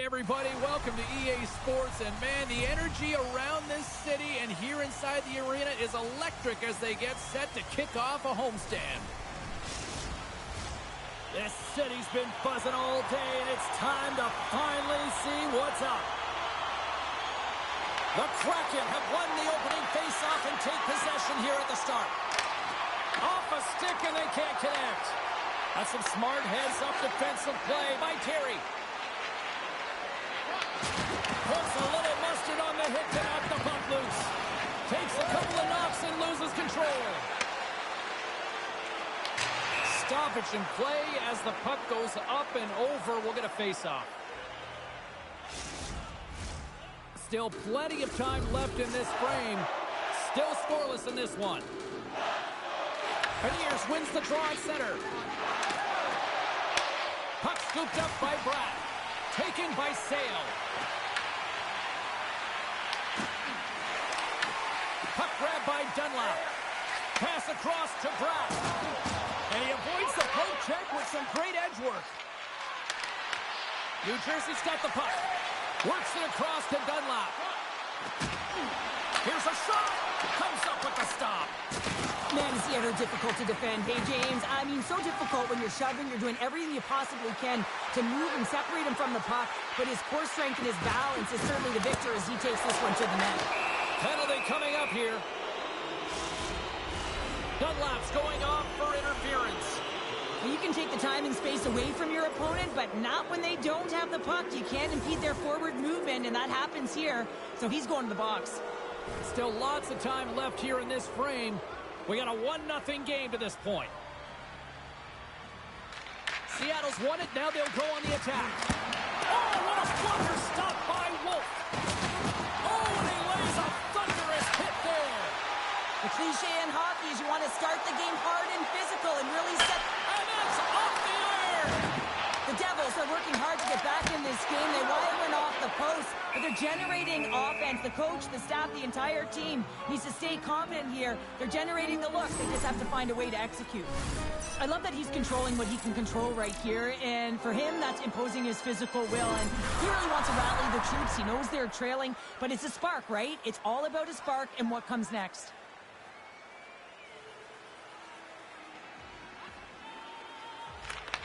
everybody, welcome to EA Sports, and man, the energy around this city and here inside the arena is electric as they get set to kick off a homestand. This city's been buzzing all day, and it's time to finally see what's up. The Kraken have won the opening faceoff and take possession here at the start. Off a stick, and they can't connect. That's some smart heads-up defensive play by Terry. Puts a little mustard on the hit to knock the puck loose. Takes a couple of knocks and loses control. Stoppage in play as the puck goes up and over. We'll get a face-off. Still plenty of time left in this frame. Still scoreless in this one. Beniers wins the draw at center. Puck scooped up by Brad. Taken by Sale. Puck grab by Dunlap. Pass across to Brad. And he avoids the poke check with some great edge work. New Jersey's got the puck. Works it across to Dunlap. Here's a shot. Comes up with the stop. Man, is he ever difficult to defend. Hey, James, I mean, so difficult when you're shoving. You're doing everything you possibly can to move and separate him from the puck. But his core strength and his balance is certainly the victor as he takes this one to the net. Penalty coming up here. Dunlap's going off for interference. You can take the time and space away from your opponent, but not when they don't have the puck. You can't impede their forward movement, and that happens here. So he's going to the box. Still lots of time left here in this frame. We got a 1-0 game to this point. Seattle's won it. Now they'll go on the attack. Oh, what a flutter stop by Wolf. Oh, and he lays a thunderous hit there. The cliche in hockey is you want to start the game hard and physical and really set... And it's off the iron. The Devils are working hard to get back in this game. They wire off the post, but they're generating offense. The coach, the staff, the entire team needs to stay confident here. They're generating the looks. They just have to find a way to execute. I love that he's controlling what he can control right here, and for him, that's imposing his physical will, and he really wants to rally the troops. He knows they're trailing, but it's a spark, right? It's all about a spark and what comes next.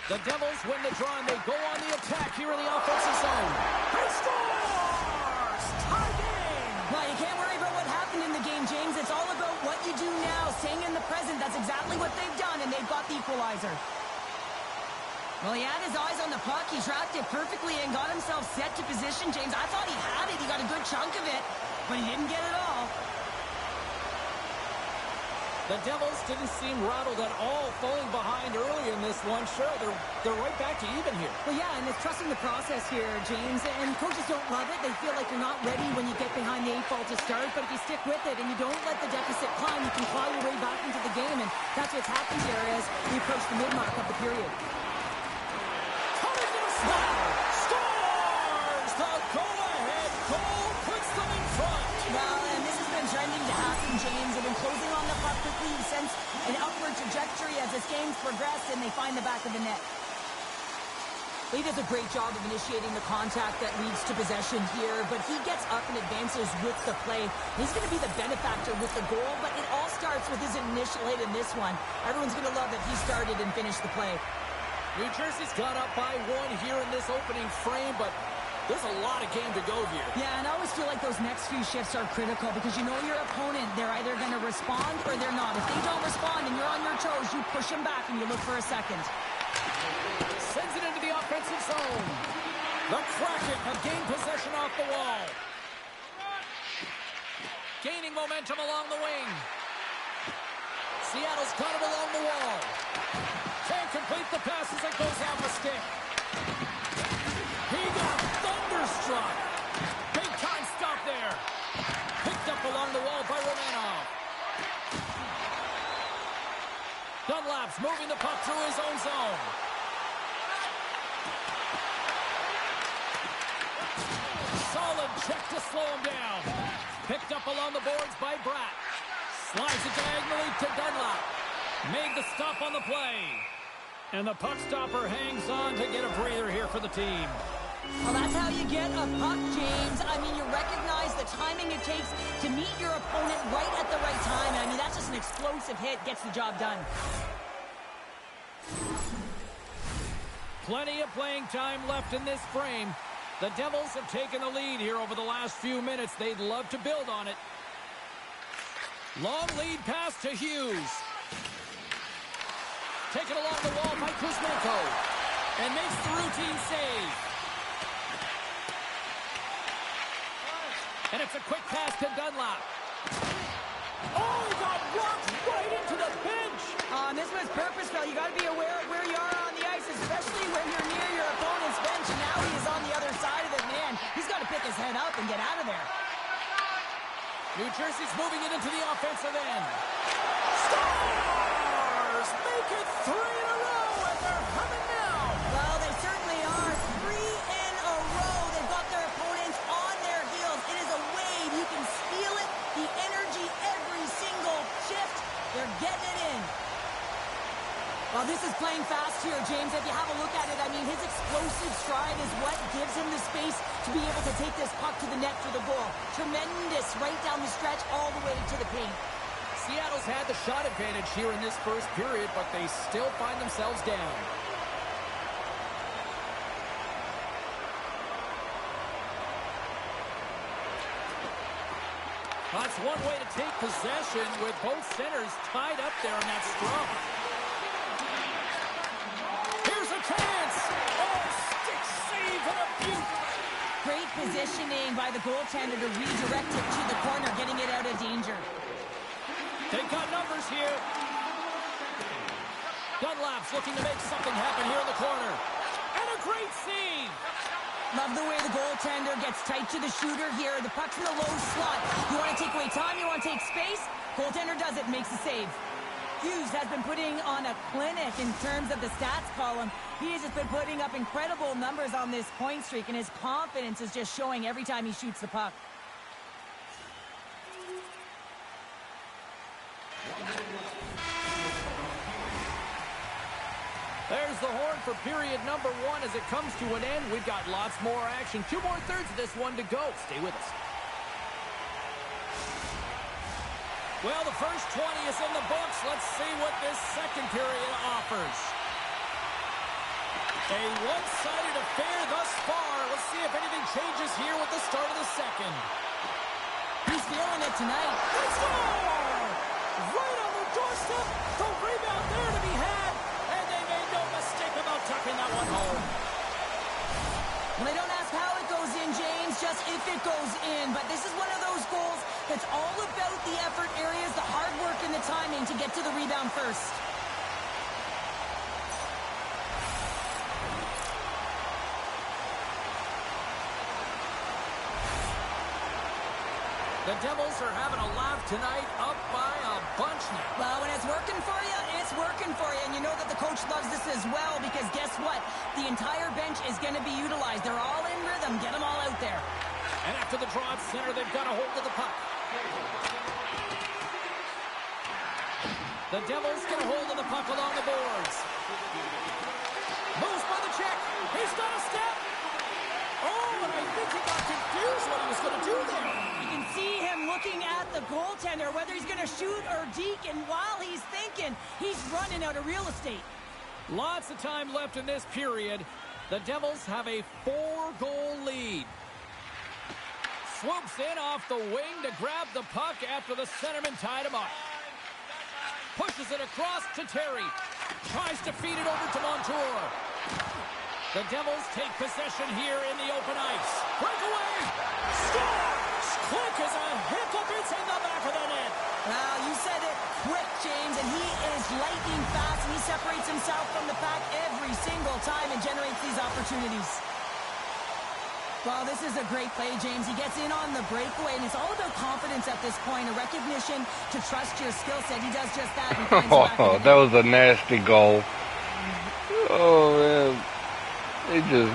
The Devils win the draw, and they go on the attack here in the offensive zone. He scores! Tie game! Well, you can't worry about what happened in the game, James. It's all about what you do now, staying in the present. That's exactly what they've done, and they've got the equalizer. Well, he had his eyes on the puck. He tracked it perfectly and got himself set to position, James. I thought he had it. He got a good chunk of it, but he didn't get it all. The Devils didn't seem rattled at all, falling behind early in this one. Sure, they're right back to even here. Well, yeah, and it's trusting the process here, James. And coaches don't love it. They feel like you're not ready when you get behind the 8 ball to start. But if you stick with it and you don't let the deficit climb, you can claw your way back into the game. And that's what's happened here as we approach the mid-mark of the period. Scores! The go-ahead goal puts them in front. Well, and this has been trending to happen, James. They've been closing on the puck quickly. You sense an upward trajectory as this game's progressed, and they find the back of the net. He does a great job of initiating the contact that leads to possession here, but he gets up and advances with the play. He's going to be the benefactor with the goal, but it all starts with his initial hit in this one. Everyone's going to love that he started and finished the play. New Jersey's got up by 1 here in this opening frame, but there's a lot of game to go here. Yeah, and I always feel like those next few shifts are critical because you know your opponent, they're either going to respond or they're not. If they don't respond and you're on your toes, you push them back and you look for a second. Sends it into the offensive zone. The Kraken have gained possession off the wall. Gaining momentum along the wing. Seattle's got it along the wall. Can't complete the pass as it goes off a stick. He got thunderstruck. Big time stop there. Picked up along the wall by Romanov. Dunlap's moving the puck through his own zone. Solid check to slow him down. Picked up along the boards by Bratt. Slides it diagonally to Dunlap. Made the stop on the play. And the puck stopper hangs on to get a breather here for the team. Well, that's how you get a puck, James. I mean, you recognize the timing it takes to meet your opponent right at the right time. I mean, that's just an explosive hit. Gets the job done. Plenty of playing time left in this frame. The Devils have taken the lead here over the last few minutes. They'd love to build on it. Long lead pass to Hughes. Taken along the wall by Kuzmenko. And makes the routine save. And it's a quick pass to Dunlap. Oh, he got rocked right into the bench. This was purposeful. You got to be aware of where you are on the ice, especially when you're near your opponent's bench. And now he is on the other side of it, man. He's got to pick his head up and get out of there. New Jersey's moving it into the offensive end. Stars make it 3 in a row, and they're humming now. Well, they certainly are. 3 in a row. They've got their opponents on their heels. It is a wave. You can feel it. The energy every single shift. They're getting it in. Well, this is playing fast here, James. If you have a look at it, I mean, his explosive stride is what gives him the space to be able to take this puck to the net for the goal. Tremendous right down the stretch all the way to the paint. Seattle's had the shot advantage here in this first period, but they still find themselves down. That's one way to take possession with both centers tied up there in that scrum. Here's a chance. Oh, stick save and a beaut. Great positioning by the goaltender to redirect it to the corner, getting it out of danger. They've got numbers here. Dunlap's looking to make something happen here in the corner. And a great save. Love the way the goaltender gets tight to the shooter here. The puck's in the low slot. You want to take away time, you want to take space. Goaltender does it, makes the save. Hughes has been putting on a clinic in terms of the stats column. He has just been putting up incredible numbers on this point streak, and his confidence is just showing every time he shoots the puck. There's the horn for period number 1 as it comes to an end. We've got lots more action. 2 more thirds of this one to go. Stay with us. Well, the first 20 is in the books. Let's see what this second period offers. A one-sided affair thus far. Let's see if anything changes here with the start of the second. He's feeling it tonight. They score! Right on the doorstep. The rebound there to be had. And they made no mistake about tucking that one home. Well, they don't ask how it goes in, James, just if it goes in. But this is one of those goals that's all about the effort areas, the hard work and the timing to get to the rebound first. The Devils are having a laugh tonight, up by a bunch now. Well, when it's working for you, it's working for you. And you know that the coach loves this as well because guess what? The entire bench is going to be utilized. They're all in rhythm. Get them all out there. And after the draw at center, they've got a hold of the puck. The Devils get a hold of the puck along the boards. Moves by the check. He's got a step. Oh, and I think he got confused what he was going to do there. You can see him looking at the goaltender, whether he's going to shoot or deke, and while he's thinking, he's running out of real estate. Lots of time left in this period. The Devils have a 4-goal lead. Swoops in off the wing to grab the puck after the centerman tied him up. Pushes it across to Terry. Tries to feed it over to Montour. The Devils take possession here in the open ice. Breakaway! Scores! Quick as a hiccup. It's in the back of the net. Well, you said it quick, James, and he is lightning fast, and he separates himself from the pack every single time and generates these opportunities. Well, this is a great play, James. He gets in on the breakaway, and it's all about confidence at this point, a recognition to trust your skill set. He does just that. Oh, that was a nasty goal. Oh, man. They just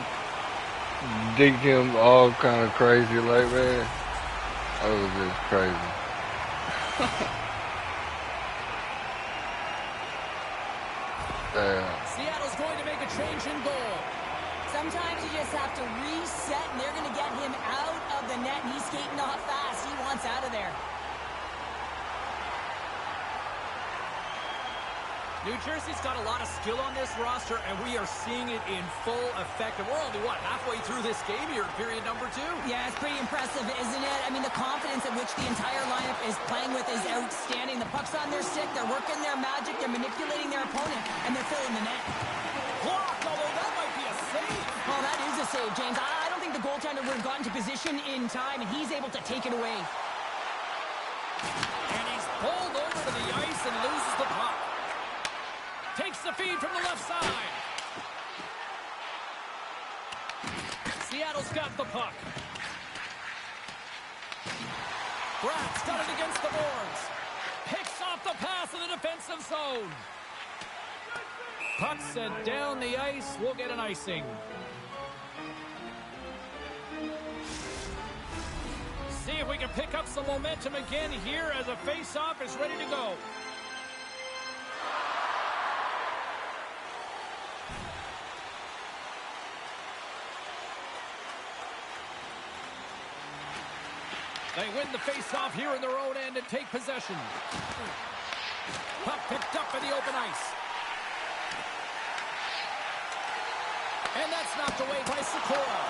digged him all kind of crazy like that. That was just crazy. Seattle's going to make a change in goal. Sometimes you just have to reset, and they're going to get him out of the net, and he's skating off fast. He wants out of there. New Jersey's got a lot of skill on this roster, and we are seeing it in full effect. And we're only, what, halfway through this game here, period number 2? Yeah, it's pretty impressive, isn't it? I mean, the confidence at which the entire lineup is playing with is outstanding. The puck's on their stick, they're working their magic, they're manipulating their opponent, and they're filling the net. Blocked, although that might be a save. Oh, that is a save, James. I don't think the goaltender would have gotten to position in time, and he's able to take it away. And he's pulled over to the ice and loses the puck. Takes the feed from the left side. Seattle's got the puck. Bratt's got it against the boards. Picks off the pass in the defensive zone. Puck sent down the ice. We'll get an icing. See if we can pick up some momentum again here as a face-off is ready to go. They win the face-off here in their own end and take possession. Puck picked up in the open ice. And that's knocked away by Sikora.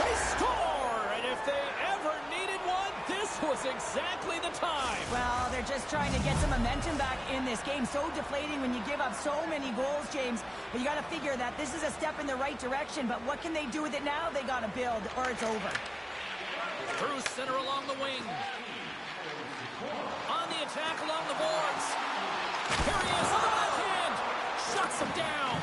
They score! And if they ever needed one, this was exactly the time. Well, they're just trying to get some momentum back in this game. So deflating when you give up so many goals, James. But you got to figure that this is a step in the right direction. But what can they do with it now? They got to build, or it's over. Through center along the wing. On the attack along the boards. Here he is on the backhand. Shuts him down.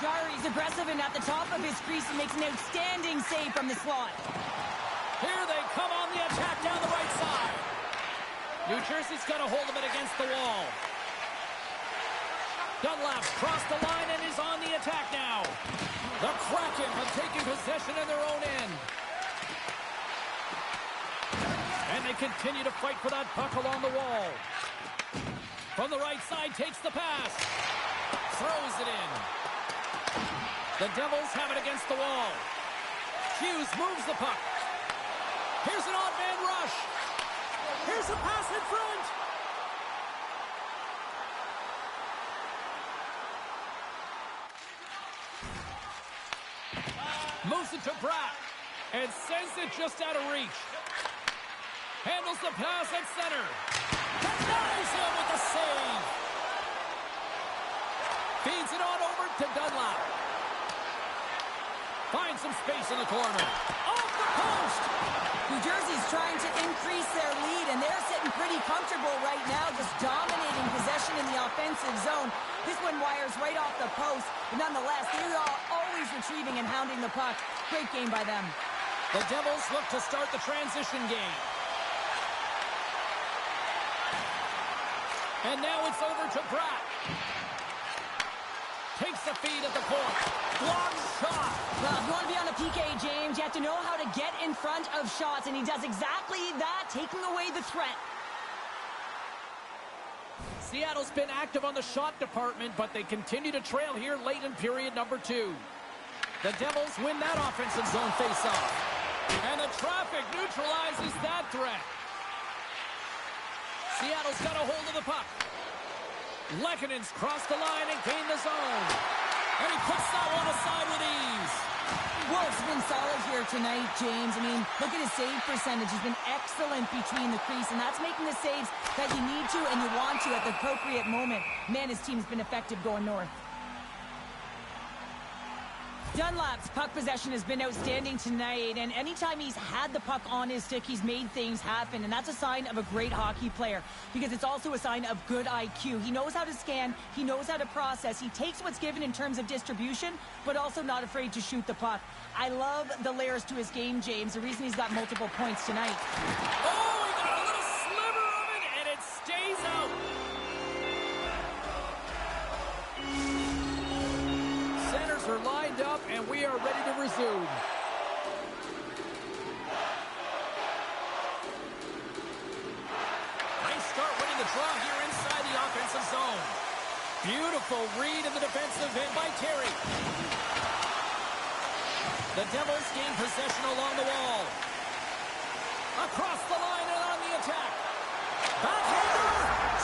Jari's aggressive and at the top of his crease and makes an outstanding save from the slot. Here they come on the attack down the right side. New Jersey's got a hold of it against the wall. Dunlap's crossed the line and is on the attack now. The Kraken have taken possession in their own end. And they continue to fight for that puck along the wall. From the right side, takes the pass. Throws it in. The Devils have it against the wall. Hughes moves the puck. Here's an odd man rush. Here's a pass in front. Moves it to Bratt. And sends it just out of reach. Handles the pass at center. Denies him with the save. Feeds it on over to Dunlap. Finds some space in the corner. Off the post. New Jersey's trying to increase their lead, and they're sitting pretty comfortable right now, just dominating possession in the offensive zone. This one wires right off the post, but nonetheless, they are always retrieving and hounding the puck. Great game by them. The Devils look to start the transition game. And now it's over to Bratt. Takes the feed at the point. Blocked shot. Well, if you want to be on a PK, James, you have to know how to get in front of shots, and he does exactly that, taking away the threat. Seattle's been active on the shot department, but they continue to trail here late in period number 2. The Devils win that offensive zone faceoff. And the traffic neutralizes that threat. Seattle's got a hold of the puck. Lekkonen's crossed the line and gained the zone. And he puts that one aside with ease. Wolf's been solid here tonight, James. I mean, look at his save percentage. He's been excellent between the crease, and that's making the saves that you need to and you want to at the appropriate moment. Man, his team's been effective going north. Dunlap's puck possession has been outstanding tonight, and anytime he's had the puck on his stick, he's made things happen, and that's a sign of a great hockey player, because it's also a sign of good IQ. He knows how to scan, he knows how to process, he takes what's given in terms of distribution, but also not afraid to shoot the puck. I love the layers to his game, James, the reason he's got multiple points tonight. Oh, he got a little sliver of it, and it stays out. Centers are lined up, and we are ready to resume. Nice start winning the draw here inside the offensive zone. Beautiful read in the defensive end by Terry. The Devils gain possession along the wall. Across the line and on the attack. Backhander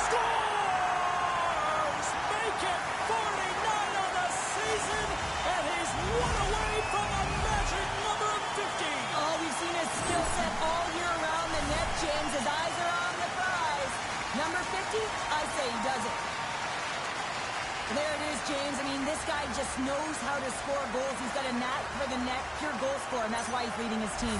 scores! Make it 49 on the season, and he's one away from a magic number of 50. Oh, we've seen his skill set all year around the net, James. His eyes are on the prize. Number 50, I say he does it. There it is, James. I mean, this guy just knows how to score goals. He's got a knack for the net, pure goal scorer, and that's why he's leading his team.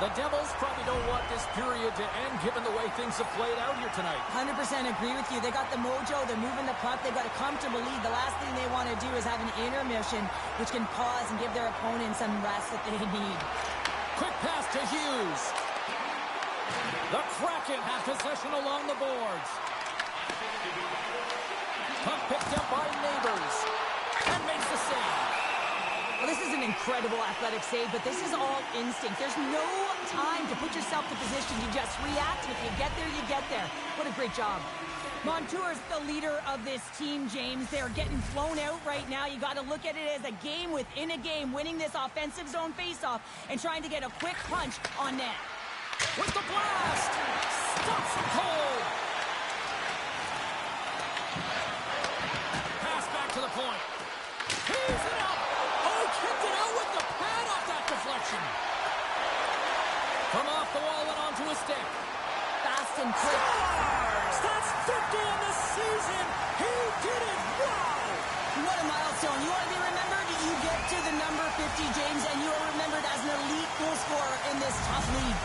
The Devils probably don't want this period to end given the way things have played out here tonight. 100% agree with you. They got the mojo. They're moving the puck. They've got a comfortable lead. The last thing they want to do is have an intermission, which can pause and give their opponent some rest that they need. Quick pass to Hughes. The Kraken have possession along the boards. Puck picked up by Neighbors. And makes the save. Well, this is an incredible athletic save, but this is all instinct. There's no time to put yourself to position. You just react, and if you get there, you get there. What a great job. Montour's the leader of this team, James. They're getting flown out right now. You got to look at it as a game within a game, winning this offensive zone faceoff and trying to get a quick punch on net. With the blast! Stops him cold! Pass back to the point. He's it up! Oh, kicked it out with the pad off that deflection. From off the wall and onto a stick. Fast and quick. Scores! That's 50 in the season! He did it! Wow! What a milestone. You want to be remembered? You get to the number 50, James, and you are remembered as an elite goal scorer in this tough league.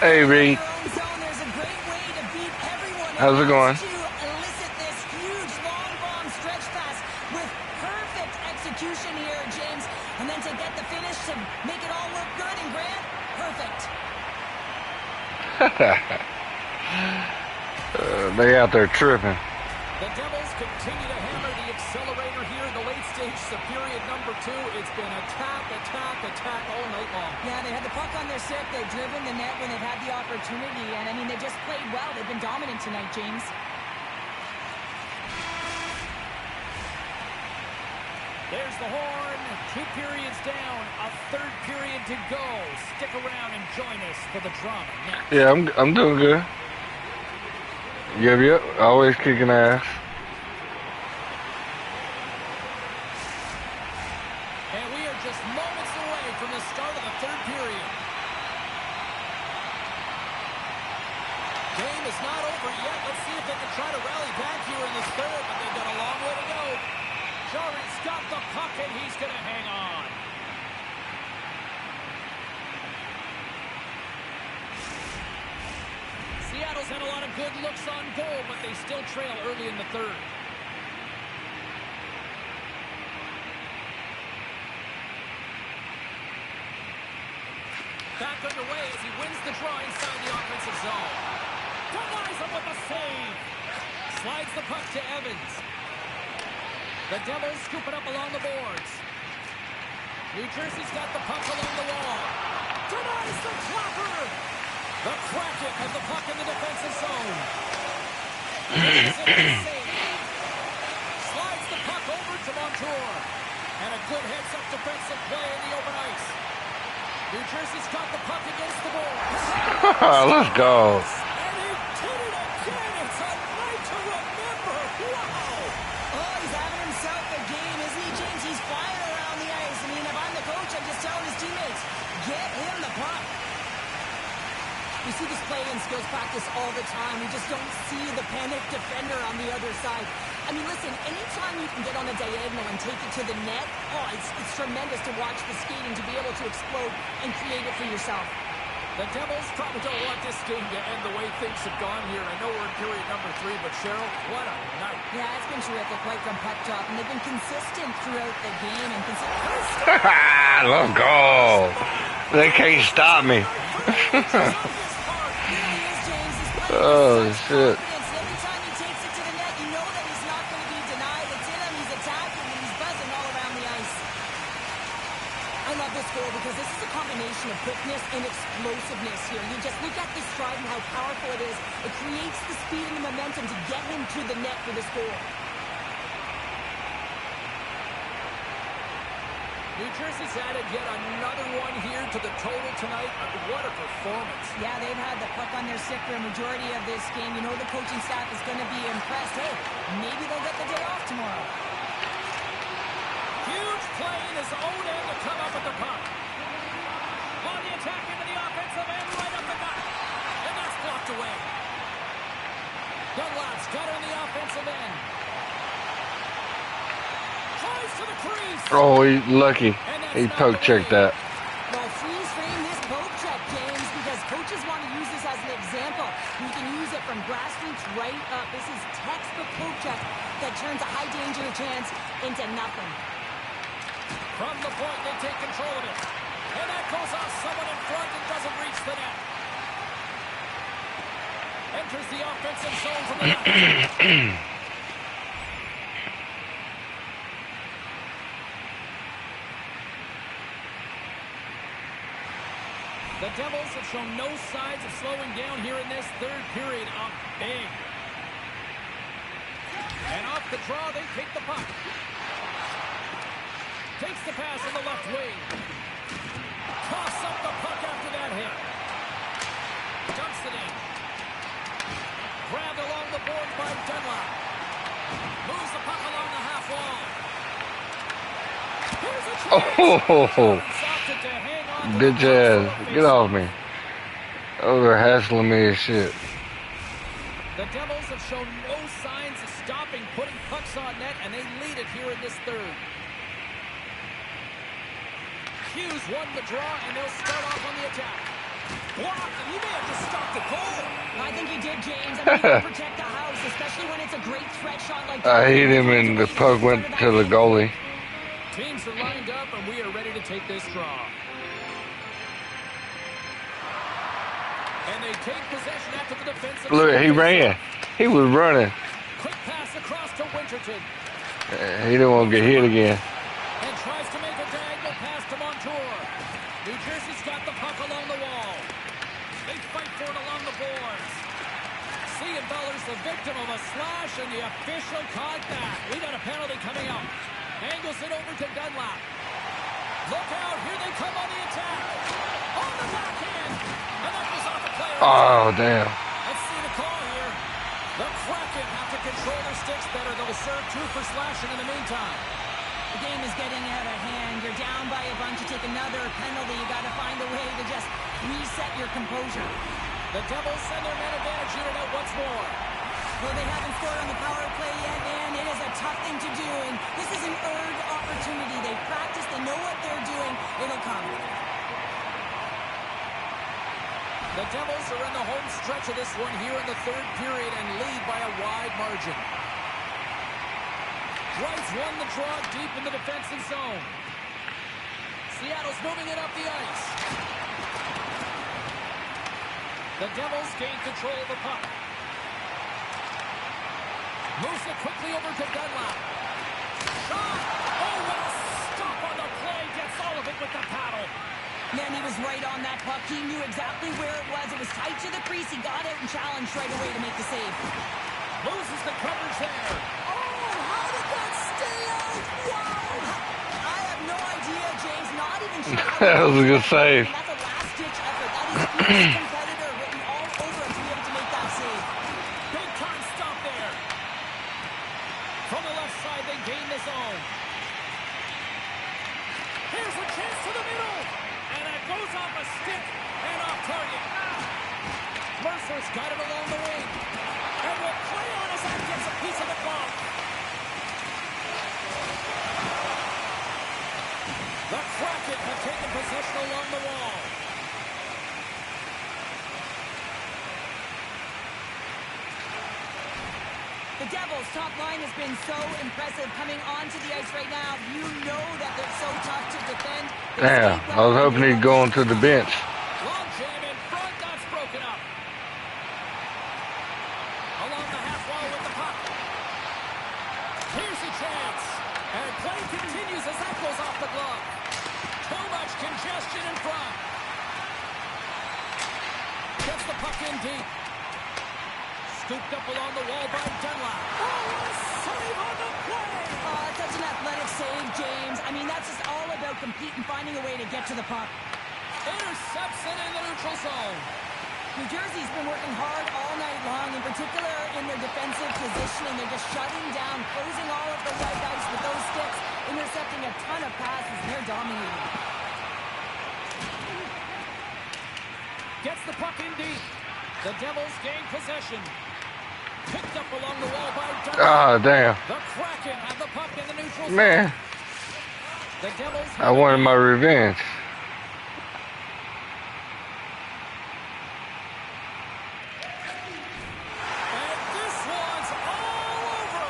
Hey, Reed. How's it going? To elicit this huge long bomb stretch pass with perfect execution here, James, and then to get the finish to make it all look good and Grant, perfect. They out there tripping. The Devils continue to hammer the accelerator here in the late stages of period number 2. It's been attack, attack, attack all night long. Yeah, they had the puck on their stick. They've driven the net when they've had the opportunity. And, I mean, they just played well. They've been dominant tonight, James. There's the horn. 2 periods down. A third period to go. Stick around and join us for the drama next. Yeah, I'm doing good. Yep, always kicking ass. And we are just moments away from the start of the third period. Game is not over yet. Let's see if they can try to rally back here in the third, but they've got a long way to go. Jarrett's got the puck, and he's going to hang on. Seattle's had a lot of good looks on goal, but they still trail early in the third. Back underway as he wins the draw inside the offensive zone. Denies him with a save. Slides the puck to Evans. The Devils scoop it up along the boards. New Jersey's got the puck along the wall. Denies the clapper. The Kraken have the puck in the defensive zone. Slides the puck over to Montour. And a good heads-up defensive play in the open ice. New Jersey's got the puck against the boards. Let's go. And he did it again. It's a night to remember. Wow. Oh, he's having himself a game, isn't he, James? He's flying around the ice. I mean, if I'm the coach, I'm just telling his teammates, get him the puck. We see this play in skills practice all the time. We just don't see the panic defender on the other side. I mean, listen, anytime you can get on a diagonal and take it to the net, oh, it's tremendous to watch the skating, to be able to explode and create it for yourself. The Devils probably don't want this game to end the way things have gone here. I know we're in period number 3, but Cheryl, what a night. Yeah, it's been terrific right from puck drop, and they've been consistent throughout the game. And Let's go. They can't stop me. Oh, shit. Every time he takes it to the net, you know that he's not going to be denied. It's in him, he's attacking, and he's buzzing all around the ice. I love this goal because this is a combination combination of quickness and explosiveness here. You just look at the stride and how powerful it is. It creates the speed and the momentum to get him to the net for the score. New Jersey's added yet another one here to the total tonight. What a performance. Yeah, they've had the puck on their stick for a majority of this game. You know the coaching staff is going to be impressed. Hey, maybe they'll get the day off tomorrow. Huge play in his own end to come up with the puck. On the attack into the offensive end, right up the gut. And that's blocked away. Dunlap's got it on the offensive end. Tries to the crease. Oh, he's lucky. He poke checked that. Well, freeze frame this poke check, James, because coaches want to use this as an example. You can use it from grassroots right up. This is textbook poke check that turns a high danger chance into nothing. From the point, they take control of it. And that goes off someone in front and doesn't reach the net. Enters the offensive zone from the left. The Devils have shown no signs of slowing down here in this third period. Up big. And off the draw, they take the puck. Takes the pass on the left wing. Toss up the puck after that hit. Dumps it in. Grabbed along the board by Dunlap. Moves the puck along the half wall. Here's a chance. Bitch ass. Get off me. Over hassling me and shit. The Devils have shown no signs of stopping putting pucks on net, and they lead it here in this third. Hughes won the draw, and they'll start off on the attack. Blocked, and he may have just stopped the goal. I think he did, James. I mean, you gotta protect the house, especially when it's a great threat shot like that. I hit him, and the puck went to the goalie. Teams are lined up, and we are ready to take this draw. And they take possession after the defensive. Look, he ran. He was running. Quick pass across to Winterton. He didn't want to get hit again. And tries to make a diagonal pass to Montour. New Jersey's got the puck along the wall. They fight for it along the boards. Siegenthaler's the victim of a slash, and the official caught that. We got a penalty coming up. Angles it over to Dunlap. Look out, here they come on the attack. On the backhand. And that was off the player. Oh, damn. Let's see the call here. The Kraken have to control their sticks better. They'll serve two for slashing in the meantime. The game is getting out of hand. You're down by a bunch. You take another penalty. You got to find a way to just reset your composure. The Devils send their man advantage unit out once more. Well, they haven't scored on the power play yet, man. It is a tough thing to do, and this is an earned opportunity. They practice. They know what they're doing. It'll come. The Devils are in the home stretch of this one here in the third period and lead by a wide margin. Wrights won the draw deep in the defensive zone. Seattle's moving it up the ice. The Devils gain control of the puck. Moves it quickly over to Dunlap. Shot! Oh, what a stop on the play. Gets all of it with the paddle. Man, he was right on that puck. He knew exactly where it was. It was tight to the crease. He got out and challenged right away to make the save. Loses the coverage there. Oh, how did that stay out? Wow! I have no idea, James. Not even sure. That was a good save. That's a last-ditch effort. That is fierce competitor written all over him to be able to make that save. Big time stop there. From the left side, they gain the zone. Here's a chance to the middle. And that goes off a stick and off target. Mercer's got it along the wing. And will play on as that gets a piece of the ball. The Kraken have taken possession along the wall. The Devils' top line has been so impressive coming onto the ice right now. You know that they're so tough to defend. Damn, I was hoping he'd go onto the bench. Long jam in front, that's broken up. Along the half wall with the puck. Here's a chance. And play continues as that goes off the glove. Too much congestion in front. Gets the puck in deep. Scooped up along the wall by Dunlap. Oh, a save on the play! Oh, such an athletic save, James. I mean, that's just all about competing, finding a way to get to the puck. Intercepts it in the neutral zone. New Jersey's been working hard all night long, in particular in their defensive positioning. They're just shutting down, closing all of the white ice with those sticks, intercepting a ton of passes, and they're dominating. Gets the puck in deep. The Devils gain possession. Picked up along the wall by Dunlap. Ah, damn. The Kraken have the puck in the neutral zone. Man, The Devils I wanted my revenge. And this one's all over.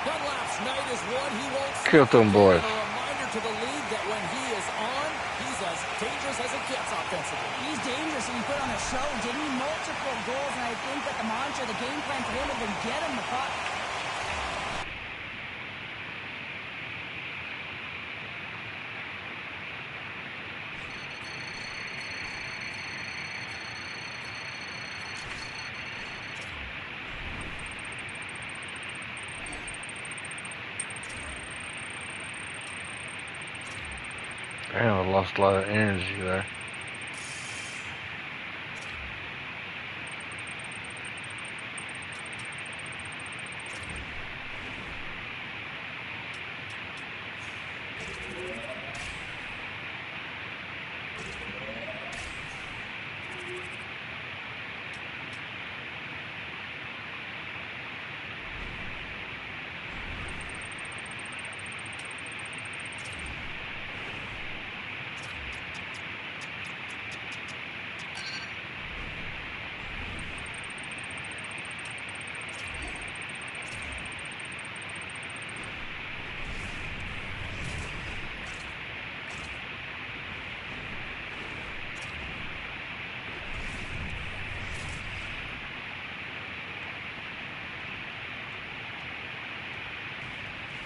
Dunlap's night is one he won't see. Killed them boys. A reminder to the league that when he is on, he's as dangerous as it gets offensively. He's dangerous, and he put on a show, didn't he? Multiple goals, and I think that the mantra, the game plan for him has been get him the puck. Damn, I lost a lot of energy there.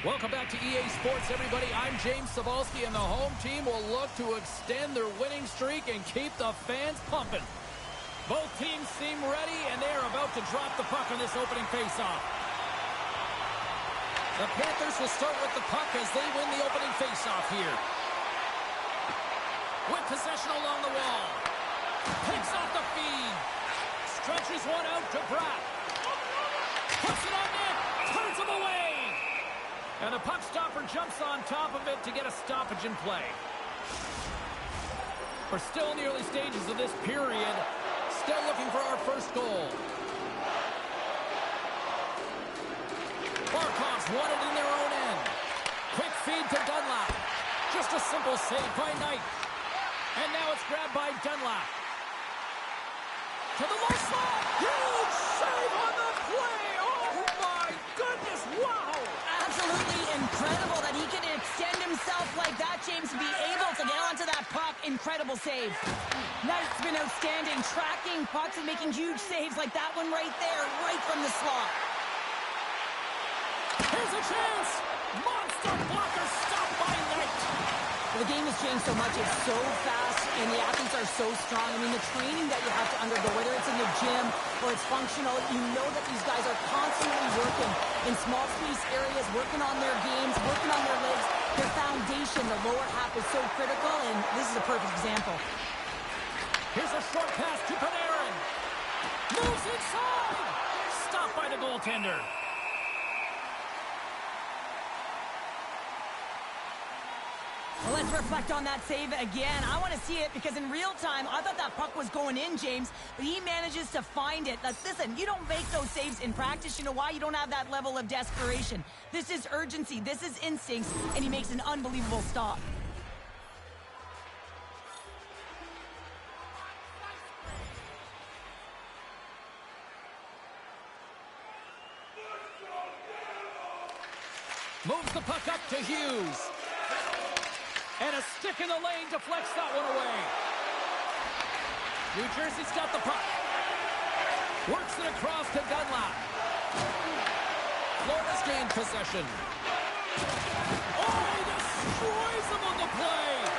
Welcome back to EA Sports, everybody. I'm James Cebulski, and the home team will look to extend their winning streak and keep the fans pumping. Both teams seem ready, and they are about to drop the puck on this opening faceoff. The Panthers will start with the puck as they win the opening faceoff here. With possession along the wall. Picks off the feed. Stretches one out to Bratt. Puts it on net. Turns him away. And the puck stopper jumps on top of it to get a stoppage in play. We're still in the early stages of this period. Still looking for our first goal. Barkov's won it in their own end. Quick feed to Dunlap. Just a simple save by Knight. And now it's grabbed by Dunlap. To the low slot. Huge save on the play. Oh, my goodness. Wow. Absolutely incredible that he can extend himself like that, James, to be able to get onto that puck. Incredible save. Knight's been outstanding, tracking pucks and making huge saves like that one right there, right from the slot. Here's a chance. Monster blocker stopped by Knight. The game has changed so much. It's so fast, and the athletes are so strong. I mean, the training that you have to undergo, whether it's in the gym or it's functional, you know that these guys are constantly working in small space areas, working on their games, working on their legs. Their foundation, the lower half, is so critical, and this is a perfect example. Here's a short pass to Panarin. Moves inside. Stopped by the goaltender. Well, let's reflect on that save again. I want to see it because in real time, I thought that puck was going in, James, but he manages to find it. Listen, you don't make those saves in practice. You know why? You don't have that level of desperation. This is urgency. This is instincts, and he makes an unbelievable stop. Moves the puck up to Hughes. And a stick in the lane deflects that one away. New Jersey's got the puck. Works it across to Dunlap. Florida's gained possession. Oh, he destroys him on the play.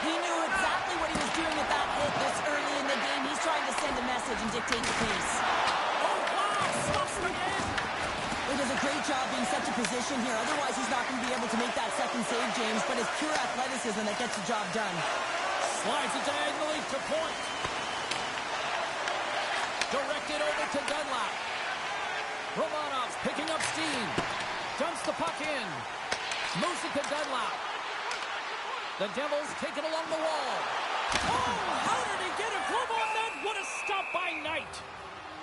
He knew exactly what he was doing with that hit this early in the game. He's trying to send a message and dictate the pace. Oh, wow! Stops him again! He does a great job being such a position here. Otherwise, he's not going to be able to make that second save, James. But it's pure athleticism that gets the job done. Slides it diagonally to point. Directed over to Dunlap. Romanov's picking up steam. Dumps the puck in. Moves it to Dunlap. The Devils take it along the wall. Oh, how did he get a glove on that? What a stop by Knight.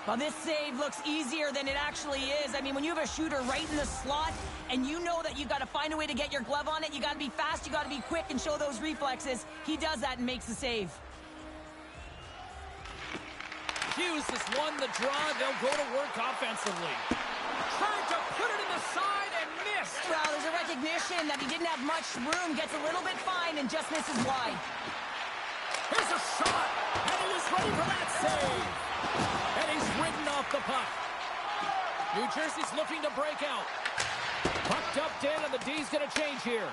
Well, this save looks easier than it actually is. I mean, when you have a shooter right in the slot and you know that you've got to find a way to get your glove on it, you got to be fast, you got to be quick and show those reflexes. He does that and makes the save. Hughes has won the draw. They'll go to work offensively. Tried to put it in the side and missed. Well, there's a recognition that he didn't have much room, gets a little bit fine and just misses wide. Here's a shot, and he was ready for that save. And he's ridden off the puck. New Jersey's looking to break out. Puck dumped in, and the D's going to change here.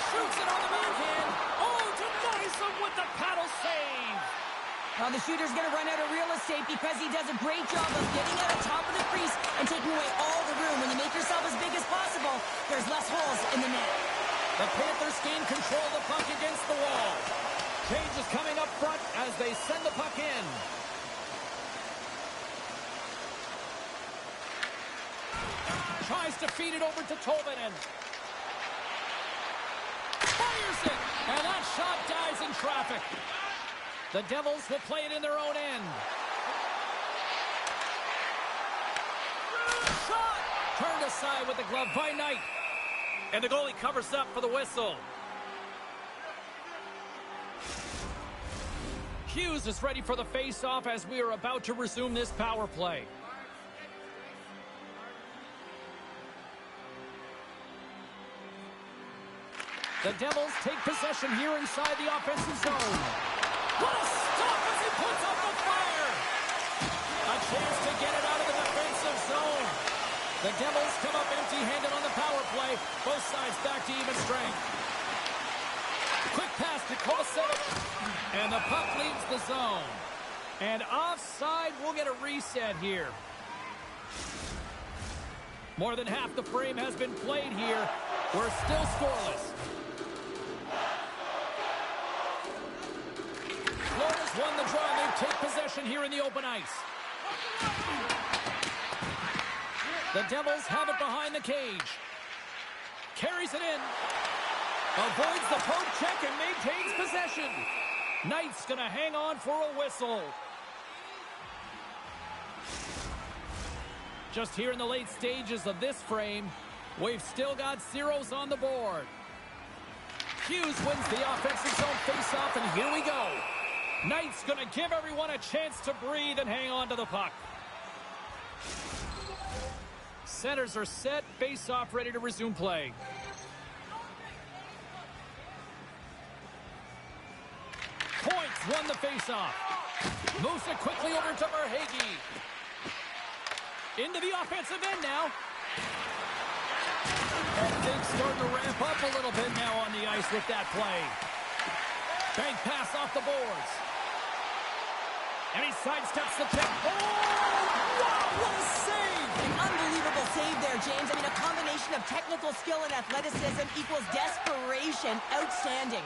Shoots it on the backhand. Oh, denies him with the paddle save. Well, the shooter's going to run out of real estate because he does a great job of getting out on top of the crease and taking away all the room. When you make yourself as big as possible, there's less holes in the net. The Panthers gain control of the puck against the wall. Change is coming up front as they send the puck in. Tries to feed it over to Tolvanen. Fires it! And that shot dies in traffic. The Devils will play it in their own end. Shot! Turned aside with the glove by Knight. And the goalie covers up for the whistle. Hughes is ready for the face-off as we are about to resume this power play. The Devils take possession here inside the offensive zone. What a stop as he puts out the fire! A chance to get it out of the defensive zone. The Devils come up empty-handed on the power play. Both sides back to even strength. Quick pass to Kovacevic. And the puck leaves the zone. And offside, we'll get a reset here. More than half the frame has been played here. We're still scoreless. Florida's won the draw. They take possession here in the open ice. The Devils have it behind the cage. Carries it in. Avoids the poke check and maintains possession. Knight's going to hang on for a whistle. Just here in the late stages of this frame, we've still got zeros on the board. Hughes wins the offensive zone faceoff, and here we go. Knight's going to give everyone a chance to breathe and hang on to the puck. Centers are set, faceoff ready to resume play. Points won the faceoff. Moves it quickly over to Verhaeghe. Into the offensive end now. And things starting to ramp up a little bit now on the ice with that play. Bank pass off the boards. And he sidesteps the check. Oh, wow, what a save! An unbelievable save there, James. I mean, a combination of technical skill and athleticism equals desperation. Outstanding.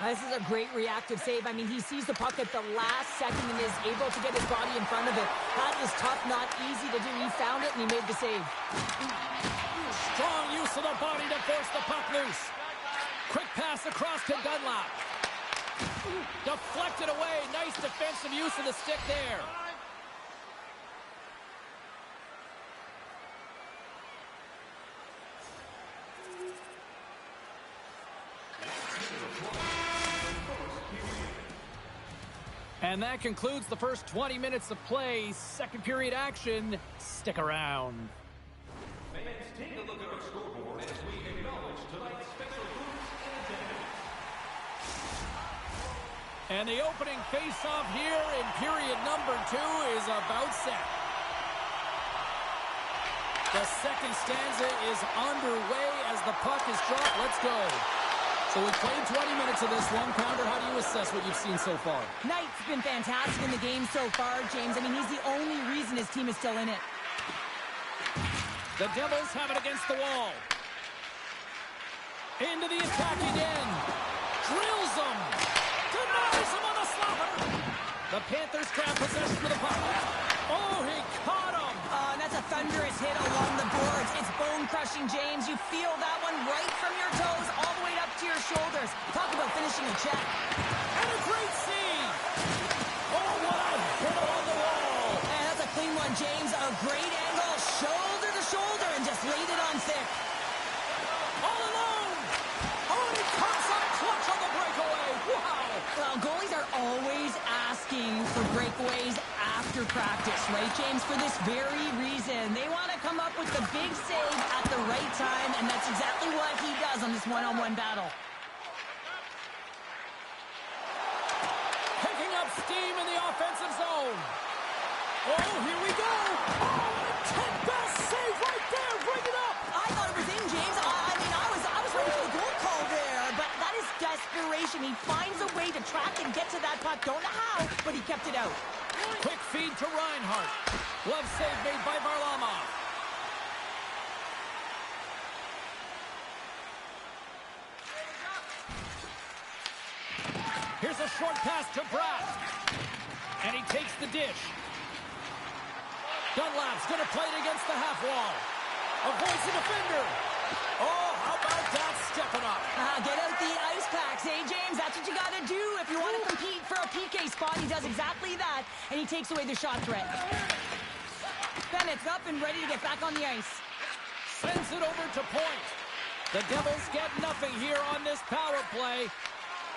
This is a great reactive save. I mean, he sees the puck at the last second and is able to get his body in front of it. That is tough, not easy to do. He found it and he made the save. Strong use of the body to force the puck loose. Quick pass across to Dunlap. Deflected away. Nice defensive use of the stick there. And that concludes the first 20 minutes of play. Second period action. Stick around. Fans, take a look at our scoreboard as we acknowledge tonight's special groups and And the opening face-off here in period number 2 is about set. The second stanza is underway as the puck is dropped. Let's go. So we played 20 minutes of this one. Pounder, how do you assess what you've seen so far? Knight's been fantastic in the game so far, James. I mean, he's the only reason his team is still in it. The Devils have it against the wall. Into the attacking end. Drills him. Denies him on the slapper. The Panthers grab possession of the puck. Oh, he caught him. And that's a thunderous hit along the boards. It's bone-crushing, James. You feel that one right from your toes all the way up to your shoulders. Talk about finishing a check. And a great save. Oh, what a hit along the wall. And that's a clean one, James. A great angle, shoulder to shoulder, and just laid it on thick. All alone. Oh, and he comes up clutch on the breakaway. Wow. Well, goalies are always asking for breakaways after practice, right, James? For this very reason. They want to come up with the big save at the right time, and that's exactly what he does on this one-on-one battle. Picking up steam in the offensive zone. Oh, here we go. Oh, a 10-best save right there. Bring it up. I thought it was in, James. I mean, I was ready for the goal call there, but that is desperation. He finds a way to track and get to that puck. Don't know how, but he kept it out. Quick feed to Reinhart. Glove save made by Varlamov. Here's a short pass to Bratt. And he takes the dish. Dunlap's going to play it against the half wall. Avoids the defender. Oh, how about that stepping up? Get out the ice packs, eh, James? That's what you got to do if you want to compete for a PK spot. He does exactly that, and he takes away the shot threat. Bennett's up and ready to get back on the ice. Sends it over to point. The Devils get nothing here on this power play.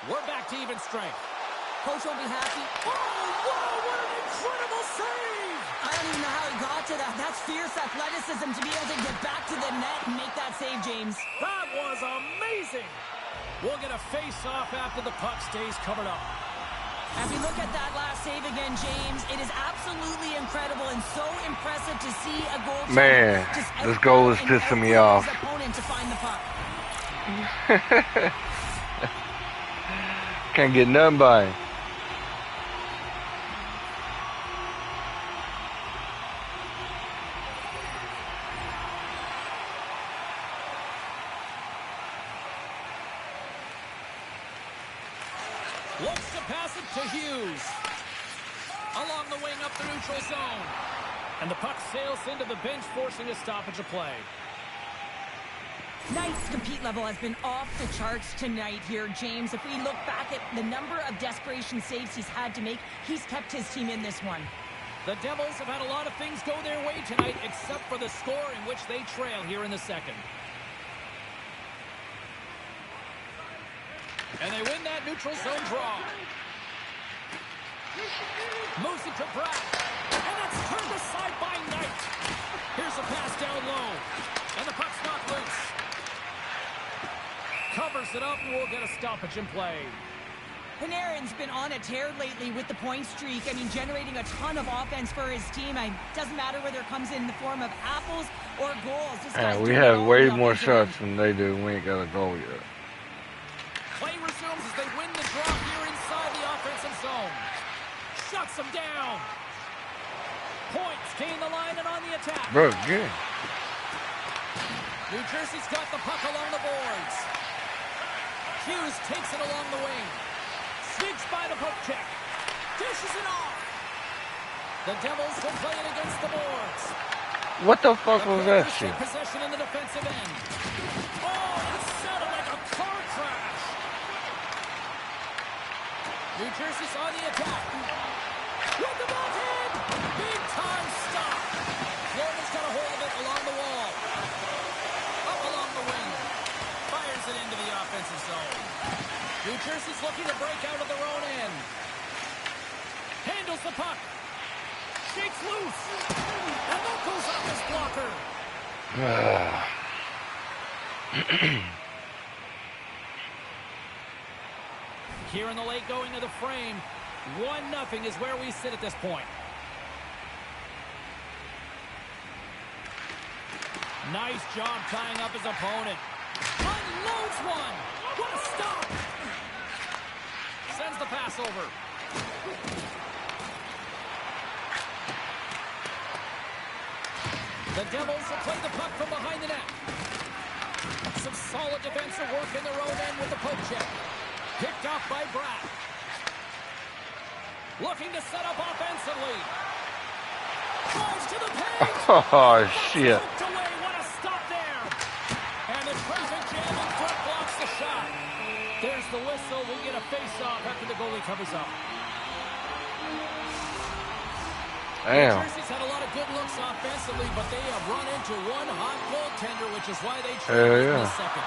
We're back to even strength. Coach won't be happy. Oh, wow, what an incredible save! I don't even know how he got to that. That's fierce athleticism to be able to get back to the net and make that save, James. That was amazing! We'll get a face-off after the puck stays covered up. As we look at that last save again, James, it is absolutely incredible and so impressive to see a goaltender. Man, this goal is pissing me off. His opponent to find the puck. Can't get none by him. Looks to pass it to Hughes. Along the wing up the neutral zone. And the puck sails into the bench, forcing a stoppage of play. Knight's compete level has been off the charts tonight here, James. If we look back at the number of desperation saves he's had to make, he's kept his team in this one. The Devils have had a lot of things go their way tonight, except for the score in which they trail here in the second. And they win that neutral zone draw. Moves it to Bratt. And that's turned aside by Knight. Here's a pass down low. And the puck's not loose. Covers it up and we'll get a stoppage in play. Panarin's been on a tear lately with the point streak. I mean, generating a ton of offense for his team. It doesn't matter whether it comes in the form of apples or goals. This guy's We doing have all way the more offensive shots than they do. We ain't got a goal yet. Play resumes as they win the draw here inside the offensive zone. Shuts them down. Points gain the line and on the attack. Bro, good. New Jersey's got the puck along the boards. Hughes takes it along the wing. Sneaks by the poke check. Dishes it off. The Devils will play it against the boards. What the fuck was that shit? Possession in the defensive end. Oh, that sounded like a car crash. New Jersey's on the attack. With the backhand. Big time stop. Florida's got a hold of it along the wall. Up along the wing. Fires it into the offensive zone. New Jersey's looking to break out of their own end. Handles the puck. Shakes loose. And that goes off his blocker. Here in the late going of the frame. 1-0 is where we sit at this point. Nice job tying up his opponent. Unloads one. What a stop! Sends the pass over. The Devils will play the puck from behind the net. Some solid defensive work in their own end with the poke check. Picked off by Bratt. Looking to set up offensively. Drives to the paint. Oh, shit. Away. What a stop there. And the traffic jam in front blocks the shot. There's the whistle. We'll get a face-off after the goalie covers up. Damn. Jersey's had a lot of good looks offensively, but they have run into one hot goaltender, which is why they Hell trade in yeah. the second.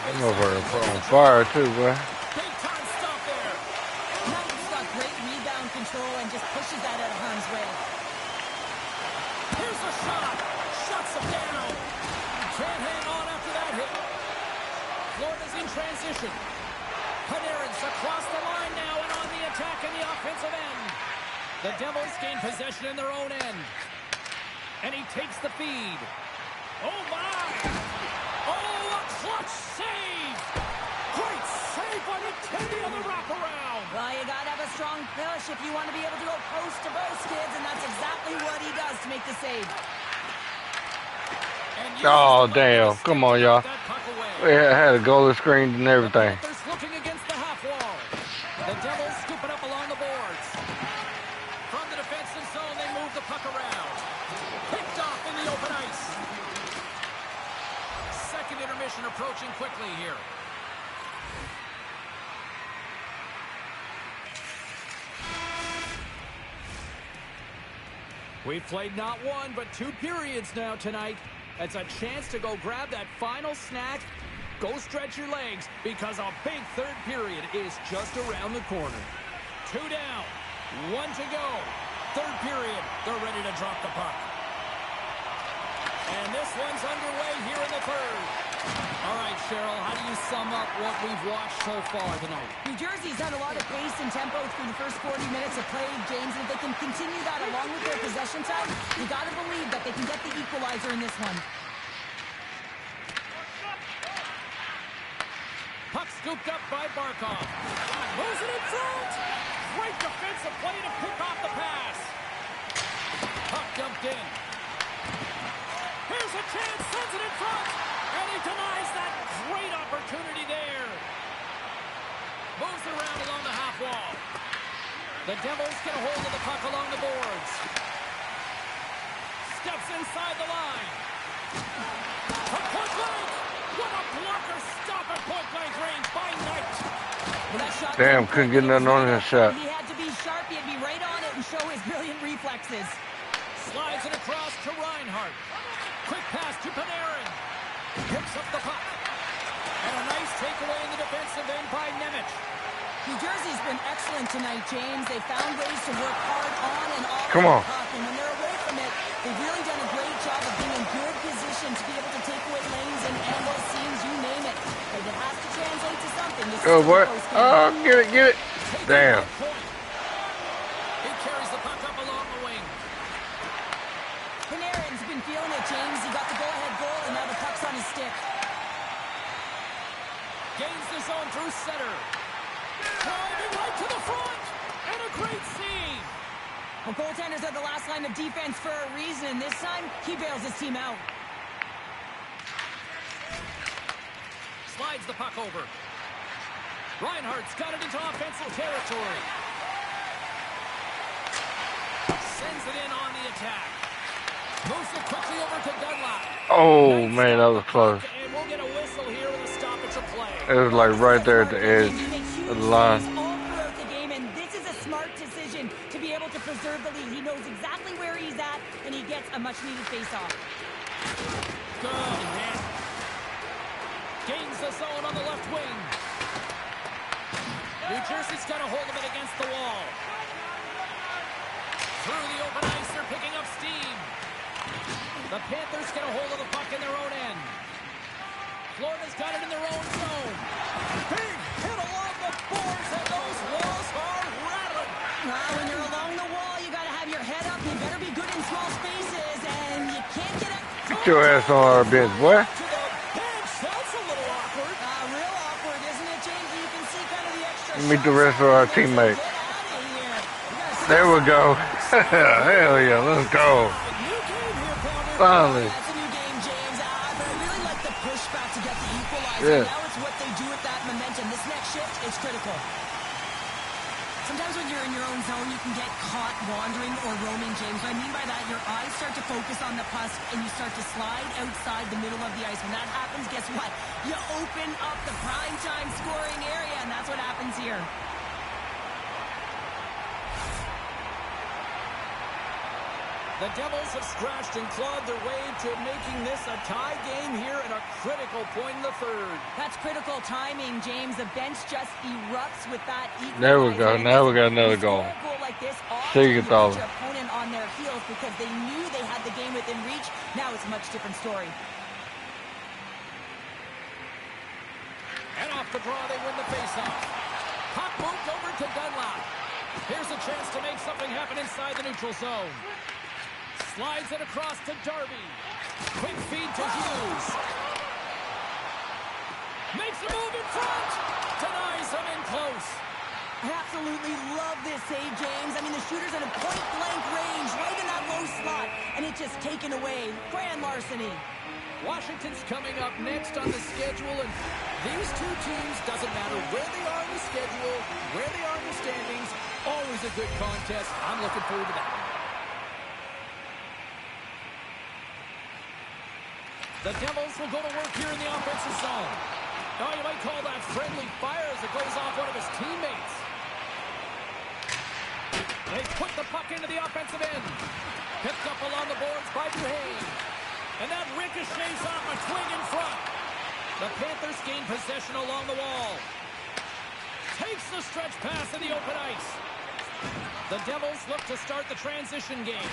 I'm over on fire too, boy. Big time stop there. Knight's got great rebound control and just pushes that out of harm's way. Here's the shot. Shuts him down. Can't hang on after that hit. Florida's in transition. Panarin's across the line now and on the attack in the offensive end. The Devils gain possession in their own end. And he takes the feed. Oh, my! Oh, a clutch save! Great save by McKenzie on the wraparound! Well, you got to have a strong push if you want to be able to go post to post, kids, and that's exactly what he does to make the save. Oh, damn. Come on, y'all. We had a goalie screen and everything. They're looking against the half wall. The Devils scoop it up along the boards. From the defensive zone, they move the puck around. Picked off in the open ice. Second intermission approaching quickly here. We've played not one, but 2 periods now tonight. It's a chance to go grab that final snack. Go stretch your legs, because a big third period is just around the corner. 2 down, 1 to go. Third period, they're ready to drop the puck. And this one's underway here in the third. All right, Cheryl, how do you sum up what we've watched so far tonight? New Jersey's had a lot of pace and tempo through the first 40 minutes of play, James, and if they can continue that along with their possession time, you got to believe that they can get the equalizer in this one. Puck scooped up by Barkov. Moves it in front. Great defensive play to pick off the pass. Puck dumped in. Here's a chance, sends it in front. And he denies that great opportunity there. Moves around along the half wall. The Devils get a hold of the puck along the boards. Steps inside the line. From point blank. What a blocker stop at point blank range by Knight. Well, that shot Damn, couldn't get nothing on that shot. He had to be sharp. He had to be right on it and show his brilliant reflexes. Slides it across to Reinhart. Quick pass to Panarin. Picks up the puck. And a nice takeaway in the defensive end by Nemec. New Jersey's been excellent tonight, James. They found ways to work hard on and off Come on. the puck. And when they're away from it, they've really done a great job of being in good position to be able to take away lanes and angles, seams, you name it. But it has to translate to something. This Oh, is what? a close game. Oh, get it, get it. Damn. He carries the puck up along the wing. Panarin's been feeling it, James. He got the go-ahead goal, and now the puck's on his stick. Gains the zone through center. Driving right to the front. And a great seam. Well, goaltenders are the last line of defense for a reason, and this time, he bails his team out. Slides the puck over. Reinhardt's got it into offensive territory. Sends it in on the attack. Moves it quickly over to Dunlop. Oh, man, that was close. And we'll get a whistle here with a stoppage of play. It was like right there at the edge of the line. All throughout the game, and this is a smart decision to be able to preserve the lead. He knows exactly where he's at, and he gets a much-needed face-off. Good hit. Gains the zone on the left wing. New Jersey's got a hold of it against the wall. Through the open ice, they're picking up steam. The Panthers get a hold of the puck in their own end. Florida's got it in their own zone. Big hit along the boards, and those walls are rattling. When you're along the wall, you got to have your head up. You better be good in small spaces, and you can't get it. Get your ass on our bench, boy. To the bench. That's a little awkward. meet the rest of our teammates. Get out of here. You gotta There we go. Hell yeah, let's go. New game here, Pounder. Finally. That's a new game, James. But I really like the pushback to get the equalizer. Yeah. Now it's what they do with that momentum. This next shift is critical. Sometimes when you're in your own zone, you can get caught wandering or roaming, James. What I mean by that, your eyes start to focus on the puck and you start to slide outside the middle of the ice. When that happens, guess what? You open up the prime time scoring area, and that's what happens here. The Devils have scratched and clawed their way to making this a tie game here at a critical point in the third. That's critical timing, James. The bench just erupts with that equalizer. There we go. Now we got another You score goal. a goal like this, often Sig you it put all. your opponent on their heels because they knew they had the game within reach. Now it's a much different story. And off the draw, they win the faceoff. Puck moved over to Dunlop. Here's a chance to make something happen inside the neutral zone. Slides it across to Darby. Quick feed to Hughes. Makes a move in front. Denies him in close. I absolutely love this save, James. I mean, the shooter's in a point-blank range, right in that low slot, and it's just taken away. Grand larceny. Washington's coming up next on the schedule, and these two teams, doesn't matter where they are in the schedule, where they are in the standings, always a good contest. I'm looking forward to that. The Devils will go to work here in the offensive zone. Oh, you might call that friendly fire as it goes off one of his teammates. They put the puck into the offensive end. Picked up along the boards by Duhane. And that ricochets off a twig in front. The Panthers gain possession along the wall. Takes the stretch pass in the open ice. The Devils look to start the transition game.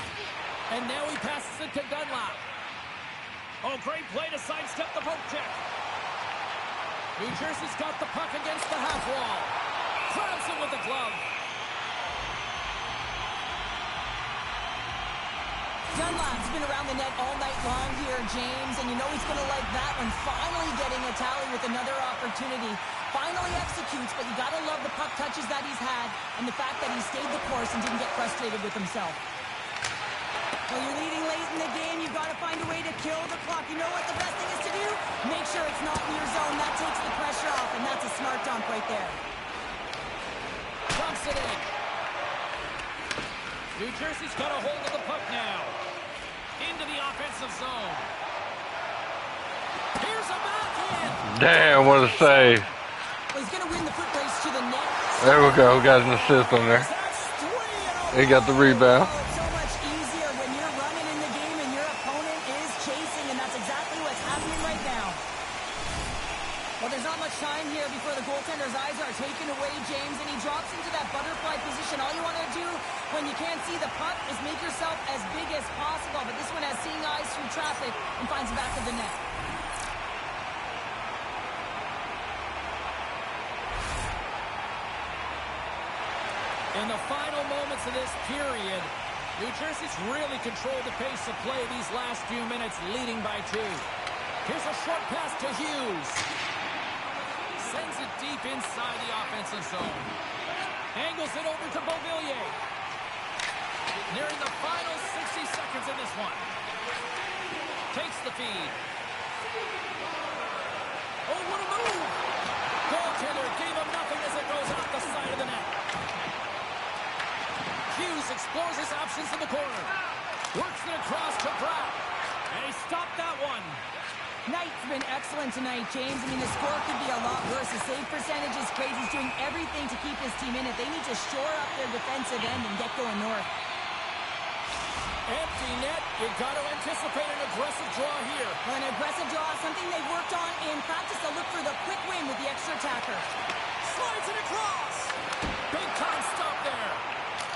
And now he passes it to Dunlop. Oh, great play to sidestep the poke check. New Jersey's got the puck against the half wall. Grabs it with the glove. Dunlop's been around the net all night long here, James, and you know he's going to like that one. Finally getting a tally with another opportunity. Finally executes, but you got to love the puck touches that he's had and the fact that he stayed the course and didn't get frustrated with himself. Well, you're leading late in the game. You've got to find a way to kill the clock. You know what the best thing is to do? Make sure it's not in your zone. That takes the pressure off, and that's a smart dump right there. Dumps it in. New Jersey's got a hold of the puck now. Into the offensive zone. Here's a backhand. Damn, what a save. Well, he's going to win the foot race to the net. There we go. We got an assist on there. That's three. He got the rebound. Oh, it's so much easier when you're running in the game and your opponent is chasing, and that's exactly what's happening right now. Well, there's not much time here before the goaltender's eyes are taken away, James, and he drops into that butterfly position. All you want to do when you can't see the puck is make yourself as big as possible, but this one has seeing eyes through traffic and finds the back of the net. In the final moments of this period, New Jersey's really controlled the pace of play these last few minutes, leading by 2. Here's a short pass to Hughes. Sends it deep inside the offensive zone. Angles it over to Beauvillier. Nearing the final 60 seconds in this one. Takes the feed. Oh, what a move! Goaltender gave him nothing as it goes off the side of the net. Hughes explores his options in the corner. Works it across to Brown. And he stopped that one. Knight's been excellent tonight, James. I mean, the score could be a lot worse. The save percentage is crazy. He's doing everything to keep his team in it. They need to shore up their defensive end and get going north. Empty net. You got to anticipate an aggressive draw here. Well, an aggressive draw, something they've worked on in practice. They'll look for the quick win with the extra attacker. Slides it across. Big time stop there.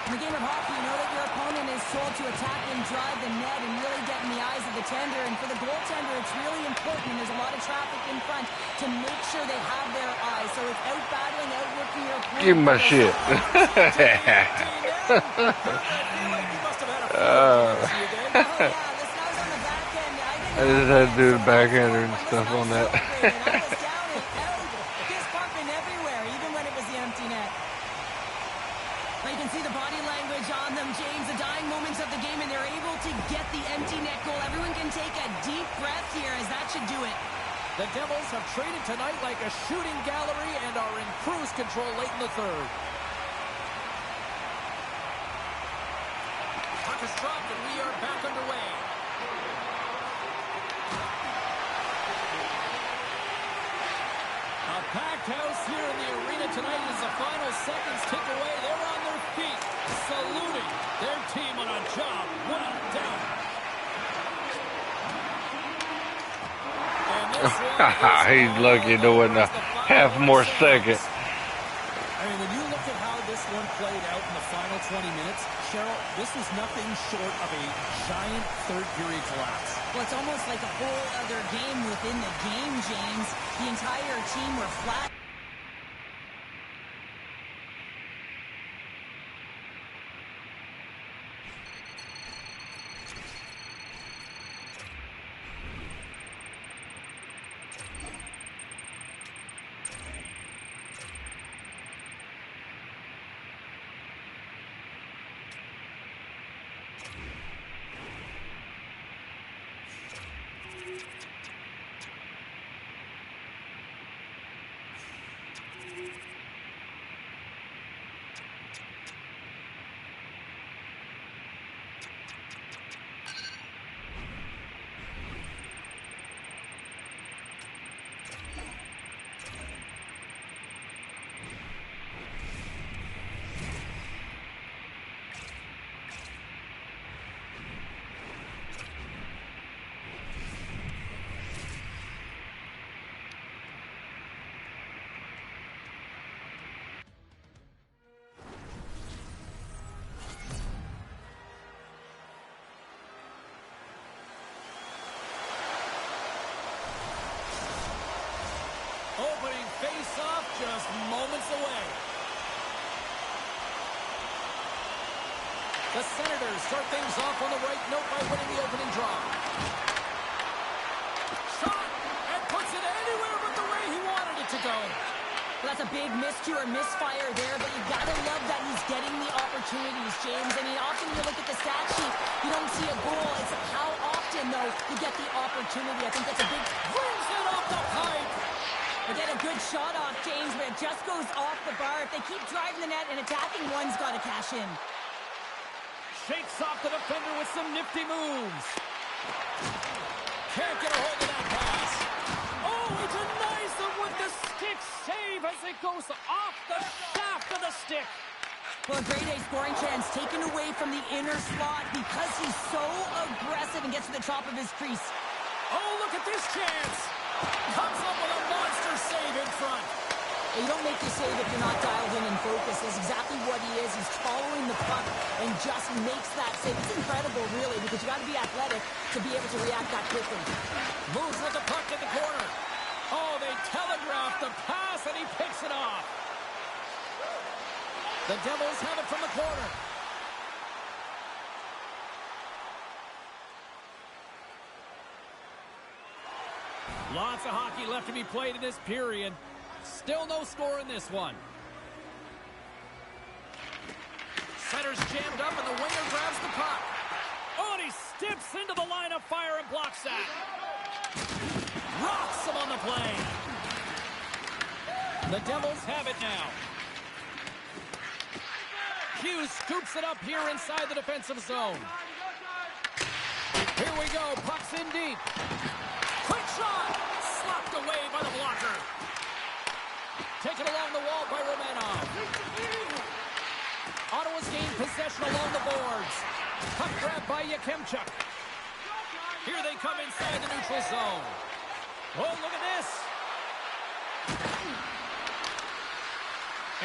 In the game of hockey, you know that your opponent is told to attack and drive the net and really get in the eyes of the tender. And for the goaltender, it's really important, and there's a lot of traffic in front, to make sure they have their eyes. So it's out-battling, outworking your opponent. Give him my shit. Oh, yeah, this guy's on the back end. I just had to do the backhander and stuff on that. I was down and out, fist pumping everywhere, even when it was the empty net. get the empty net goal. Everyone can take a deep breath here, as that should do it. The Devils have traded tonight like a shooting gallery and are in cruise control late in the third. Puck is dropped and we are back underway. A packed house here in the arena tonight as the final seconds tick away. They're on their feet, saluting their team on a job well done. He's lucky doing a half more second. I mean, when you look at how this one played out in the final 20 minutes, Cheryl, this was nothing short of a giant third-period collapse. Well, it's almost like a whole other game within the game, James. The entire team were flat. Opening face-off just moments away. The Senators start things off on the right note by winning the opening draw. Shot, and puts it anywhere but the way he wanted it to go. Well, that's a big miscue or misfire there, but you gotta love that he's getting the opportunities, James. I mean, often you look at the stat sheet, you don't see a goal. It's how often, though, you get the opportunity. I think that's a big... Brings it off the pipe. They get a good shot off, James, but it just goes off the bar. If they keep driving the net, and attacking one's got to cash in. Shakes off the defender with some nifty moves. Can't get a hold of that pass. Oh, he denies them with the stick save as it goes off the shaft of the stick. Well, a great A scoring chance taken away from the inner slot because he's so aggressive and gets to the top of his crease. Oh, look at this chance. Comes up with a monster save in front. You don't make the save if you're not dialed in and focused. That's exactly what he is. He's following the puck and just makes that save. It's incredible, really, because you got to be athletic to be able to react that quickly. Moves with the puck in the corner. Oh, they telegraph the pass, and he picks it off. The Devils have it from the corner. Lots of hockey left to be played in this period. Still no score in this one. Center's jammed up, and the winger grabs the puck. Oh, and he steps into the line of fire and blocks that. Rocks him on the play. The Devils have it now. Hughes scoops it up here inside the defensive zone. Here we go. Puck's in deep. Quick shot! Slapped away by the blocker. Taken along the wall by Romanov. Ottawa's gained possession along the boards. Puck grabbed by Yakemchuk. Here they come inside the neutral zone. Oh, look at this.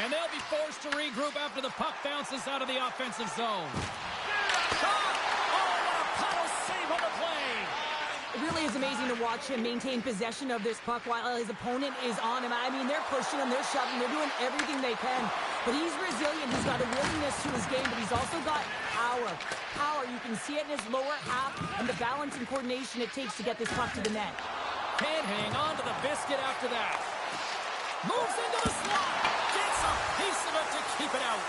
And they'll be forced to regroup after the puck bounces out of the offensive zone. Shot! Oh, what a paddle save on the play! It really is amazing to watch him maintain possession of this puck while his opponent is on him. I mean, they're pushing him, they're shoving, they're doing everything they can. But he's resilient. He's got a willingness to his game, but he's also got power. Power, you can see it in his lower half and the balance and coordination it takes to get this puck to the net. Can't hang on to the biscuit after that. Moves into the slot. Gets a piece of it to keep it out.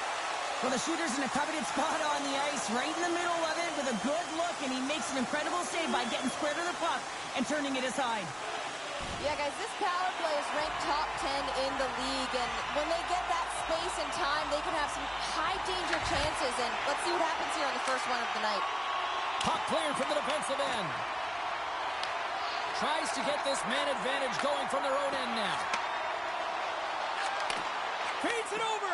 Well, the shooter's in a coveted spot on the ice, right in the middle of it, with with a good look, and he makes an incredible save by getting square to the puck and turning it aside. Yeah, guys, this power play is ranked top 10 in the league, and when they get that space and time, they can have some high-danger chances, and let's see what happens here on the first one of the night. Puck cleared from the defensive end. Tries to get this man advantage going from their own end now. Feeds it over.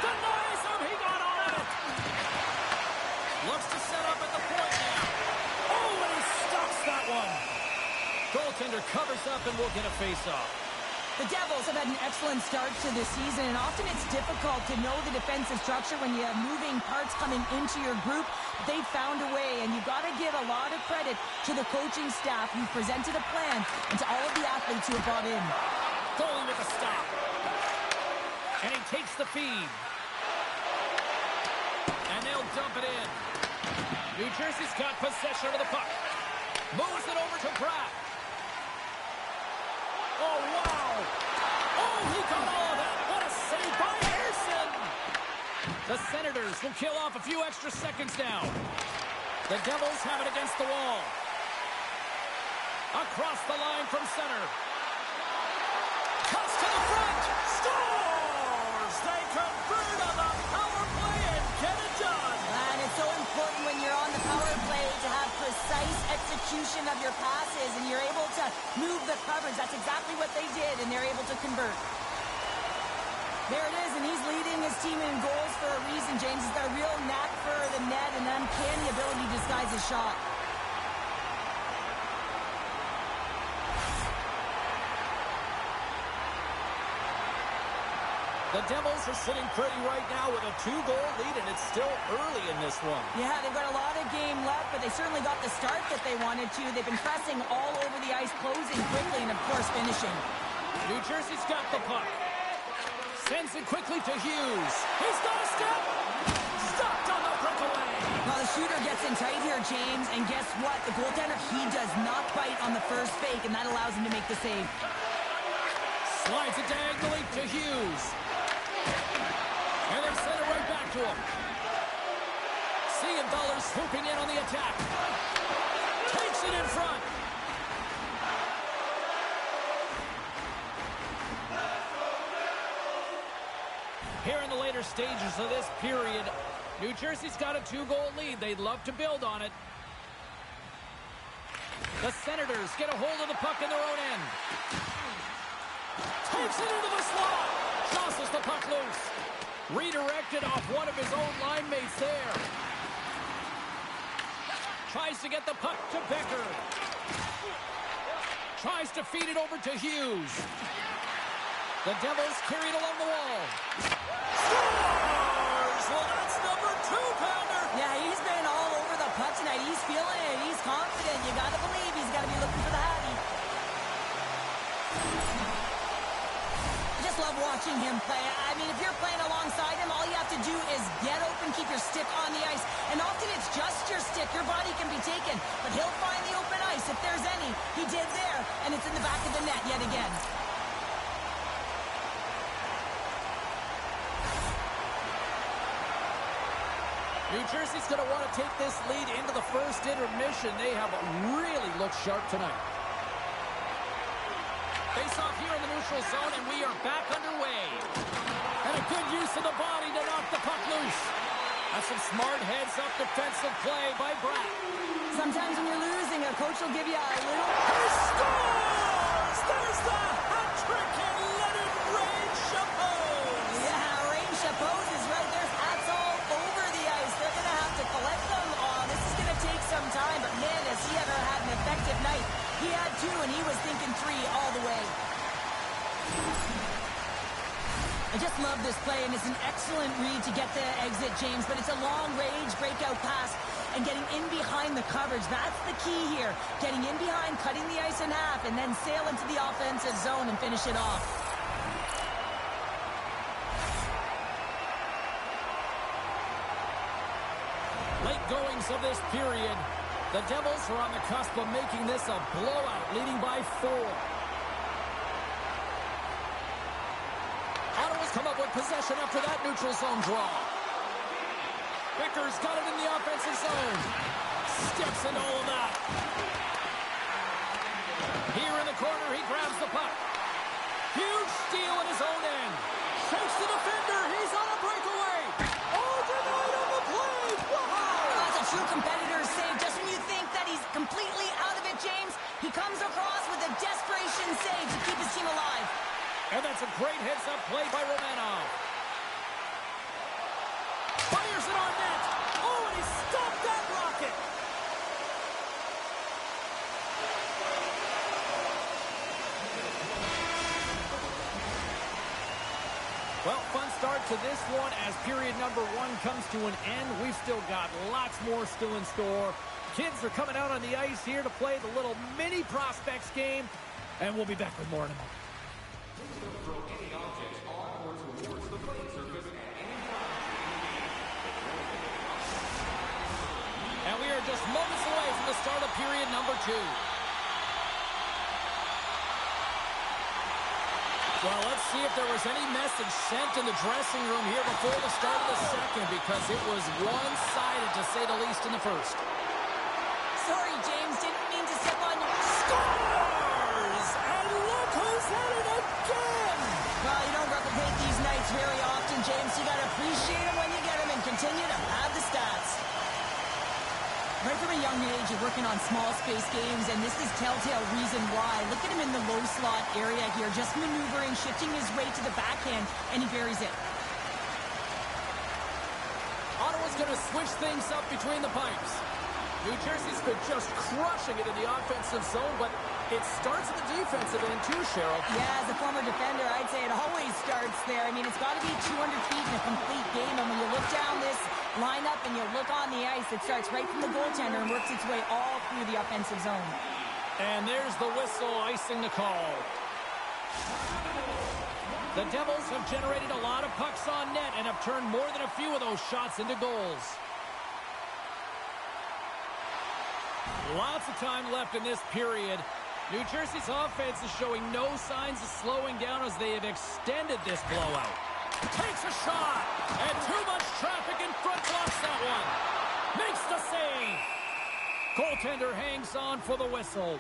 Denies him. He got on it. Looks to set up at the point now. Oh, and he stops that one. Goaltender covers up and will get a face-off. The Devils have had an excellent start to this season, and often it's difficult to know the defensive structure when you have moving parts coming into your group. They've found a way, and you've got to give a lot of credit to the coaching staff who presented a plan and to all of the athletes who have bought in. Goalie with a stop. And he takes the feed. And they'll dump it in. New Jersey's got possession of the puck. Moves it over to Pratt. Oh, wow. Oh, he got all of that. What a save by Harrison. The Senators will kill off a few extra seconds now. The Devils have it against the wall. Across the line from center. Cuts to the front. Scores! They convert on the power play and get it done. And it's so important when you're on the power play to have precise execution of your passes, and you're able to move the coverage. That's exactly what they did, and they're able to convert. There it is, and he's leading his team in goals for a reason, James. He's got a real knack for the net and an uncanny ability to disguise his shot. The Devils are sitting pretty right now with a 2-goal lead, and it's still early in this one. Yeah, they've got a lot of game left, but they certainly got the start that they wanted to. They've been pressing all over the ice, closing quickly, and, of course, finishing. New Jersey's got the puck. Sends it quickly to Hughes. He's got a step. Stopped on the breakaway. Well, the shooter gets in tight here, James, and guess what? The goaltender, he does not bite on the first fake, and that allows him to make the save. Slides it diagonally to Hughes. And they send it right back to him. Siegenthaler swooping in on the attack. Takes it in front. Here in the later stages of this period, New Jersey's got a 2-goal lead. They'd love to build on it. The Senators get a hold of the puck in their own end. Takes it into the slot. Jostles the puck loose. Redirected off one of his own line mates there. Tries to get the puck to Becker. Tries to feed it over to Hughes. The Devils carried along the wall. Scores! Well, that's number 2-pounder. Yeah, he's been all over the puck tonight. He's feeling it. He's confident. You got to believe he's got to be looking for the Hattie. I just love watching him play. I mean, if you're playing alongside him, all you have to do is get open, keep your stick on the ice. And often it's just your stick. Your body can be taken, but he'll find the open ice if there's any. He did there, and it's in the back of the net yet again. New Jersey's going to want to take this lead into the first intermission. They have really looked sharp tonight. Face off here in the neutral zone, and we are back underway. And a good use of the body to knock the puck loose. That's some smart heads-up defensive play by Bratt. Sometimes when you're losing, a coach will give you a little... He scores! There's the hat trick, and let it rain Chapeaus! Yeah, Rain Chapeaus is right. There's hats all over the ice. They're going to have to collect them. This is going to take some time, but man, has he ever had an effective night. He had 2, and he was thinking 3 all the way. I just love this play, and it's an excellent read to get the exit, James, but it's a long-range breakout pass and getting in behind the coverage. That's the key here. Getting in behind, cutting the ice in half, and then sail into the offensive zone and finish it off. Late goings of this period. The Devils are on the cusp of making this a blowout, leading by 4. Ottawa's come up with possession after that neutral zone draw. Becker's got it in the offensive zone. steps into all of that. Here in the corner, he grabs the puck. Huge steal in his own end. Shakes the defender. He's on a breakaway. Oh, denied on the play. Wow. That's a true competitor save. Just when you think that he's completely out of it, James, he comes across with a desperation save to keep his team alive. And that's a great heads-up play by Romanov. Fires it on net. Oh, and he stopped that rocket. Well, fun start to this one as period number 1 comes to an end. We've still got lots more still in store. Kids are coming out on the ice here to play the little mini prospects game, and we'll be back with more in a moment. And we are just moments away from the start of period number 2. Well, let's see if there was any message sent in the dressing room here before the start of the second, because it was one-sided, to say the least, in the first. Sorry, James. Didn't mean to step on you. Scores! And look who's at it again! Well, you don't replicate these nights very often, James. You got to appreciate them when you get them and continue to have the stats. Right from a young age, you're working on small space games, and this is telltale reason why. Look at him in the low slot area here, just maneuvering, shifting his way to the backhand, and he buries it. Ottawa's going to switch things up between the pipes. New Jersey's been just crushing it in the offensive zone, but it starts at the defensive end too, Cheryl. Yeah, as a former defender, I'd say it always starts there. I mean, it's got to be 200 feet in a complete game, and when you look down this lineup and you look on the ice, it starts right from the goaltender and works its way all through the offensive zone. And there's the whistle icing the call. The Devils have generated a lot of pucks on net and have turned more than a few of those shots into goals. Lots of time left in this period. New Jersey's offense is showing no signs of slowing down as they have extended this blowout. Takes a shot, and too much traffic in front blocks that one. Makes the save. Goaltender hangs on for the whistle.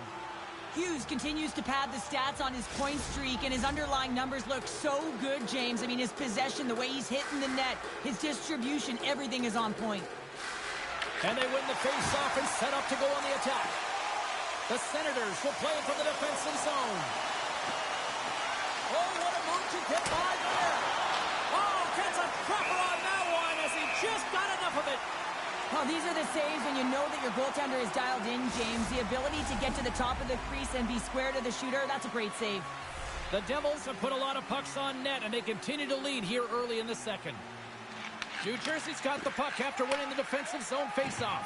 Hughes continues to pad the stats on his point streak, and his underlying numbers look so good, James. I mean, his possession, the way he's hitting the net, his distribution, everything is on point. And they win the face-off and set up to go on the attack. The Senators will play it from the defensive zone. Oh, what a move to get by there. Oh, gets a cropper on that one as he just got enough of it. Well, these are the saves when you know that your goaltender is dialed in, James. The ability to get to the top of the crease and be square to the shooter, that's a great save. The Devils have put a lot of pucks on net, and they continue to lead here early in the second. New Jersey's got the puck after winning the defensive zone faceoff.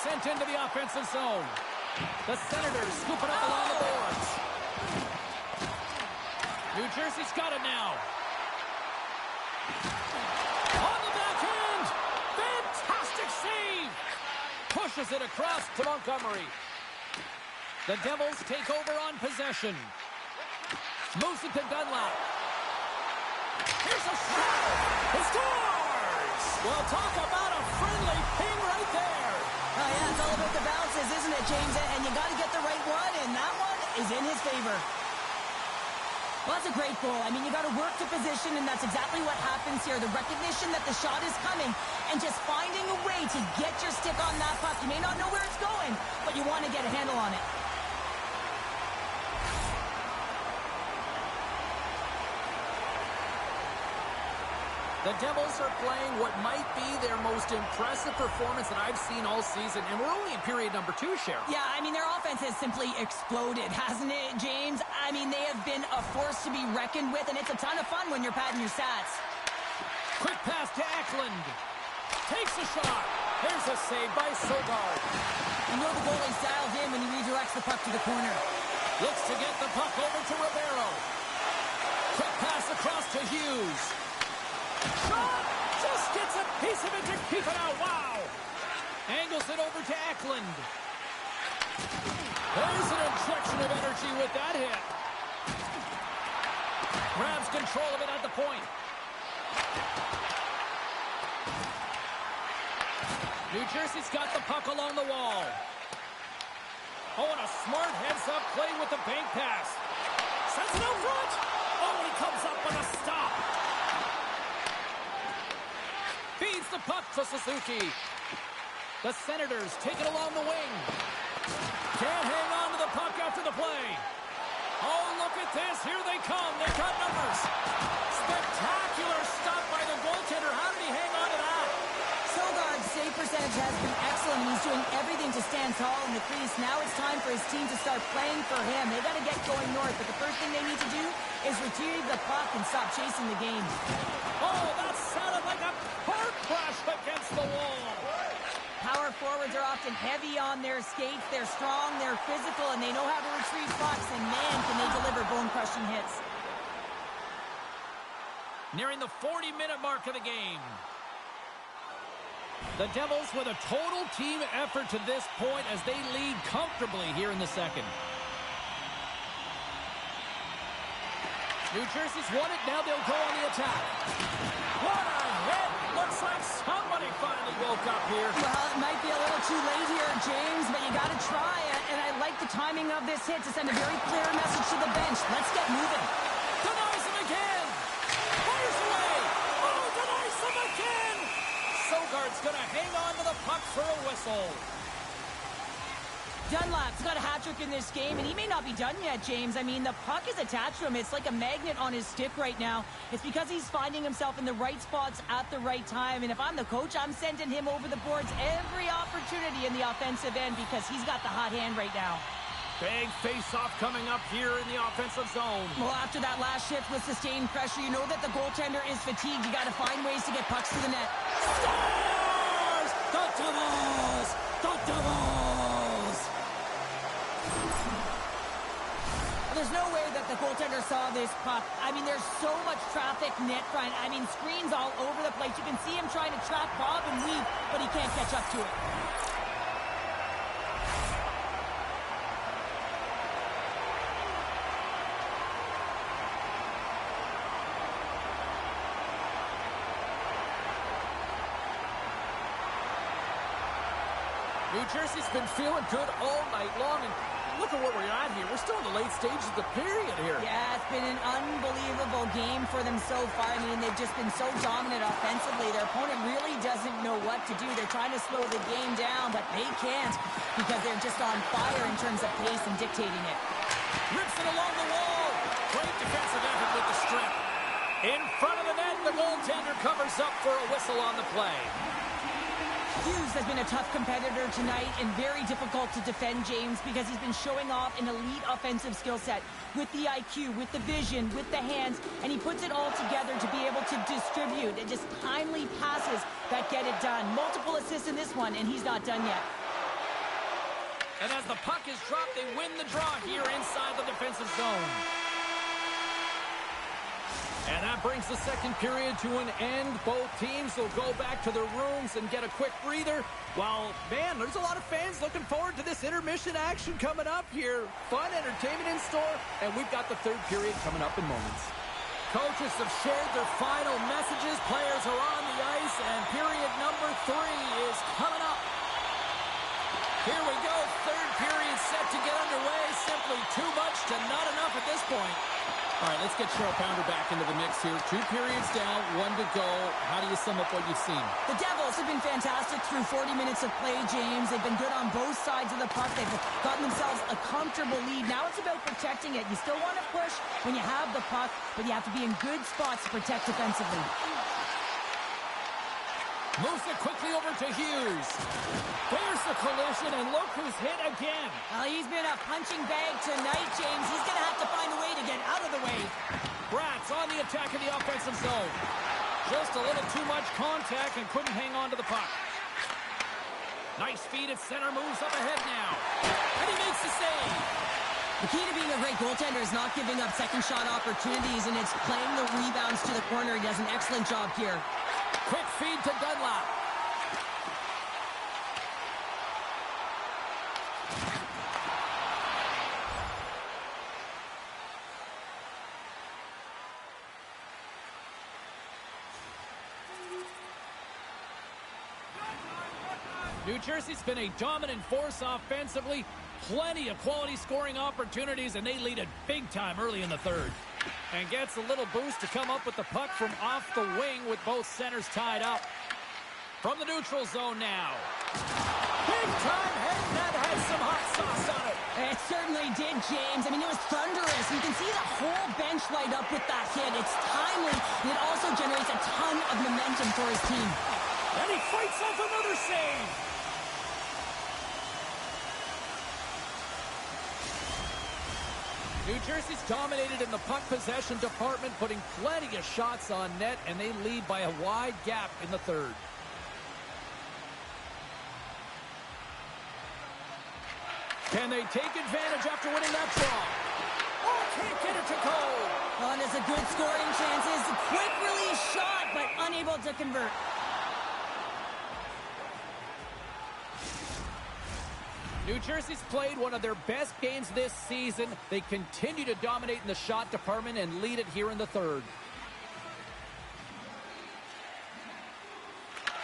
Sent into the offensive zone. The Senators scooping up along the boards. New Jersey's got it now. On the backhand. Fantastic save. Pushes it across to Montgomery. The Devils take over on possession. Moves it to Dunlap. Here's a shot. He scores! Well, talk about a friendly ping right there. Oh, yeah, it's all about the bounces, isn't it, James? And you got to get the right one, and that one is in his favor. Well, that's a great goal. I mean, you got to work to position, and that's exactly what happens here. The recognition that the shot is coming, and just finding a way to get your stick on that puck. You may not know where it's going, but you want to get a handle on it. The Devils are playing what might be their most impressive performance that I've seen all season, and we're only in period number 2, Cheryl. Yeah, I mean, their offense has simply exploded, hasn't it, James? I mean, they have been a force to be reckoned with, and it's a ton of fun when you're padding your stats. Quick pass to Eklund. Takes a shot. There's a save by Sogard. You know the goalie's dialed in when he redirects the puck to the corner. Looks to get the puck over to Ribeiro. Quick pass across to Hughes. Shot! Just gets a piece of it to keep it out. Wow! Angles it over to Eklund. There's an injection of energy with that hit. Grabs control of it at the point. New Jersey's got the puck along the wall. Oh, and a smart heads-up play with the bank pass. Sends it out front. Oh, and he comes up with a stop. Feeds the puck to Suzuki. The Senators take it along the wing. Can't hang on to the puck after the play. Oh, look at this. Here they come. They've got numbers. Spectacular stop by the goaltender. How did he hang on to that? Sogard's save percentage has been excellent, and he's doing everything to stand tall in the crease. Now it's time for his team to start playing for him. They got to get going north, but the first thing they need to do is retrieve the puck and stop chasing the game. Oh, that sounded like a car crash against the wall. Power forwards are often heavy on their skates. They're strong, they're physical, and they know how to retrieve pucks, and man, can they deliver bone-crushing hits. Nearing the 40-minute mark of the game. The Devils with a total team effort to this point as they lead comfortably here in the second. New Jersey's won it. Now they'll go on the attack. What a hit! Looks like somebody finally woke up here. Well, it might be a little too late here, James, but you got to try it. And I like the timing of this hit to send a very clear message to the bench. Let's get moving. Denies him again. Fires away. Oh, denies him again. Sogard's going to hang on to the puck for a whistle. Dunlap's got a hat-trick in this game, and he may not be done yet, James. I mean, the puck is attached to him. It's like a magnet on his stick right now. It's because he's finding himself in the right spots at the right time. And if I'm the coach, I'm sending him over the boards every opportunity in the offensive end because he's got the hot hand right now. Big face-off coming up here in the offensive zone. Well, after that last shift with sustained pressure, you know that the goaltender is fatigued. You got to find ways to get pucks to the net. Stars! The Devils! The Devils! There's no way that the goaltender saw this puck. I mean, there's so much traffic net front. I mean, screens all over the place. You can see him trying to trap Bob and weave, but he can't catch up to it. New Jersey's been feeling good all night long, and look at where we're at here. We're still in the late stages of the period here. Yeah, it's been an unbelievable game for them so far. I mean, they've just been so dominant offensively. Their opponent really doesn't know what to do. They're trying to slow the game down, but they can't because they're just on fire in terms of pace and dictating it. Rips it along the wall. Great defensive effort with the strip. In front of the net, the goaltender covers up for a whistle on the play. Hughes has been a tough competitor tonight and very difficult to defend, James, because he's been showing off an elite offensive skill set with the IQ, with the vision, with the hands, and he puts it all together to be able to distribute and just timely passes that get it done. Multiple assists in this one, and he's not done yet. And as the puck is dropped, they win the draw here inside the defensive zone. And that brings the second period to an end. Both teams will go back to their rooms and get a quick breather. While, man, there's a lot of fans looking forward to this intermission action coming up here. Fun entertainment in store, and we've got the third period coming up in moments. Coaches have shared their final messages. Players are on the ice, and period number 3 is coming up. Here we go. Third period set to get underway. Simply too much to not enough at this point. All right, let's get Cheryl Pounder back into the mix here. 2 periods down, 1 to go. How do you sum up what you've seen? The Devils have been fantastic through 40 minutes of play, James. They've been good on both sides of the puck. They've gotten themselves a comfortable lead. Now it's about protecting it. You still want to push when you have the puck, but you have to be in good spots to protect defensively. Moves it quickly over to Hughes. There's the collision, and look who's hit again. Well, he's been a punching bag tonight, James. He's going to have to find a way to get out of the way. Bratz on the attack in the offensive zone. Just a little too much contact and couldn't hang on to the puck. Nice feed at center, moves up ahead now. And he makes the save. The key to being a great goaltender is not giving up second shot opportunities, and it's playing the rebounds to the corner. He does an excellent job here. Quick feed to Dunlap. New Jersey's been a dominant force offensively. Plenty of quality scoring opportunities, and they lead it big time early in the third. And gets a little boost to come up with the puck from off the wing with both centers tied up. From the neutral zone now. Big time hit that has some hot sauce on it. It certainly did, James. I mean, it was thunderous. You can see the whole bench light up with that hit. It's timely, and it also generates a ton of momentum for his team. And he fights off another save. New Jersey's dominated in the puck possession department, putting plenty of shots on net, and they lead by a wide gap in the third. Can they take advantage after winning that draw? Oh, can't get it to go. Well, and it's a good scoring chances. A quick release shot, but unable to convert. New Jersey's played one of their best games this season. They continue to dominate in the shot department and lead it here in the third.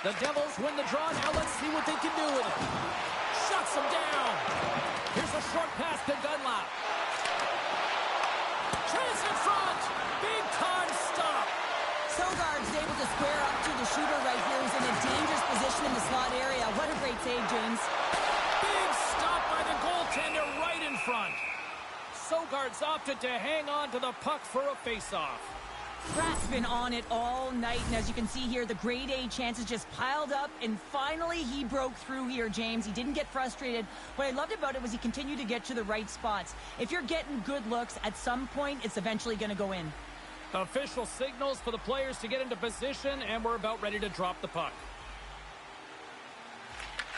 The Devils win the draw. Now let's see what they can do with it. Shuts them down. Here's a short pass to Dunlap. Chance in front. Big time stop. Sogard's able to square up to the shooter right here, who's in a dangerous position in the slot area. What a great save, James. Big stop by the goaltender right in front. Sogard's opted to hang on to the puck for a face-off. Pratt's been on it all night, and as you can see here, the grade A chances just piled up, and finally he broke through here, James. He didn't get frustrated. What I loved about it was he continued to get to the right spots. If you're getting good looks, at some point, it's eventually going to go in. Official signals for the players to get into position, and we're about ready to drop the puck.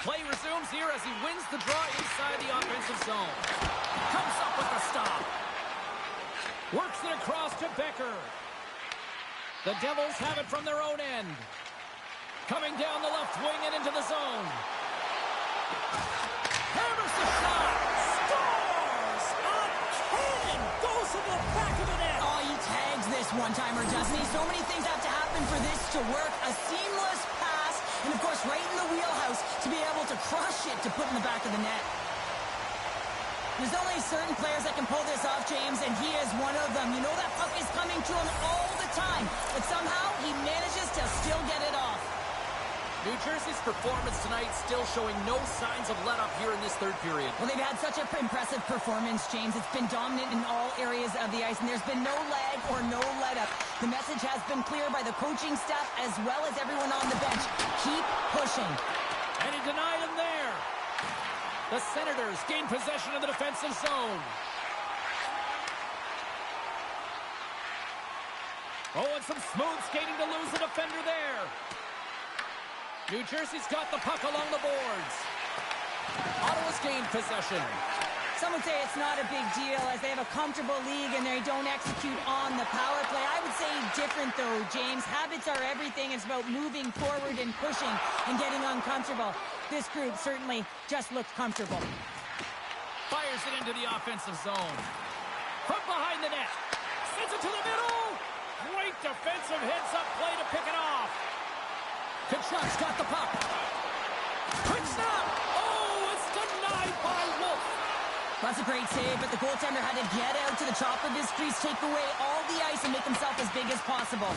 Play resumes here as he wins the draw inside the offensive zone. Comes up with the stop. Works it across to Becker. The Devils have it from their own end. Coming down the left wing and into the zone. Hammers the shot. Scores! A cannon goes to the back of the net. Oh, he tags this one-timer, doesn't he? So many things have to happen for this to work. A seamless pass, and of course right in the wheelhouse to be able to crush it to put in the back of the net. There's only certain players that can pull this off, James, and he is one of them. You know that puck is coming to him all the time, but somehow he manages to still get it off. New Jersey's performance tonight still showing no signs of let-up here in this third period. Well, they've had such an impressive performance, James. It's been dominant in all areas of the ice, and there's been no lag or no let-up. The message has been clear by the coaching staff as well as everyone on the bench. Keep pushing. And he denied him there. The Senators gain possession of the defensive zone. Oh, and some smooth skating to lose the defender there. New Jersey's got the puck along the boards. Ottawa's gained possession. Some would say it's not a big deal as they have a comfortable league and they don't execute on the power play. I would say different though, James. Habits are everything. It's about moving forward and pushing and getting uncomfortable. This group certainly just looks comfortable. Fires it into the offensive zone. From behind the net. Sends it to the middle. Great defensive heads-up play to pick it off. Kachuk's got the puck. Quick snap. Oh, it's denied by Wolf. That's a great save, but the goaltender had to get out to the top of his crease, take away all the ice, and make himself as big as possible.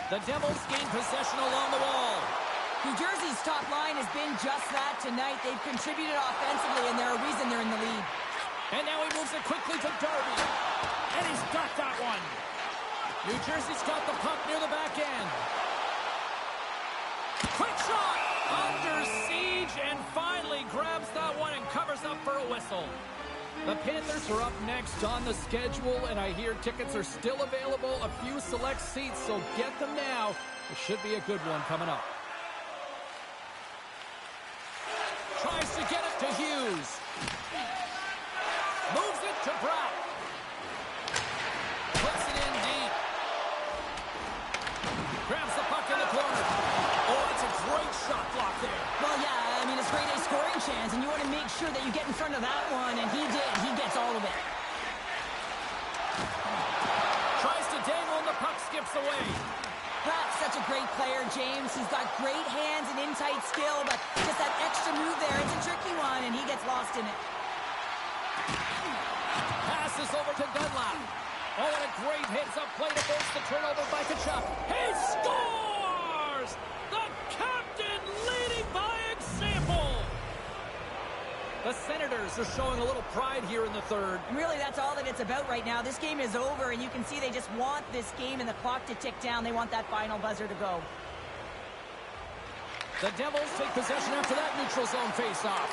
The Devils gain possession along the wall. New Jersey's top line has been just that tonight. They've contributed offensively, and they're a reason they're in the lead. And now he moves it quickly to Darby. And he's got that one. New Jersey's got the puck near the back end. Quick shot! Under siege, and finally grabs that one and covers up for a whistle. The Panthers are up next on the schedule, and I hear tickets are still available. A few select seats, so get them now. It should be a good one coming up. Tries to get it to Hughes. Moves it to Brown. Puts it in deep. Grabs the puck in the corner. Oh, it's a great shot block there. Well, yeah, I mean, it's a grade A scoring chance, and you want to make sure that you get in front of that one, and he did. He gets all of it. Tries to dangle, and the puck skips away. Pratt's such a great player, James. He's got great hands and in-tight skill, but just that extra move there, it's a tricky one, and he gets lost in it. Passes over to Dunlap. Oh, and a great heads-up play to force the turnover by Kachuk. He scores! The captain leading by example! The Senators are showing a little pride here in the third. And really, that's all that it's about right now. This game is over, and you can see they just want this game and the clock to tick down. They want that final buzzer to go. The Devils take possession after that neutral zone face-off.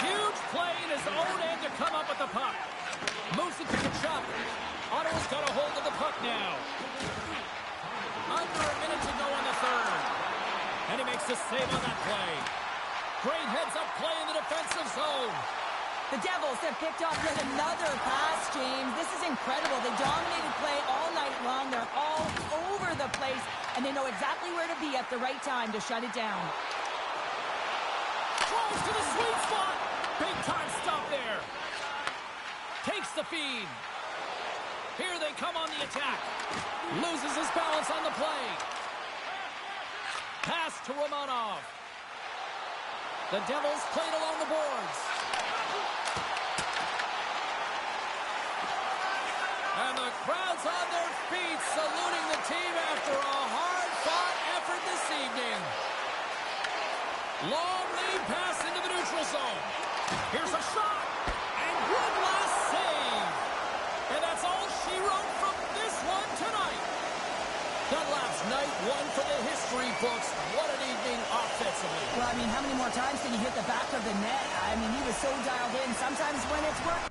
Huge play in his own end to come up with the puck. Moves it to Kachuk. Ottawa's got a hold of the puck now. Under a minute to go in the third. And he makes the save on that play. Great heads-up play in the defensive zone. The Devils have picked off yet another pass, James. This is incredible. They dominated play all night long. They're all over the place, and they know exactly where to be at the right time to shut it down. Throws to the sweet spot. Big time stop there. Takes the feed. Here they come on the attack. Loses his balance on the play. Pass to Romanov. The Devils played along the boards. And the crowd's on their feet saluting the team after a hard-fought effort this evening. Long lead pass into the neutral zone. Here's a shot. And one last save. And that's all she wrote from this one tonight. Dunlap's night one for the history books. What an evening offensively. Well, I mean, how many more times can he hit the back of the net? I mean, he was so dialed in. Sometimes when it's working.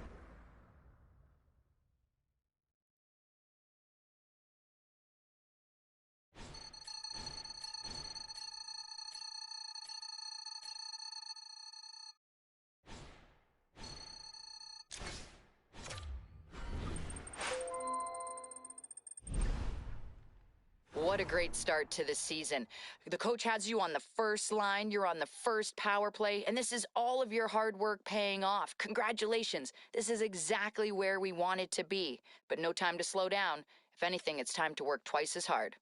What a great start to the season. The coach has you on the first line, you're on the first power play, and this is all of your hard work paying off. Congratulations. This is exactly where we wanted to be. But no time to slow down. If anything, it's time to work twice as hard.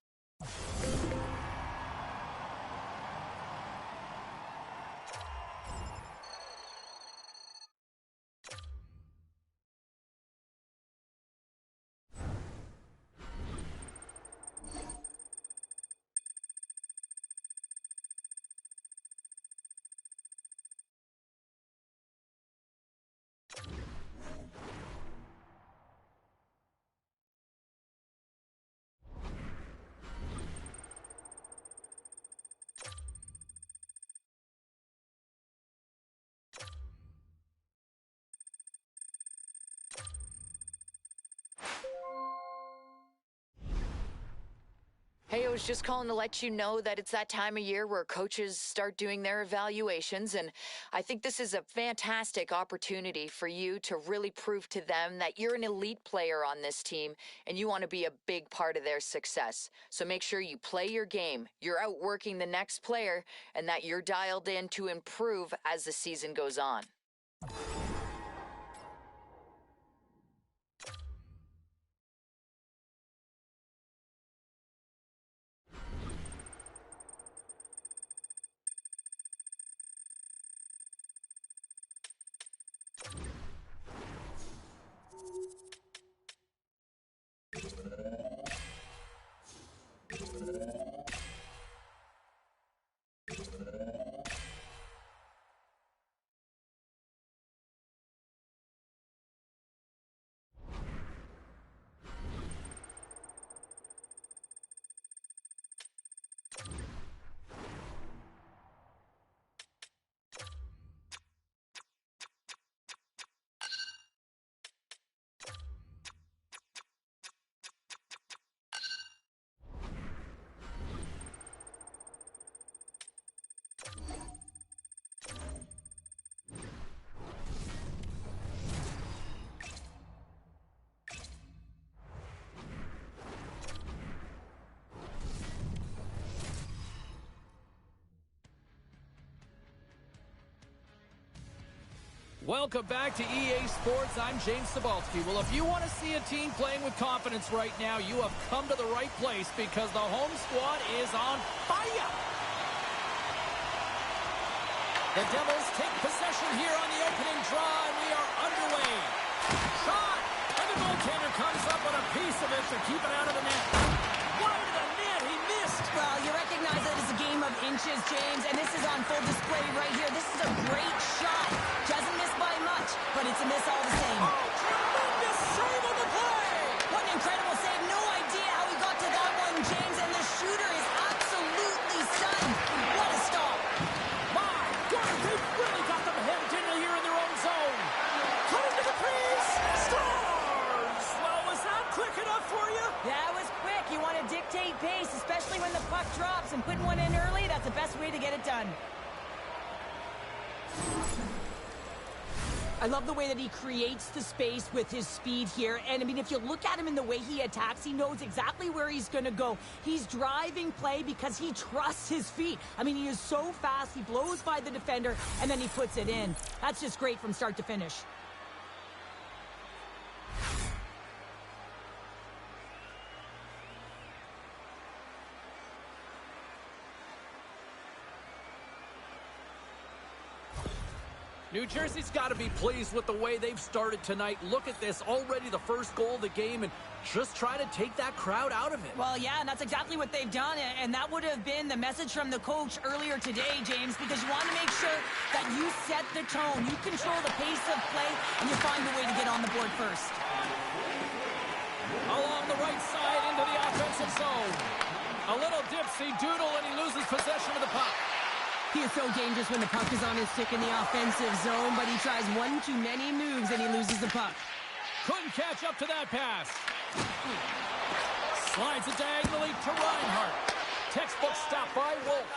Hey, I was just calling to let you know that it's that time of year where coaches start doing their evaluations, and I think this is a fantastic opportunity for you to really prove to them that you're an elite player on this team and you want to be a big part of their success. So make sure you play your game, you're outworking the next player, and that you're dialed in to improve as the season goes on. Welcome back to EA Sports. I'm James Cebulski. Well, if you want to see a team playing with confidence right now, you have come to the right place because the home squad is on fire. The Devils take possession here on the opening draw, and we are underway. Shot! And the goaltender comes up with a piece of it to keep it out of the net. Wide of the net, he missed. Well, you recognize that it's a game of inches, James, and this is on full display right here. This is a great shot. Doesn't miss by much, but it's a miss all the same. Oh, tremendous save on the play! What an incredible save. No idea how he got to that one, James, and the shooter is absolutely stunned. What a stop. My God, they've really got them hemmed in here in their own zone. Coming to the crease, scores! Well, was that quick enough for you? That was quick. You want to dictate pace, especially when the puck drops, and putting one in early, that's the best way to get it done. I love the way that he creates the space with his speed here. And, I mean, if you look at him in the way he attacks, he knows exactly where he's going to go. He's driving play because he trusts his feet. I mean, he is so fast. He blows by the defender, and then he puts it in. That's just great from start to finish. New Jersey's got to be pleased with the way they've started tonight. Look at this, already the first goal of the game, and just try to take that crowd out of it. Well, yeah, and that's exactly what they've done, and that would have been the message from the coach earlier today, James, because you want to make sure that you set the tone, you control the pace of play, and you find a way to get on the board first. Along the right side into the offensive zone. A little dipsy doodle, and he loses possession of the puck. He is so dangerous when the puck is on his stick in the offensive zone, but he tries one too many moves and he loses the puck. Couldn't catch up to that pass. Slides it diagonally to Reinhart. Textbook stop by Wolf.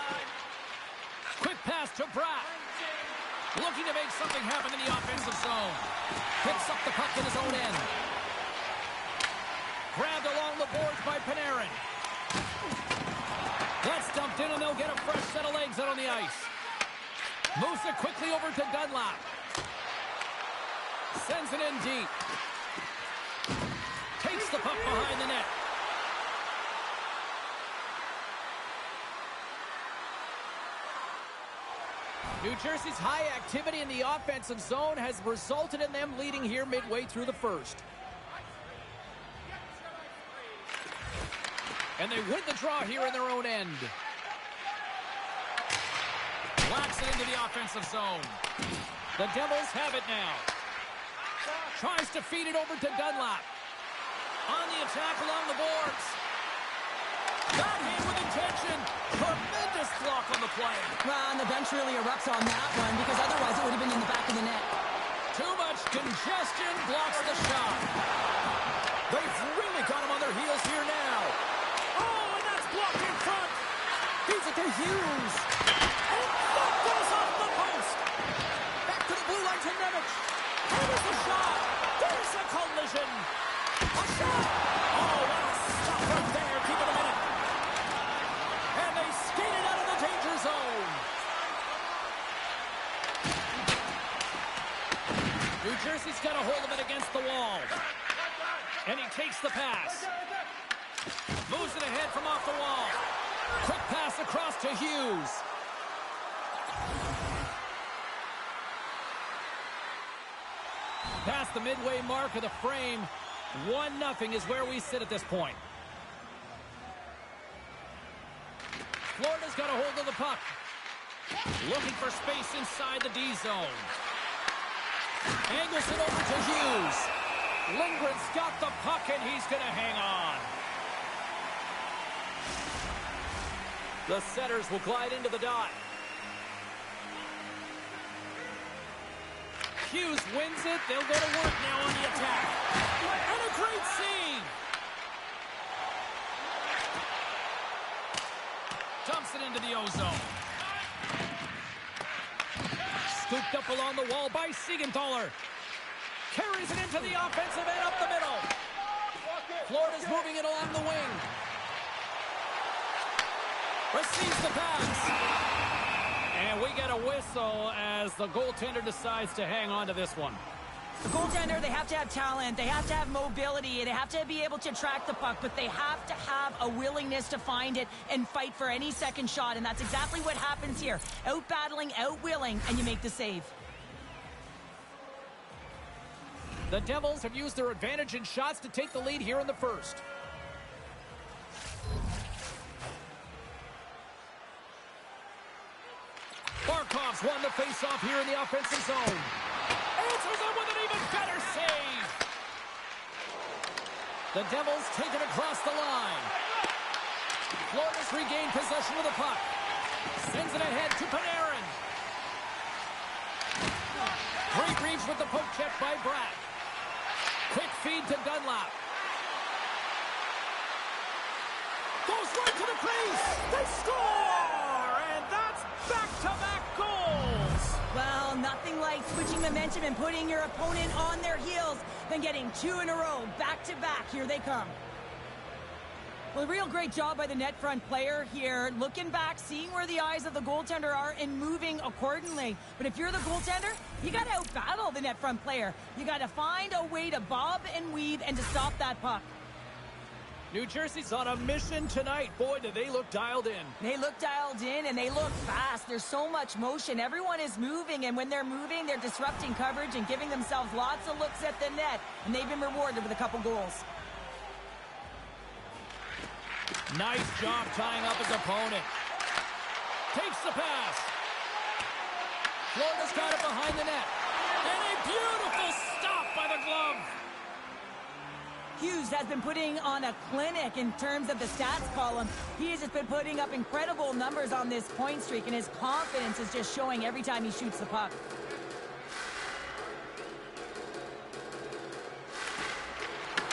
Quick pass to Bratt. Looking to make something happen in the offensive zone. Picks up the puck in his own end. Grabbed along the boards by Panarin. That's dumped in, and they'll get a fresh set of legs out on the ice. Moves it quickly over to Dunlop. Sends it in deep. Takes the puck behind the net. New Jersey's high activity in the offensive zone has resulted in them leading here midway through the first. And they win the draw here in their own end. Whacks it into the offensive zone. The Devils have it now. Tries to feed it over to Dunlop. On the attack along the boards. Backhand with intention. Tremendous block on the play. Well, and the bench really erupts on that one because otherwise it would have been in the back of the net. Too much congestion blocks the shot. They've really got him on their heels here now. Oh, and that's blocked in front. Feeds it to Hughes. And that goes off the post. Back to the blue line to Nemec. There's the shot. There's a collision. A shot. Oh, what a stop right there. Keep it a minute. And they skated out of the danger zone. New Jersey's got a hold of it against the wall. And he takes the pass. Moves it ahead from off the wall. Quick pass across to Hughes. Past the midway mark of the frame. 1-0 is where we sit at this point. Florida's got a hold of the puck. Looking for space inside the D zone. Angles it over to Hughes. Lindgren's got the puck, and he's going to hang on. The setters will glide into the dot. Hughes wins it. They'll go to work now on the attack. And a great save. Dumps it into the O-zone. Scooped up along the wall by Siegenthaler. Carries it into the offensive end up the middle. Florida's moving it along the wing. Receives the pass. And we get a whistle as the goaltender decides to hang on to this one. The goaltender, they have to have talent, they have to have mobility, they have to be able to track the puck, but they have to have a willingness to find it and fight for any second shot, and that's exactly what happens here. Out-battling, out-willing, and you make the save. The Devils have used their advantage in shots to take the lead here in the first. Barkov's won the face-off here in the offensive zone. Answers it with an even better save. The Devils take it across the line. Florida's regained possession of the puck. Sends it ahead to Panarin. Great reach with the poke check by Bratt. Quick feed to Dunlap. Goes right to the crease. They score! And that's back-to-back goals. Well, nothing like switching momentum and putting your opponent on their heels than getting two in a row, back-to-back. Here they come. Well, a real great job by the net front player here, looking back, seeing where the eyes of the goaltender are, and moving accordingly. But if you're the goaltender, you got to out-battle the net front player. You got to find a way to bob and weave and to stop that puck. New Jersey's on a mission tonight. Boy, do they look dialed in. They look dialed in, and they look fast. There's so much motion. Everyone is moving, and when they're moving, they're disrupting coverage and giving themselves lots of looks at the net, and they've been rewarded with a couple goals. Nice job tying up his opponent. Takes the pass. Florida's got it behind the net. And a beautiful stop by the glove. Hughes has been putting on a clinic in terms of the stats column. He has just been putting up incredible numbers on this point streak, and his confidence is just showing every time he shoots the puck.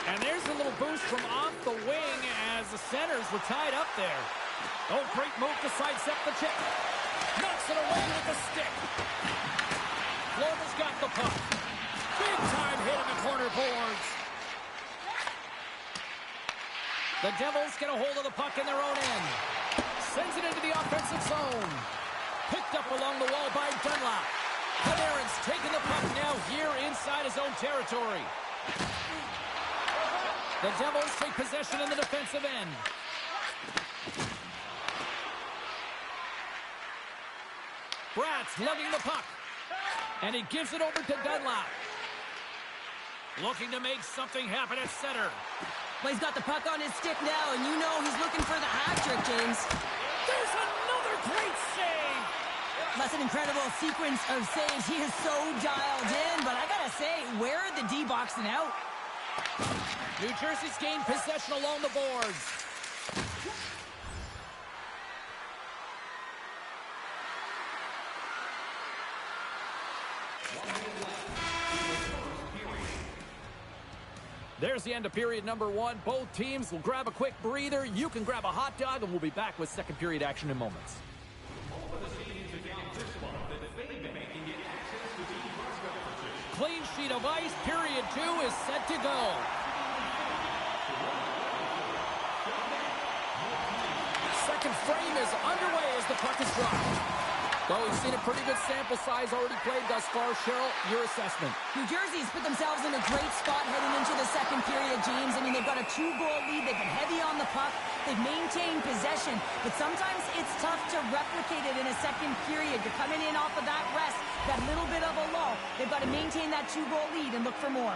And there's a little boost from off the wing as the centers were tied up there. Oh, great move to sidestep the chip. Knocks it away with the stick. Florida's got the puck. Big time hit in the corner boards. The Devils get a hold of the puck in their own end. Sends it into the offensive zone. Picked up along the wall by Dunlap. Panarin's taking the puck now here inside his own territory. The Devils take possession in the defensive end. Bratt's lugging the puck. And he gives it over to Dunlap. Looking to make something happen at center. Well, he's got the puck on his stick now, and you know he's looking for the hat-trick, James. There's another great save! That's an incredible sequence of saves. He is so dialed in, but I gotta say, where are the D boxing out? New Jersey's gained possession along the boards. There's the end of period number one. Both teams will grab a quick breather. You can grab a hot dog, and we'll be back with second period action in moments. Clean sheet of ice. Period two is set to go. Second frame is underway as the puck is dropped. Well, we've seen a pretty good sample size already played thus far. Cheryl, your assessment. New Jersey's put themselves in a great spot heading into the second period, James. I mean, they've got a 2-goal lead. They've been heavy on the puck. They've maintained possession. But sometimes it's tough to replicate it in a second period. You're coming in off of that rest, that little bit of a lull. They've got to maintain that 2-goal lead and look for more.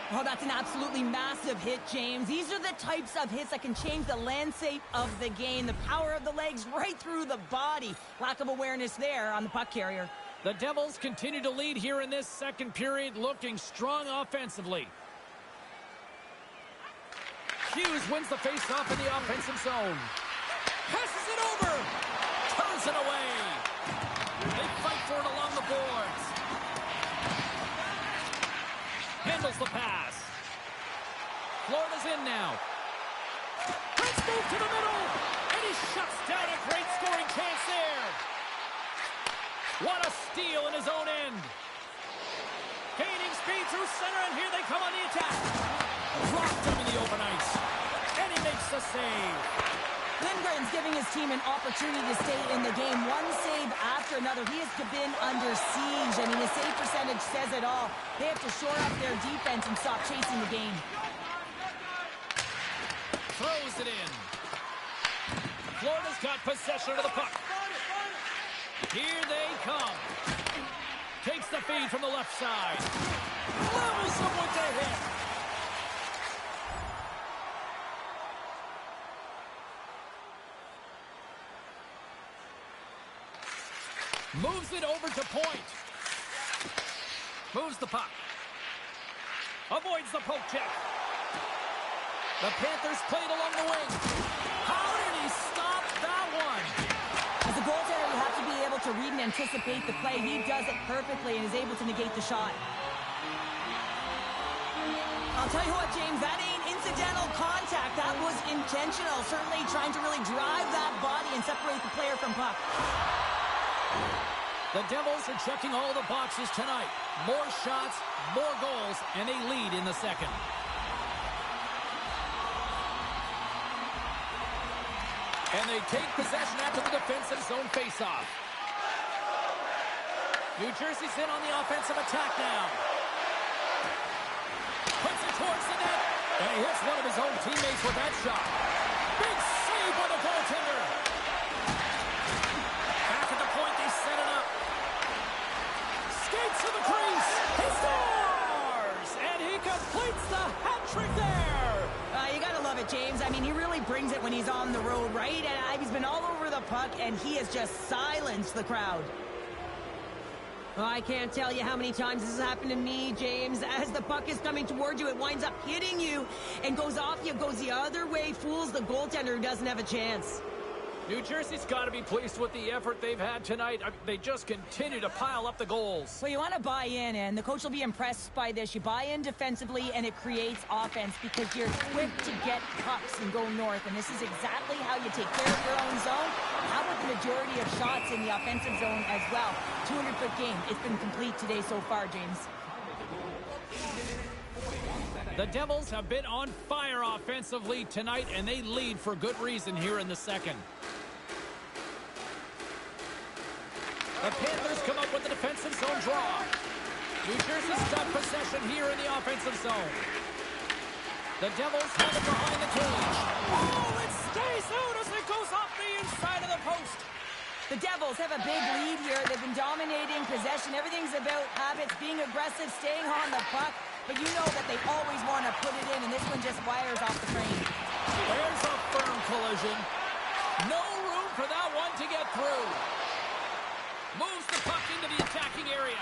Oh, that's an absolutely massive hit, James. These are the types of hits that can change the landscape of the game. The power of the legs right through the body. Lack of awareness there on the puck carrier. The Devils continue to lead here in this second period, looking strong offensively. Hughes wins the face-off in the offensive zone. Passes it over. Turns it away. They fight for it along the boards. Handles the pass. Florida's in now. Let's move to the middle. And he shuts down a great scoring chance there. What a steal in his own end. Gaining speed through center, and here they come on the attack. Dropped him in the open ice. And he makes the save. Lindgren's giving his team an opportunity to stay in the game. One save after after another. He has been under siege. I mean, the save percentage says it all. They have to shore up their defense and stop chasing the game. Throws it in. Florida's got possession of the puck. Here they come. Takes the feed from the left side. Levels them with the hit. Moves it over to point. Moves the puck. Avoids the poke check. The Panthers played along the wing. How did he stop that one? As a goaltender, you have to be able to read and anticipate the play. He does it perfectly and is able to negate the shot. I'll tell you what, James, that ain't incidental contact. That was intentional. Certainly trying to really drive that body and separate the player from puck. The Devils are checking all the boxes tonight. More shots, more goals, and they lead in the second. And they take possession after the defensive zone faceoff. New Jersey's in on the offensive attack now. Puts it towards the net. And he hits one of his own teammates with that shot. Big save by the goaltender. Back at the point, they set it up. Skates to the crease. He scores! And he completes the hat trick there. You gotta love it, James. I mean, he really brings it when he's on the road, right? And he's been all over the puck, and he has just silenced the crowd. Well, I can't tell you how many times this has happened to me, James. As the puck is coming toward you, it winds up hitting you and goes off you, goes the other way, fools the goaltender who doesn't have a chance. New Jersey's got to be pleased with the effort they've had tonight. I mean, they just continue to pile up the goals. Well, you want to buy in, and the coach will be impressed by this. You buy in defensively, and it creates offense because you're quick to get pucks and go north, and this is exactly how you take care of your own zone. How about the majority of shots in the offensive zone as well? 200-foot game. It's been complete today so far, James. The Devils have been on fire offensively tonight, and they lead for good reason here in the second. The Panthers come up with the defensive zone draw. New Jersey's got possession here in the offensive zone. The Devils have it behind the cage. Oh, it stays out as it goes off the inside of the post. The Devils have a big lead here. They've been dominating possession. Everything's about habits, being aggressive, staying on the puck. But you know that they always want to put it in, and this one just wires off the frame. There's a firm collision. No room for that one to get through. Moves the puck into the attacking area.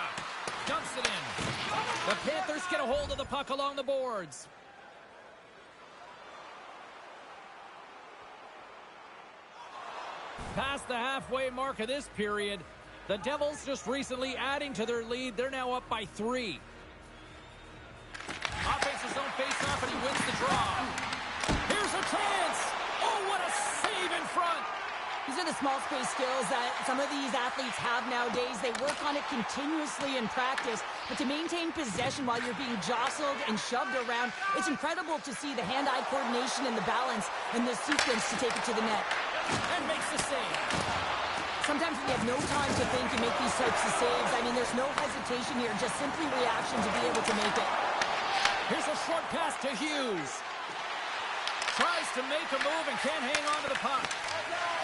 Dumps it in. The Panthers get a hold of the puck along the boards. Past the halfway mark of this period, the Devils just recently adding to their lead. They're now up by 3. Offensive zone face-off, and he wins the draw. Here's a chance. Oh, what a save in front. These are the small space skills that some of these athletes have nowadays. They work on it continuously in practice, but to maintain possession while you're being jostled and shoved around, it's incredible to see the hand-eye coordination and the balance in this sequence to take it to the net. And makes the save. Sometimes when you have no time to think, you make these types of saves. I mean, there's no hesitation here, just simply reaction to be able to make it. Here's a short pass to Hughes. Tries to make a move and can't hang on to the puck.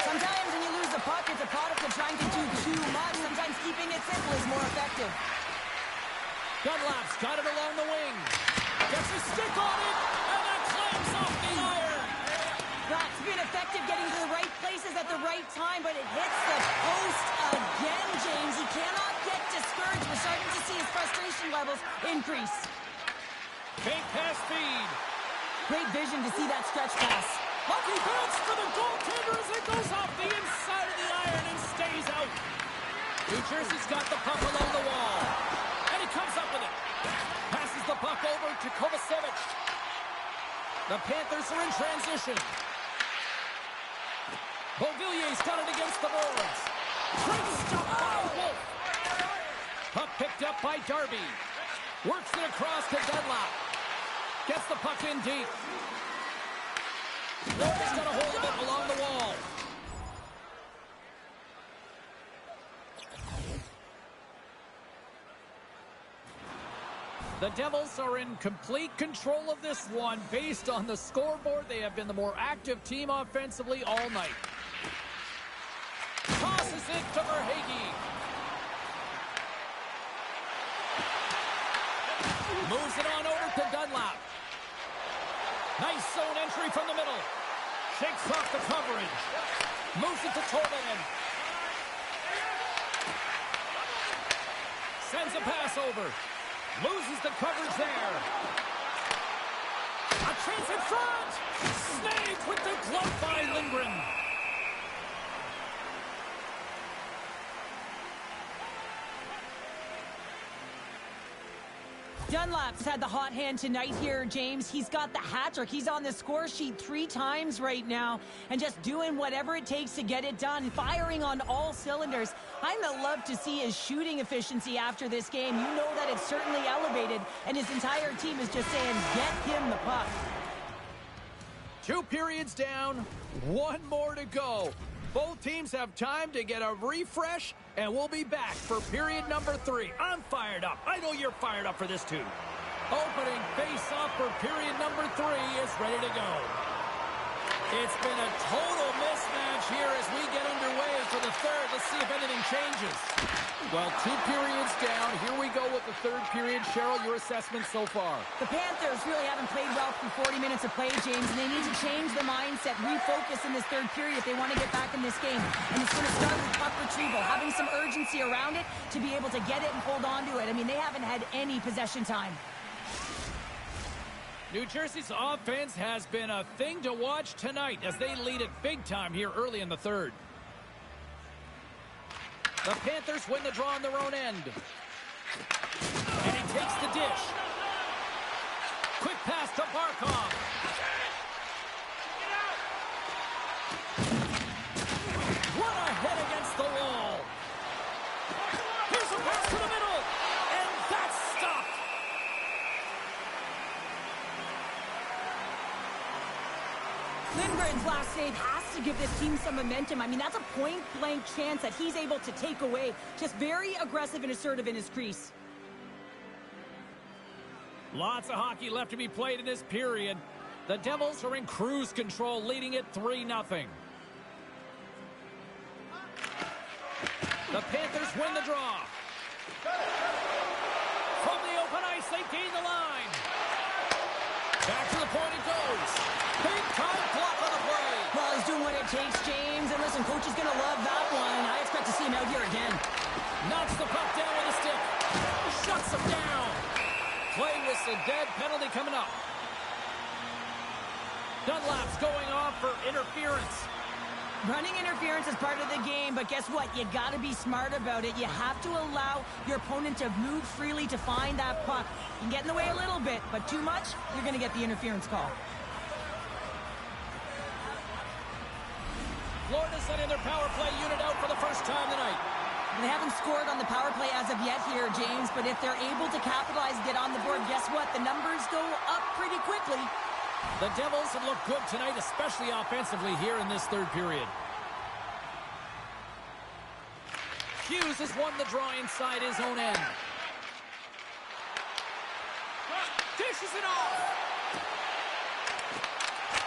Sometimes when you lose the puck, it's a product of trying to do too much. Sometimes keeping it simple is more effective. Dunlap's got it along the wing. Gets a stick on it, and that clams off the iron. That's been effective getting to the right places at the right time, but it hits the post again, James. He cannot get discouraged. We're starting to see his frustration levels increase. Fake pass feed. Great vision to see that stretch pass. Lucky bounce for the goaltender as it goes off the inside of the iron and stays out. New Jersey's got the puck along the wall. And he comes up with it. Passes the puck over to Kovacevic. The Panthers are in transition. Beauvillier's got it against the boards. Great stop by Wolf. Puck picked up by Darby. Works it across to Dunlap. Gets the puck in deep. Florida's got a hold of it along the wall. The Devils are in complete control of this one. Based on the scoreboard, they have been the more active team offensively all night. Tosses it to Verhaeghe. Moves it on over to Dunlap. Nice zone entry from the middle. Shakes off the coverage. Moves it to Tolvanen. Sends a pass over. Loses the coverage there. A chance in front. Snagged with the glove by Lindgren. Dunlap's had the hot hand tonight here, James. He's got the hat trick. He's on the score sheet 3 times right now and just doing whatever it takes to get it done, firing on all cylinders. I'm going to love to see his shooting efficiency after this game. You know that it's certainly elevated, and his entire team is just saying, get him the puck. 2 periods down, 1 more to go. Both teams have time to get a refresh, and we'll be back for period number 3. I'm fired up. I know you're fired up for this too. Opening face-off for period number 3 is ready to go. It's been a total mismatch here as we get underway for the third. Let's see if anything changes. Well, 2 periods down. Here we go with the third period. Cheryl, your assessment so far? The Panthers really haven't played well through 40 minutes of play, James, and they need to change the mindset, refocus in this third period if they want to get back in this game. And it's going to start with puck retrieval, having some urgency around it to be able to get it and hold on to it. I mean, they haven't had any possession time. New Jersey's offense has been a thing to watch tonight as they lead it big time here early in the third. The Panthers win the draw on their own end. And he takes the dish. Quick pass to Barkov. What a hit against the wall. Here's a pass to the middle. And that's stopped. Lindgren's last save has to give this team some momentum. I mean, that's a point-blank chance that he's able to take away. Just very aggressive and assertive in his crease. Lots of hockey left to be played in this period. The Devils are in cruise control, leading it 3-0. The Panthers win the draw. From the open ice, they gain the line. Back to the point it goes. Big time block on the play. Well, he's doing what it takes, James. And listen, coach is going to love that one. I expect to see him out here again. Knocks the puck down with a stick. Shuts him down. Play whistle dead. Penalty coming up. Dunlap's going off for interference. Running interference is part of the game, but guess what? You got to be smart about it. You have to allow your opponent to move freely to find that puck. You can get in the way a little bit, but too much, you're going to get the interference call. Florida's sending their power play unit out for the first time tonight. They haven't scored on the power play as of yet here, James, but if they're able to capitalize and get on the board, guess what? The numbers go up pretty quickly. The Devils have looked good tonight, especially offensively here in this third period. Hughes has won the draw inside his own end. Dishes it off.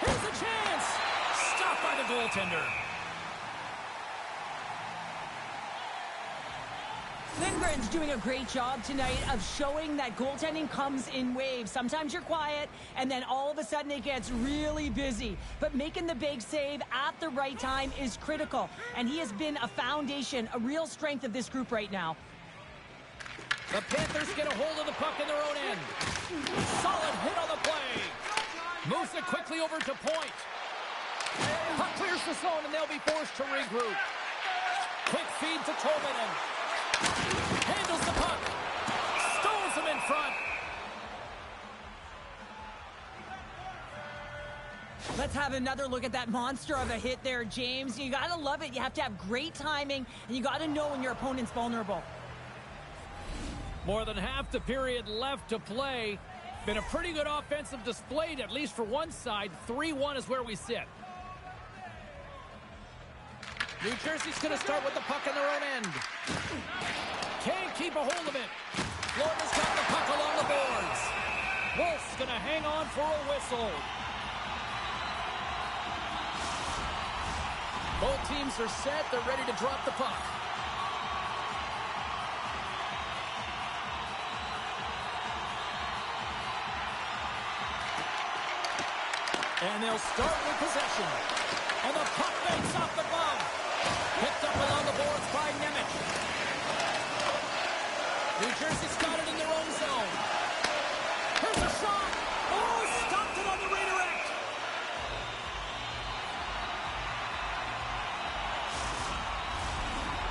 Here's a chance. Stopped by the goaltender. Lindgren's doing a great job tonight of showing that goaltending comes in waves. Sometimes you're quiet, and then all of a sudden it gets really busy. But making the big save at the right time is critical, and he has been a foundation, a real strength of this group right now. The Panthers get a hold of the puck in their own end. Solid hit on the play. Moves it quickly over to point. Puck clears the zone, and they'll be forced to regroup. Quick feed to Tolvanen. Handles the puck. Stones him in front. Let's have another look at that monster of a hit there, James. You got to love it. You have to have great timing, and you got to know when your opponent's vulnerable. More than half the period left to play. Been a pretty good offensive display, at least for one side. 3-1 is where we sit. New Jersey's going to start with the puck in their own end. Can't keep a hold of it. Florida's got the puck along the boards. to hang on for a whistle. Both teams are set. They're ready to drop the puck. And they'll start with possession. And the puck makes off the glove. Picked up along the boards by Nemec. New Jersey's got it in their own zone. Here's a shot. Oh, stopped it on the redirect.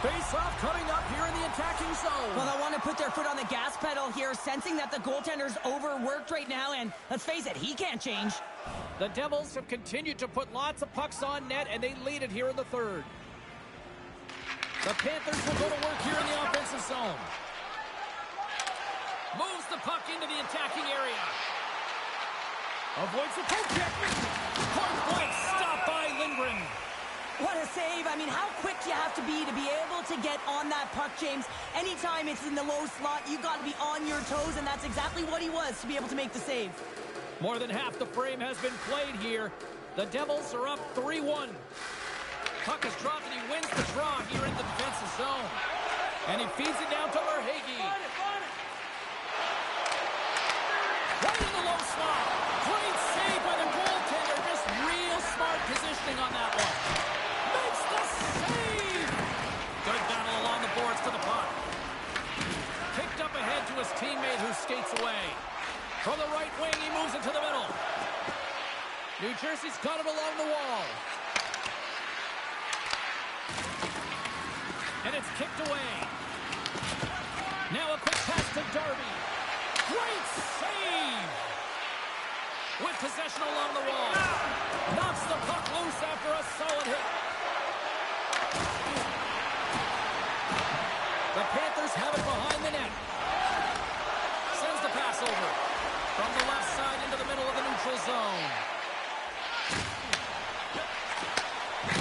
Face-off coming up here in the attacking zone. Well, they want to put their foot on the gas pedal here, sensing that the goaltender's overworked right now, and let's face it, he can't change. The Devils have continued to put lots of pucks on net, and they lead it here in the third. The Panthers will go to work here in the offensive zone. Moves the puck into the attacking area. Avoids the poke check. Point blank, stopped by Lindgren. What a save. I mean, how quick you have to be able to get on that puck, James. Anytime it's in the low slot, you got to be on your toes, and that's exactly what he was to be able to make the save. More than half the frame has been played here. The Devils are up 3-1. Puck is dropped, and he wins the draw here in the defensive zone. And he feeds it down to Verhaeghe. Right in the low slot. Great save by the goaltender. Just real smart positioning on that one. Makes the save. Good battle along the boards to the puck. Kicked up ahead to his teammate who skates away. From the right wing, he moves it to the middle. New Jersey's got it along the wall. And it's kicked away. Now a quick pass to Darby. Great save! With possession along the wall. Knocks the puck loose after a solid hit. The Panthers have it behind the net. Sends the pass over. From the left side into the middle of the neutral zone.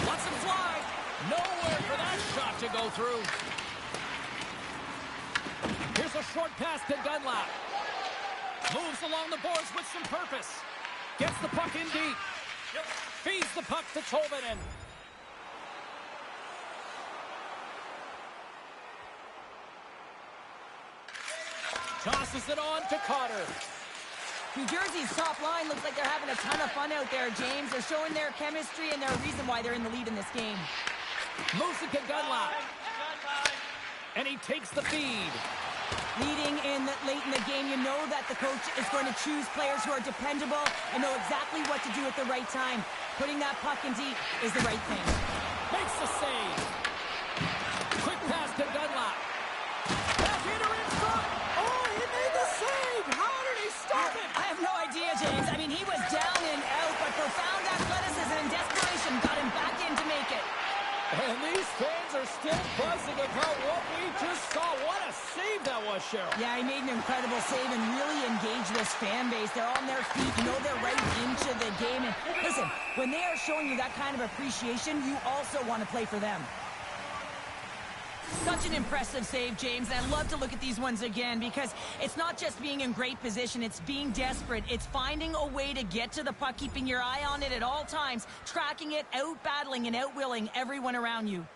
Lets it fly. Nowhere for that shot to go through. Here's a short pass to Dunlap. Moves along the boards with some purpose. Gets the puck in deep. Feeds the puck to Tolvanen. Tosses it on to Cotter. New Jersey's top line looks like they're having a ton of fun out there, James. They're showing their chemistry, and they're a reason why they're in the lead in this game. Moves it to Dunlap. And he takes the feed. Leading in late in the game, you know that the coach is going to choose players who are dependable and know exactly what to do at the right time. Putting that puck in deep is the right thing. Makes the save. Quick pass to Dunlap. Backhander in front. Oh, he made the save. How did he stop it? I have no idea, James. I mean, he was down and out, but profound athleticism and desperation got him back in to make it. And these fans are still buzzing about what we just saw. What a save that was, Cheryl. Yeah, he made an incredible save and really engaged this fan base. They're on their feet. You know they're right into the game. And listen, when they are showing you that kind of appreciation, you also want to play for them. Such an impressive save, James, and I'd love to look at these ones again because it's not just being in great position, it's being desperate. It's finding a way to get to the puck, keeping your eye on it at all times, tracking it, out-battling and out-willing everyone around you.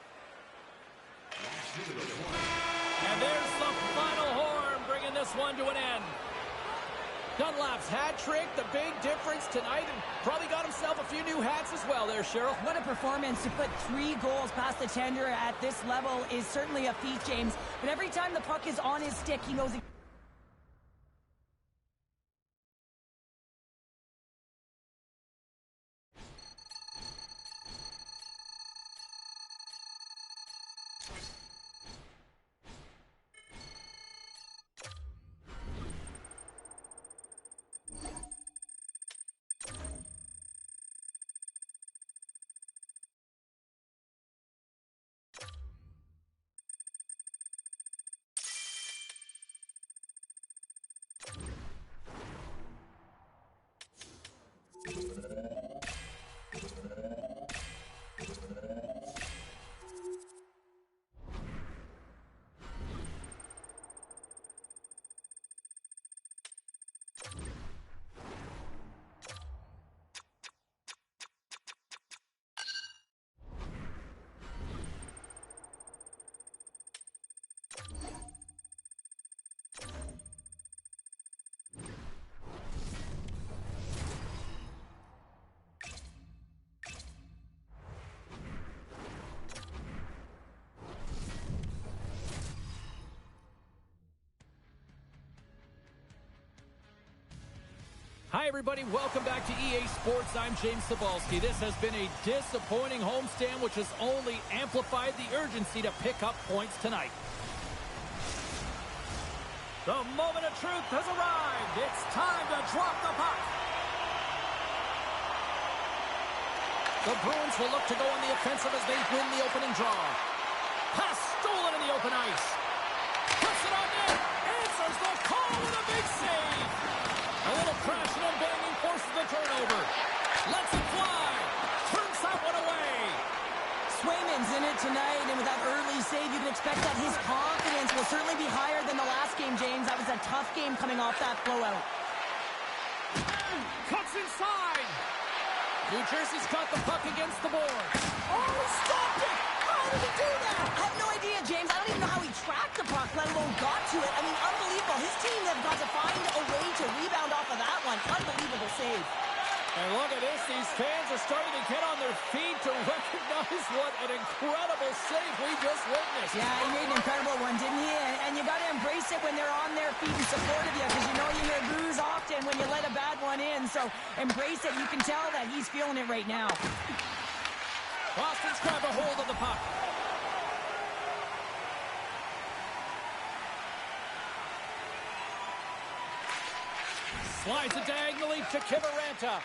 And there's the final horn, bringing this one to an end. Dunlap's hat trick, the big difference tonight, and probably got himself a few new hats as well there, Cheryl. What a performance. To put 3 goals past the tender at this level is certainly a feat, James. But every time the puck is on his stick, he knows Hi, everybody. Welcome back to EA Sports. I'm James Cebulski. This has been a disappointing homestand, which has only amplified the urgency to pick up points tonight. The moment of truth has arrived. It's time to drop the puck. The Bruins will look to go on the offensive as they win the opening draw. Pass stolen in the open ice. Puts it on net. Answers the call with a big save. A little crashing and banging forces the turnover. Lets it fly. Turns that one away. Swayman's in it tonight, and with that early save, you can expect that his confidence will certainly be higher than the last game, James. That was a tough game coming off that blowout. Cuts inside. New Jersey's got the puck against the board. Oh, he stopped it. How did he do that? I have no idea, James. I don't even know how he tracked the puck, let alone got to it. I mean, unbelievable. His team have got to find a way to rebound off of that one. Unbelievable save. And look at this. These fans are starting to get on their feet to recognize what an incredible save we just witnessed. Yeah, he made an incredible one, didn't he? And you got to embrace it when they're on their feet in support of you, because you know you hear boos often when you let a bad one in. So embrace it. You can tell that he's feeling it right now. Boston's grabbed a hold of the puck. Slides it diagonally to Kivaranta.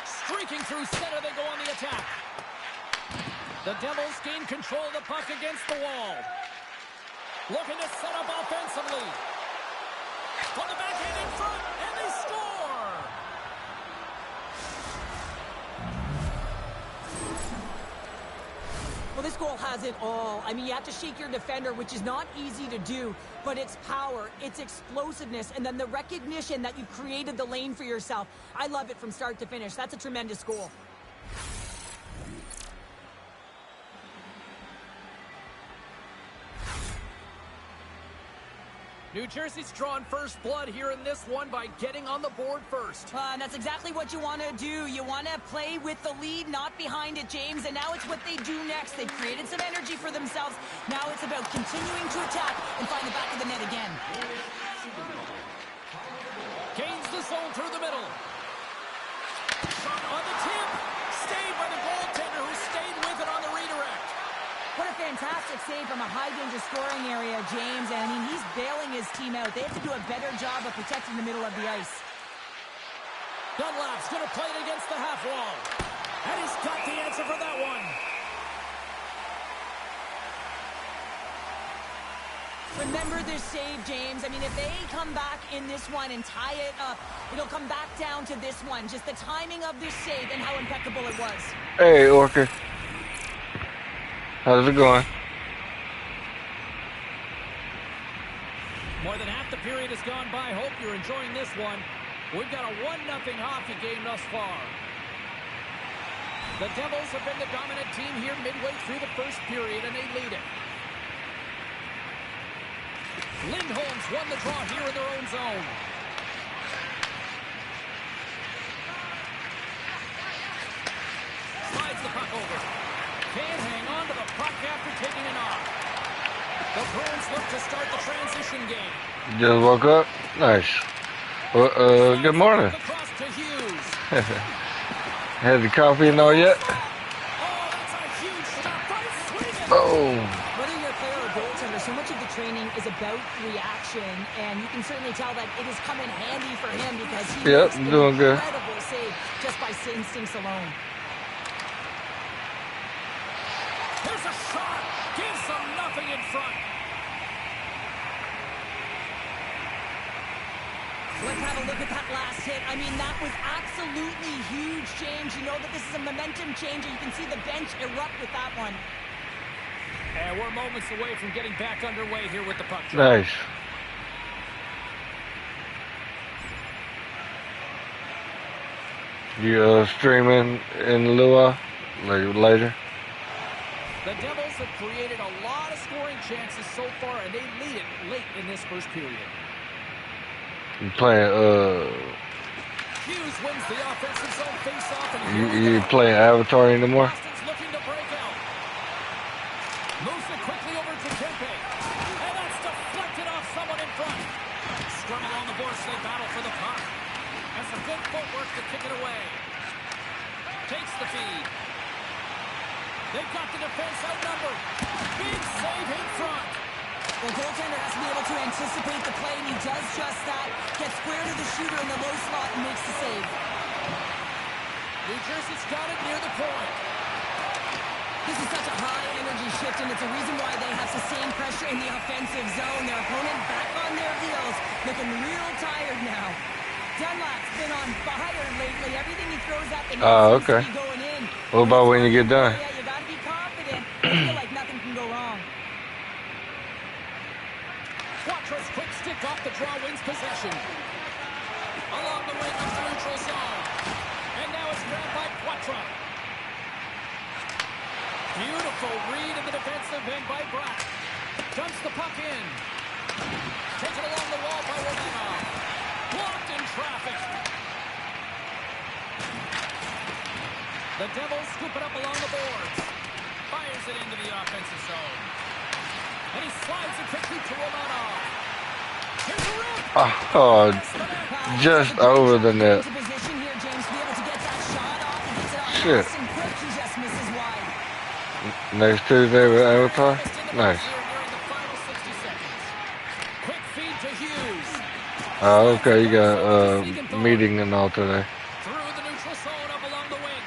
Streaking through center, they go on the attack. The Devils gain control of the puck against the wall. Looking to set up offensively. On the backhand in front, and they score! Well, this goal has it all. I mean, you have to shake your defender, which is not easy to do, but it's power, it's explosiveness, and then the recognition that you've created the lane for yourself. I love it from start to finish. That's a tremendous goal. New Jersey's drawn first blood here in this one by getting on the board first. And that's exactly what you want to do. You want to play with the lead, not behind it, James. And now it's what they do next. They've created some energy for themselves. Now it's about continuing to attack and find the back of the net again. Gains the zone through the middle. Shot on the tip. Stayed by the goaltender, who stayed with it on the redirect. What a fantastic save from a high-danger scoring area, James. And I mean, he's bailing his team out. They have to do a better job of protecting the middle of the ice. Dunlap's going to play it against the half wall. And he's got the answer for that one. Remember this save, James. I mean, if they come back in this one and tie it up, it'll come back down to this one. Just the timing of this save and how impeccable it was. Hey, Orca. How's it going? More than half the period has gone by. Hope you're enjoying this one. We've got a 1-0 hockey game thus far. The Devils have been the dominant team here midway through the first period, and they lead it. Lindholm's won the draw here in their own zone. Slides the puck over. Can't hang on to the puck after taking it off. The Bruins look to start the transition game. Just woke up? Nice. Well, good morning. Across to Hughes. Had the coffee and all yet? Oh, that's a huge stop by Sweden. Oh. Whether you're a player or goaltender, so much of the training is about reaction, and you can certainly tell that it has come in handy for him because he makes an doing good. incredible save just by instincts alone. Here's a shot. Gives them nothing in front. Let's have a look at that last hit. I mean, that was absolutely huge, James. You know that this is a momentum changer. You can see the bench erupt with that one. And we're moments away from getting back underway here with the puck drop. Nice. You streaming in Lua like later? The Devils have created a lot of scoring chances so far, and they lead it late in this first period. You playing Hughes wins the offensive zone face-off, and you playing Avatar anymore? Boston's looking to break out. Moves it quickly over to Kempe, and that's deflected off someone in front. Scrum along the boards, they battle for the puck. And some good footwork to kick it away. Takes the feed. They've got the defense outnumbered. Big save in front. The goaltender has to be able to anticipate the play, and he does just that. Gets square to the shooter in the low slot and makes the save. New Jersey's got it near the point. This is such a high-energy shift, and it's a reason why they have sustained pressure in the offensive zone. Their opponent back on their heels, looking real tired now. Dunlap's been on fire lately. Everything he throws at the net seems to be going in. What about when you get done? Yeah, you got to be confident. I feel like nothing can go wrong. Quattro's quick stick off the draw wins possession. Along the wing of the neutral zone. And now it's grabbed by Quattro. Beautiful read in the defensive end by Brack. Dumps the puck in. Taken along the wall by Romanov. Blocked in traffic. The Devils scoop it up along the boards. Fires it into the offensive zone. And he slides it quickly to Romanov. Here's a rip. Oh, just over the net. Shit. Next Tuesday with Avatar? Nice. Quick feed to Hughes. Oh, okay, you got a meeting and all today. Through the neutral zone up along the wing.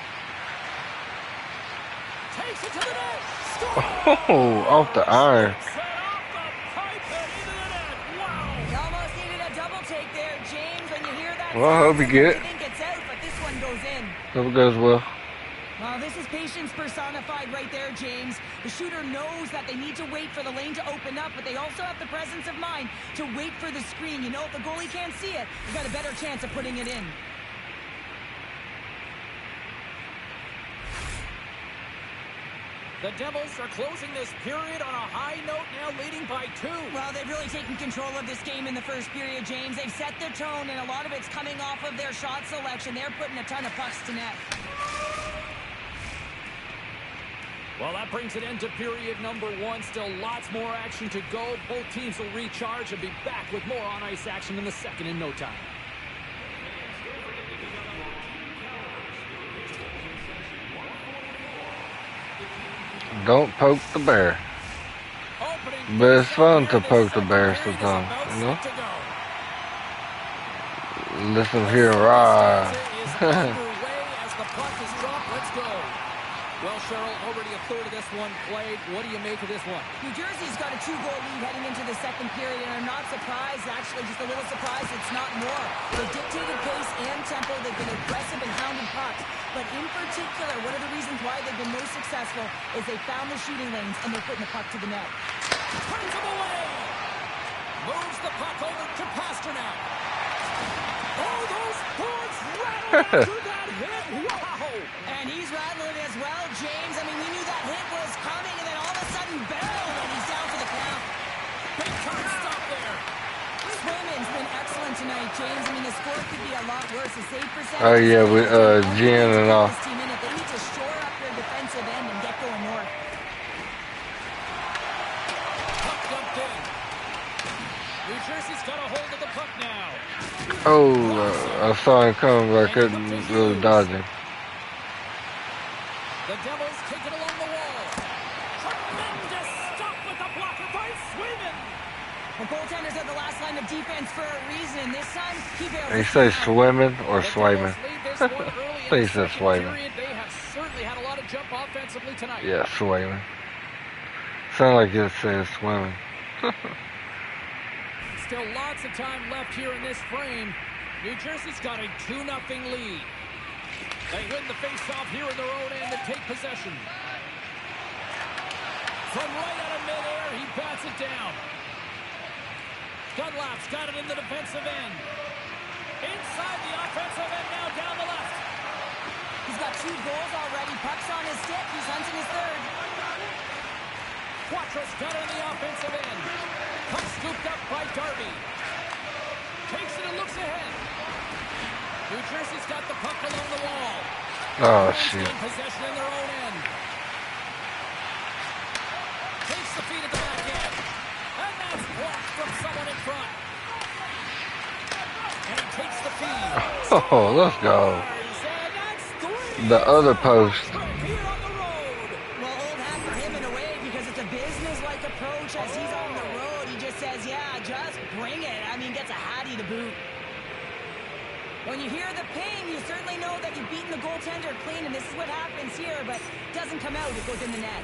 Takes it to the net. Score! Oh, off the iron. Set off the pipe and into the net. Wow. You almost needed a double take there, James. When you hear that, Well, I hope you get. I think it's out, but this one goes in. Hope it goes well. Well, this is patience personified right there, James. The shooter knows that they need to wait for the lane to open up, but they also have the presence of mind to wait for the screen. You know, if the goalie can't see it, you got a better chance of putting it in. The Devils are closing this period on a high note, now leading by 2. Well, they've really taken control of this game in the first period, James. They've set the tone, and a lot of it's coming off of their shot selection. They're putting a ton of pucks to net. Well, that brings it into period number 1. Still lots more action to go. Both teams will recharge and be back with more on-ice action in the second in no time. Don't poke the bear. But it's fun to poke the bear sometimes, you know? Listen here, rah. Well, Cheryl, already a third of this one played. What do you make of this one? New Jersey's got a 2-goal lead heading into the second period, and I'm not surprised, actually, just a little surprised it's not more. They dictated pace and tempo. They've been aggressive and hounded pucks. But in particular, one of the reasons why they've been most successful is they found the shooting lanes, and they're putting the puck to the net. Turns him away. Moves the puck over to Pasternak. Oh, those boards rattle after that hit. Wow. And he's rattling as well, James. I mean, we knew that hit was coming, and then all of a sudden, bang, and he's down for the count. Big time stop there. Swayman's been excellent tonight, James. I mean, the score could be a lot worse. The save percentage. Oh, yeah, with Jen and all. They need to shore up their defensive end and get going north. Puck dumped in. New Jersey's got a hold of the puck now. Oh, I saw him coming, but I couldn't really dodge him. The Devils take it along the wall. Tremendous stop with the blocker by Swayman. The goaltenders at the last line of defense for a reason. This time, he bails. They say swimming or swayman. They They said swayman. They have certainly had a lot of jump offensively tonight. Yeah, swayman. Sound like it says swimming. Still lots of time left here in this frame. New Jersey's got a 2-0 lead. They win the face-off here in their own end and take possession. From right out of midair, he bats it down. Dunlap's got it in the defensive end. Inside the offensive end, now down the left. He's got 2 goals already. Puck's on his stick. He's hunting his third. Quattro's got it in the offensive end. Puck scooped up by Darby. Takes it and looks ahead. New Jersey's got the puck along the wall. Oh, shit. Possession in their own end. Takes the feed at the back end. And that's blocked from someone in front. Takes the feed. Oh, let's go. And that's 3. The other post. Trick here on the road. Well, old hat for him in a way because it's a business-like approach as he's on the road. He just says, yeah, just bring it. I mean, gets a hattie to boot. When you hear the ping, you certainly know that you've beaten the goaltender clean, and this is what happens here, but it doesn't come out. It goes in the net.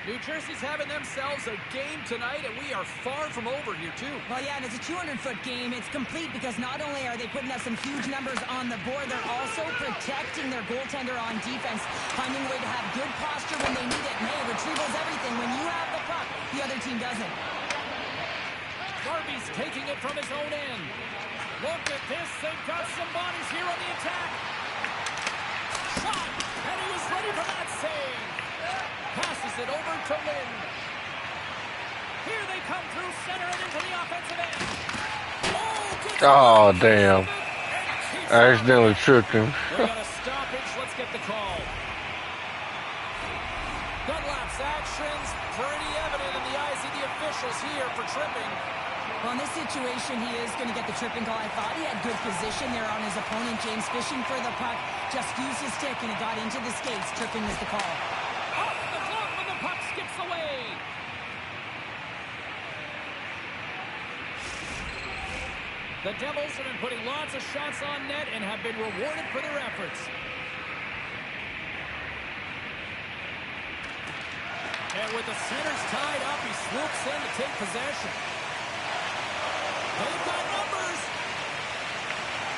New Jersey's having themselves a game tonight, and we are far from over here, too. Well, yeah, and it's a 200-foot game. It's complete because not only are they putting up some huge numbers on the board, they're also protecting their goaltender on defense, finding a way to have good posture when they need it. And, hey, retrieval's everything. When you have the puck, the other team doesn't. Darby's taking it from his own end. Look at this. They've got some bodies here on the attack. Shot, and he was ready for that save. Passes it over to Lynn. Here they come through center and into the offensive end. Oh, damn. I accidentally tripped him. We got a stoppage. Let's get the call. Dunlap's actions pretty evident in the eyes of the officials here for tripping. Well, in this situation, he is going to get the tripping call. I thought he had good position there on his opponent. James fishing for the puck. Just used his stick, and it got into the skates. Tripping is the call. Off the glove, and the puck skips away. The Devils have been putting lots of shots on net and have been rewarded for their efforts. And with the centers tied up, he swoops in to take possession. They've got numbers.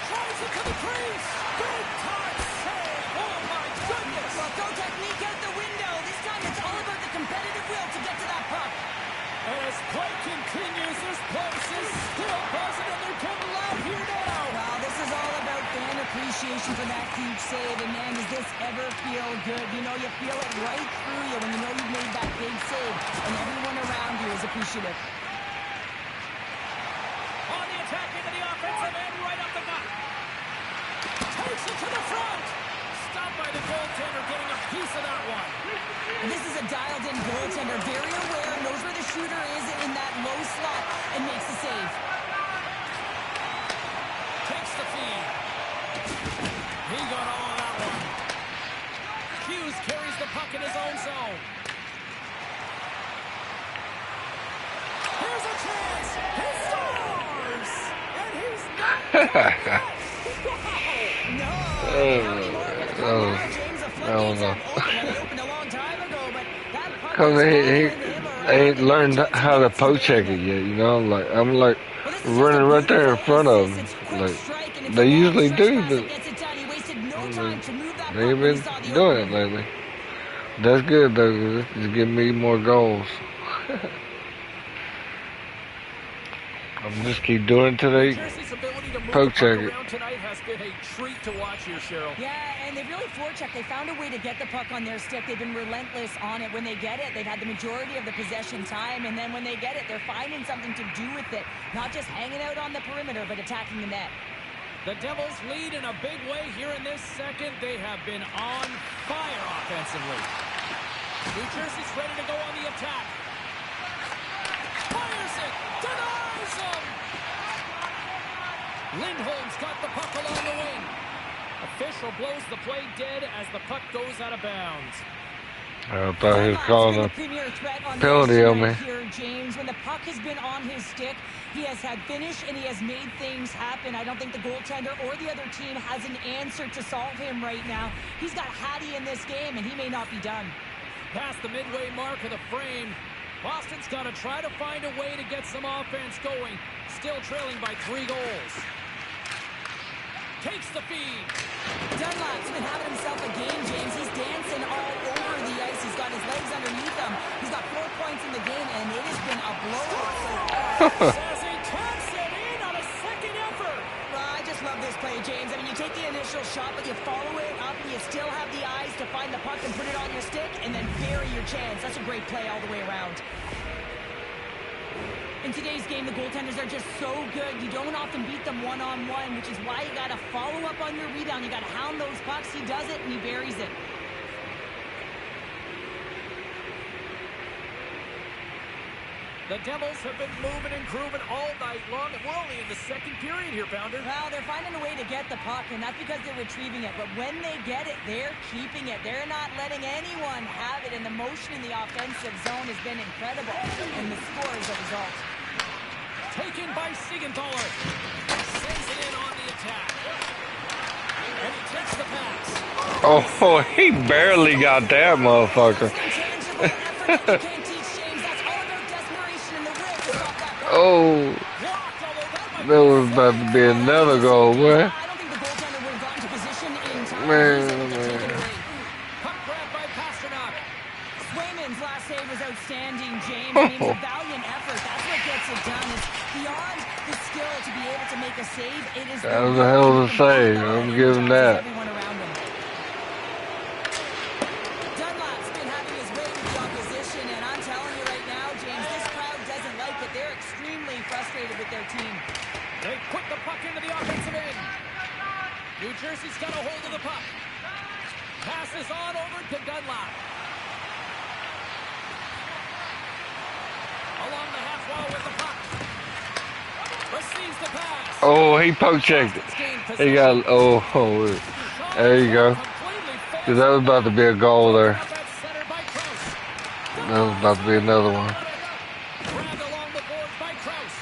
Drives it to the crease. Big time save. Oh, my goodness. Well, throw technique out the window. This time it's all about the competitive will to get to that puck. And as play continues, this place is still buzzing, and they're getting loud here now. Well, this is all about fan appreciation for that huge save. And, man, does this ever feel good? You know, you feel it right through you when you know you've made that big save, and everyone around you is appreciative. On the attack into the offensive end, right up the gut. Takes it to the front. Stopped by the goaltender, getting a piece of that one. And this is a dialed-in goaltender, very aware, knows where the shooter is in that low slot, and makes the save. Takes the feed. He got all of that one. Hughes carries the puck in his own zone. Here's a chance. He scores! And he's not done yet. Wow. I don't know. Opened a long time ago, but that puck Because was he following him ain't around. learned how to poke check it yet, you know? Like, I'm like running right there in front of him. Like, they usually do, but they've been doing it lately. That's good, though, 'cause it's giving me more goals. I'm just keep doing it today. Jersey's ability to move Poke the check puck it. around tonight has been a treat to watch here, Cheryl. Yeah, and they've really forechecked. They found a way to get the puck on their stick. They've been relentless on it. When they get it, they've had the majority of the possession time, and then when they get it, they're finding something to do with it. Not just hanging out on the perimeter, but attacking the net. The Devils lead in a big way here in this second. They have been on fire offensively. New Jersey's ready to go on the attack. Fires it! Denies him! Lindholm's got the puck along the wing. Official blows the play dead as the puck goes out of bounds. I thought he was calling a penalty on me. Here, James, when the puck has been on his stick, he has had finish and he has made things happen. I don't think the goaltender or the other team has an answer to solve him right now. He's got Hattie in this game, and he may not be done. Past the midway mark of the frame, Boston's got to try to find a way to get some offense going. Still trailing by 3 goals. Takes the feed. Dunlap's been having himself a game, James. He's dancing all over the ice. He's got his legs underneath him. He's got 4 points in the game, and it has been a blowout. As he taps it in on a second effort. Well, I just love this play, James. I mean, you take the initial shot, but you follow it up, and you still have the eyes to find the puck and put it on your stick, and then bury your chance. That's a great play all the way around. In today's game, the goaltenders are just so good. You don't often beat them one-on-one, which is why you got to follow up on your rebound. You got to hound those pucks. He does it, and he buries it. The Devils have been moving and grooving all night long, and we're only in the second period here, Pounder. Well, they're finding a way to get the puck, and that's because they're retrieving it. But when they get it, they're keeping it. They're not letting anyone have it, and the motion in the offensive zone has been incredible. And the score is a result. Taken by Siegenthaler. Sends it in on the attack. And he takes the pass. Oh, he barely got that motherfucker. Oh, that was about to be another goal, boy. I don't think the goaltender would have gotten to position in time. Man, He's able to take it man. away. Puck grab by Pasternak. Swayman's last save was outstanding, James. I mean, it's a valiant effort. That's what gets it done. It's beyond the skill to be able to make a save. It is That was a hell of a save. I'm giving that. everyone around him. Dunlap's been having his way with the opposition, and I'm telling you right now, James, this crowd doesn't like it. They're extremely frustrated with their team. They put the puck into the offensive end. New Jersey's got a hold of the puck. Passes on over to Dunlap. Along the half wall with the puck. Receives the pass. Oh, he poke checked it. He got, oh, there you go. Because that was about to be a goal there. That was about to be another one. Grabbed along the boards by Krause.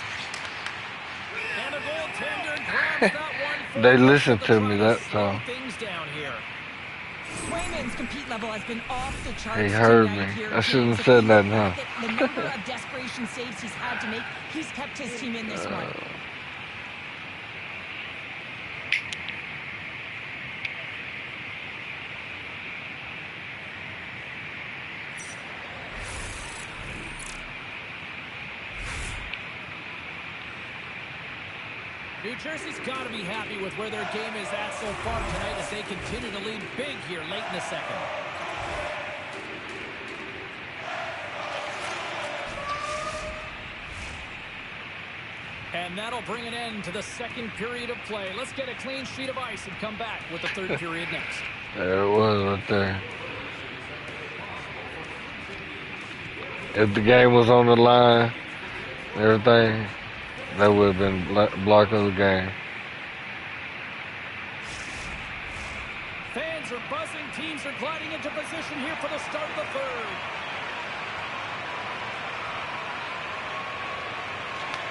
And the goaltender grabs that one. They listened to me, that's all. Things down here. Swayman's compete level has been off the charts. He heard tonight me. here. I shouldn't have If you said that, look huh? at the number of desperation saves he's had to make, he's kept his team in this one. New Jersey's got to be happy with where their game is at so far tonight as they continue to lead big here late in the second. And that'll bring an end to the second period of play. Let's get a clean sheet of ice and come back with the third period next. There it was right there. If the game was on the line, everything, that would have been blocked of the game. Fans are buzzing. Teams are gliding into position here for the start of the third.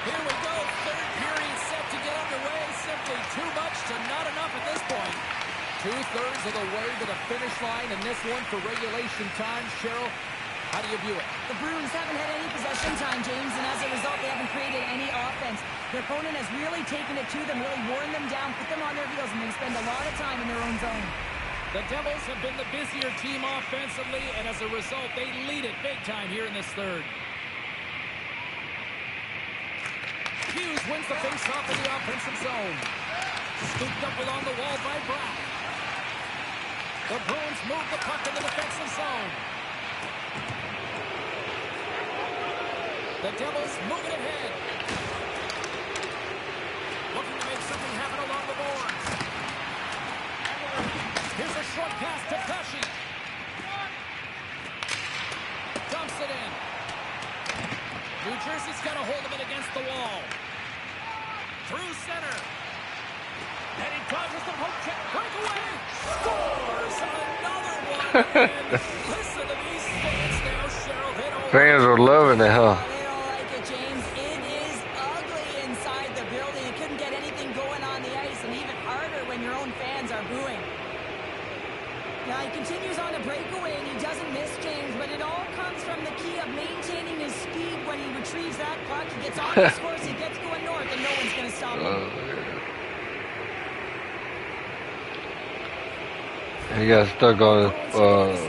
Here we go. Third period set to get underway. Simply too much to not enough at this point. 2/3 of the way to the finish line, and this one for regulation time. Cheryl, how do you view it? The Bruins haven't had any possession time, James, and as a result, they haven't created any offense. Their opponent has really taken it to them, really worn them down, put them on their heels, and they spend a lot of time in their own zone. The Devils have been the busier team offensively, and as a result, they lead it big time here in this third. Hughes wins the face-off in the offensive zone. Scooped up along the wall by Brock. The Bruins move the puck in the defensive zone. The Devils moving ahead. Looking to make something happen along the boards. Here's a short pass to Pesci. Dumps it in. New Jersey's got a hold of it against the wall. Through center. And he dodges the poke check. Breakaway. Scores another one. And listen to these fans now, Cheryl. They don't Fans are loving it, huh? They don't like it, James. It is ugly inside the building. You couldn't get anything going on the ice, and even harder when your own fans are booing. Now he continues on a breakaway, and he doesn't miss, James, but it all comes from the key of maintaining his speed when he retrieves that puck. He gets off his course, he gets going north, and no one's going to stop him. He got stuck on his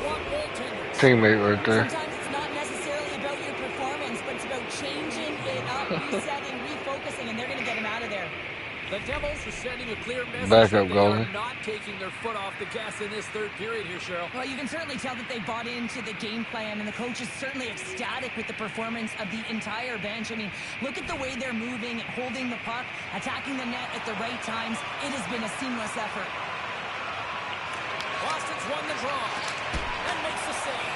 teammate right there. Sometimes it's not necessarily about your performance, but it's about changing it up, resetting, refocusing, and they're going to get him out of there. The Devils are sending a clear message Backup that they are goalie. not taking their foot off the gas in this third period here, Cheryl. Well, you can certainly tell that they bought into the game plan, and the coach is certainly ecstatic with the performance of the entire bench. I mean, look at the way they're moving, holding the puck, attacking the net at the right times. It has been a seamless effort. Boston's won the draw and makes the save.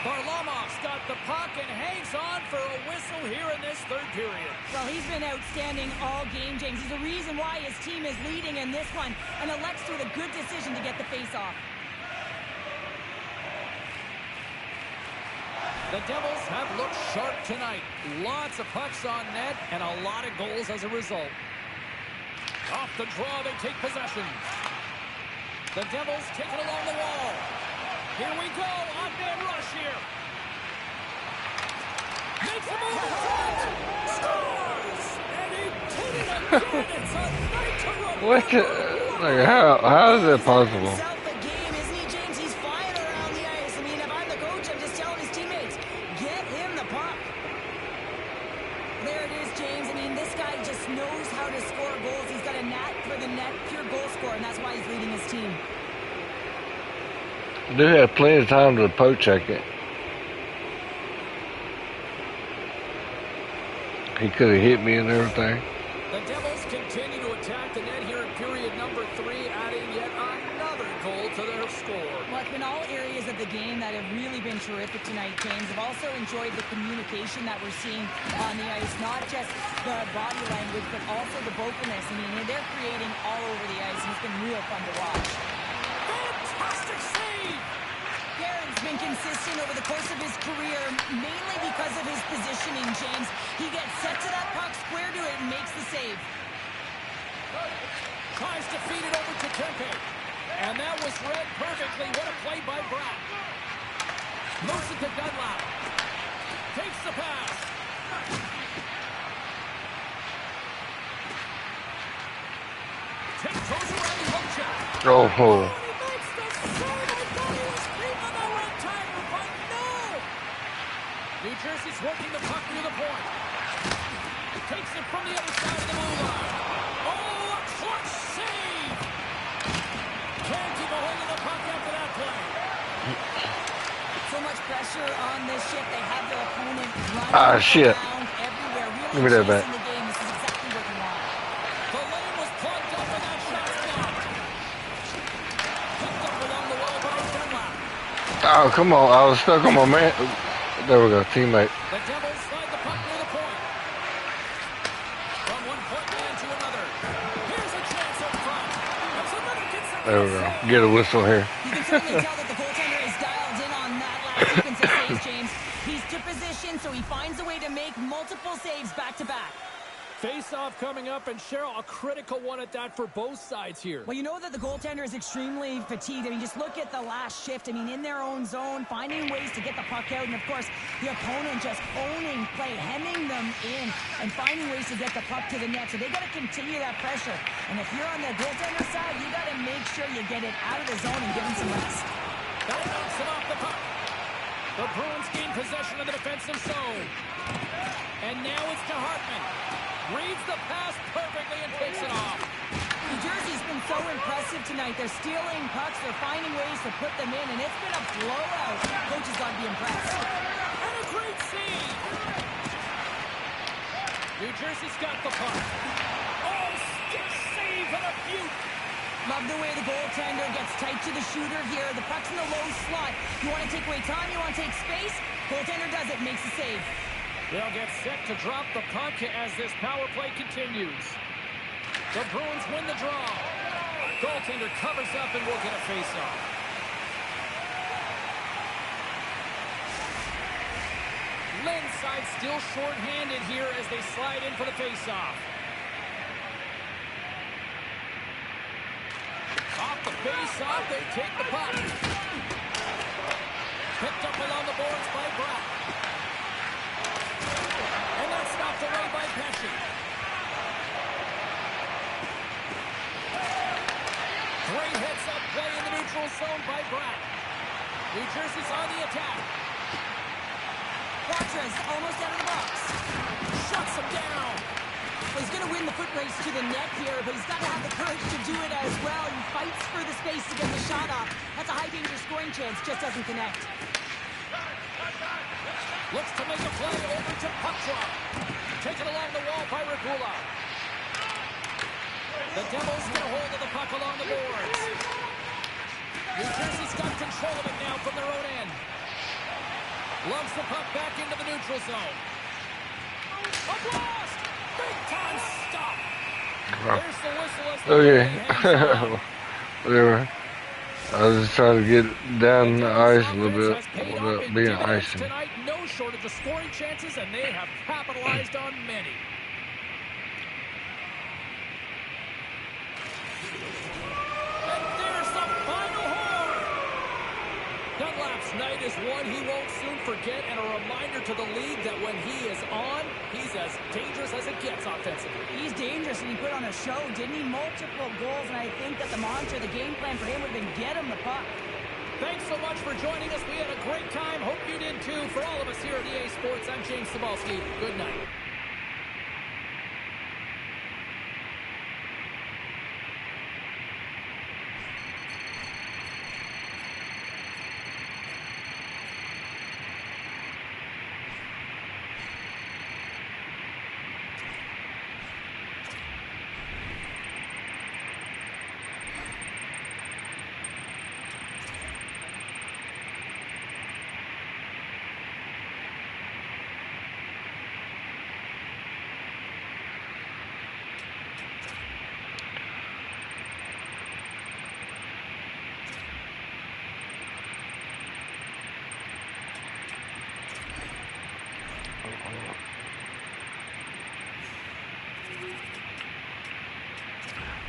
Varlamov's got the puck and hangs on for a whistle here in this third period. Well, he's been outstanding all game, James. He's the reason why his team is leading in this one, and elects with a good decision to get the face-off. The Devils have looked sharp tonight. Lots of pucks on net and a lot of goals as a result. Off the draw, they take possession. The Devils take it along the wall. Here we go, on-man rush here. Makes a move in front. Scores! And he did it again. It's a night to remember. What the, like, how is that possible? Himself a game, isn't he, James? He's flying around the ice. I mean, if I'm the coach, I'm just telling his teammates, get him the puck. There it is, James. I mean, this guy just knows how to score goals. He's got a knack for the net, pure goal scorer, and that's why he's leading his team. They had plenty of time to poke check it. He could have hit me and everything. The Devils continue to attack the net here in period number 3, adding yet another goal to their score. Well, it's been all areas of the game that have really been terrific tonight, James. I've also enjoyed the communication that we're seeing on the ice, not just the body language, but also the vocalness. I mean, they're creating all over the ice, and it's been real fun to watch. Fantastic save! Garen's been consistent over the course of his career, mainly because of his positioning, James. He gets set to that puck, square to it, and makes the save. Tries to feed it over to Tempe. And that was read perfectly. What a play by Bratt. Moves it to Dunlap. Takes the pass. Goes around the hook check. Oh, And he makes the save. I thought he was beating on that one-timer, but no! New Jersey's working the puck near the point. Takes it from the other side of the blue line. Oh, a clutch save! Can't keep a hold of the puck after that play. So much pressure on this shift. They have their opponent running shit. around everywhere. Really Give me that back. chasing the game. This is exactly what you want. The lane was plugged up and that shot's blocked. Picked up along the wall by Dunlap. Oh, come on. I was stuck on my man. There we go, teammate. The Devils slide the puck near the point. From one point man to another. Here's a chance up front. That's another consecutive There we go. save. Get a whistle here. You can certainly tell that the goaltender is dialed in on that last sequence of saves, James. He's to position, so he finds a way to make multiple saves back-to-back. Face-off coming up, and Cheryl, a critical one at that for both sides here. Well, you know that the goaltender is extremely fatigued. I mean, just look at the last shift. I mean, in their own zone, finding ways to get the puck out. And, of course, the opponent just owning play, hemming them in, and finding ways to get the puck to the net. So they got to continue that pressure. And if you're on the goaltender side, you got to make sure you get it out of the zone and give him some rest. That knocks him off the puck. The Bruins gain possession of the defensive zone. And now it's to Hartman. Reads the pass perfectly and takes it off. New Jersey's been so impressive tonight. They're stealing pucks. They're finding ways to put them in, and it's been a blowout. Coaches got to be impressed. And a great save. New Jersey's got the puck. Oh, stick save and a beaut. Love the way the goaltender gets tight to the shooter here. The puck's in the low slot. You want to take away time, you want to take space. Goaltender does it, makes the save. They'll get set to drop the puck as this power play continues. The Bruins win the draw. Goaltender covers up and will get a face-off. Lynn's side still short-handed here as they slide in for the face-off. Off the face-off, they take the puck. Picked up along the boards by Bratt. And that's stopped away by Pesci. Great heads-up play in the neutral zone by Bratt. New Jersey's on the attack. Quatras almost out of the box. Shuts him down. Well, he's going to win the foot race to the net here, but he's got to have the courage to do it as well. He fights for the space to get the shot off. That's a high-danger scoring chance, just doesn't connect. Looks to make a play over to Puckdraw. Taken along the wall by Regula. The Devils get a hold of the puck along the boards. New Jersey's got control of it now from their own end. Lumps the puck back into the neutral zone. A blast! Big time stop. There's the whistle as the Okay. goalie hangs on. Whatever. I was just trying to get down the ice a little bit Offense has paid off without in being dividends icy. tonight. No shortage of scoring chances, and they have capitalized on many. And there's the final horn. Dunlap's night is one he won't soon forget, and a reminder to the league that when he is on, he's as dangerous as it gets offensively. He's dangerous, and he put on a show, didn't he? Multiple goals, and I think that the mantra, the game plan for him would have been get him the puck. Thanks so much for joining us. We had a great time. Hope you did too. For all of us here at EA Sports, I'm James Cebulski. Good night.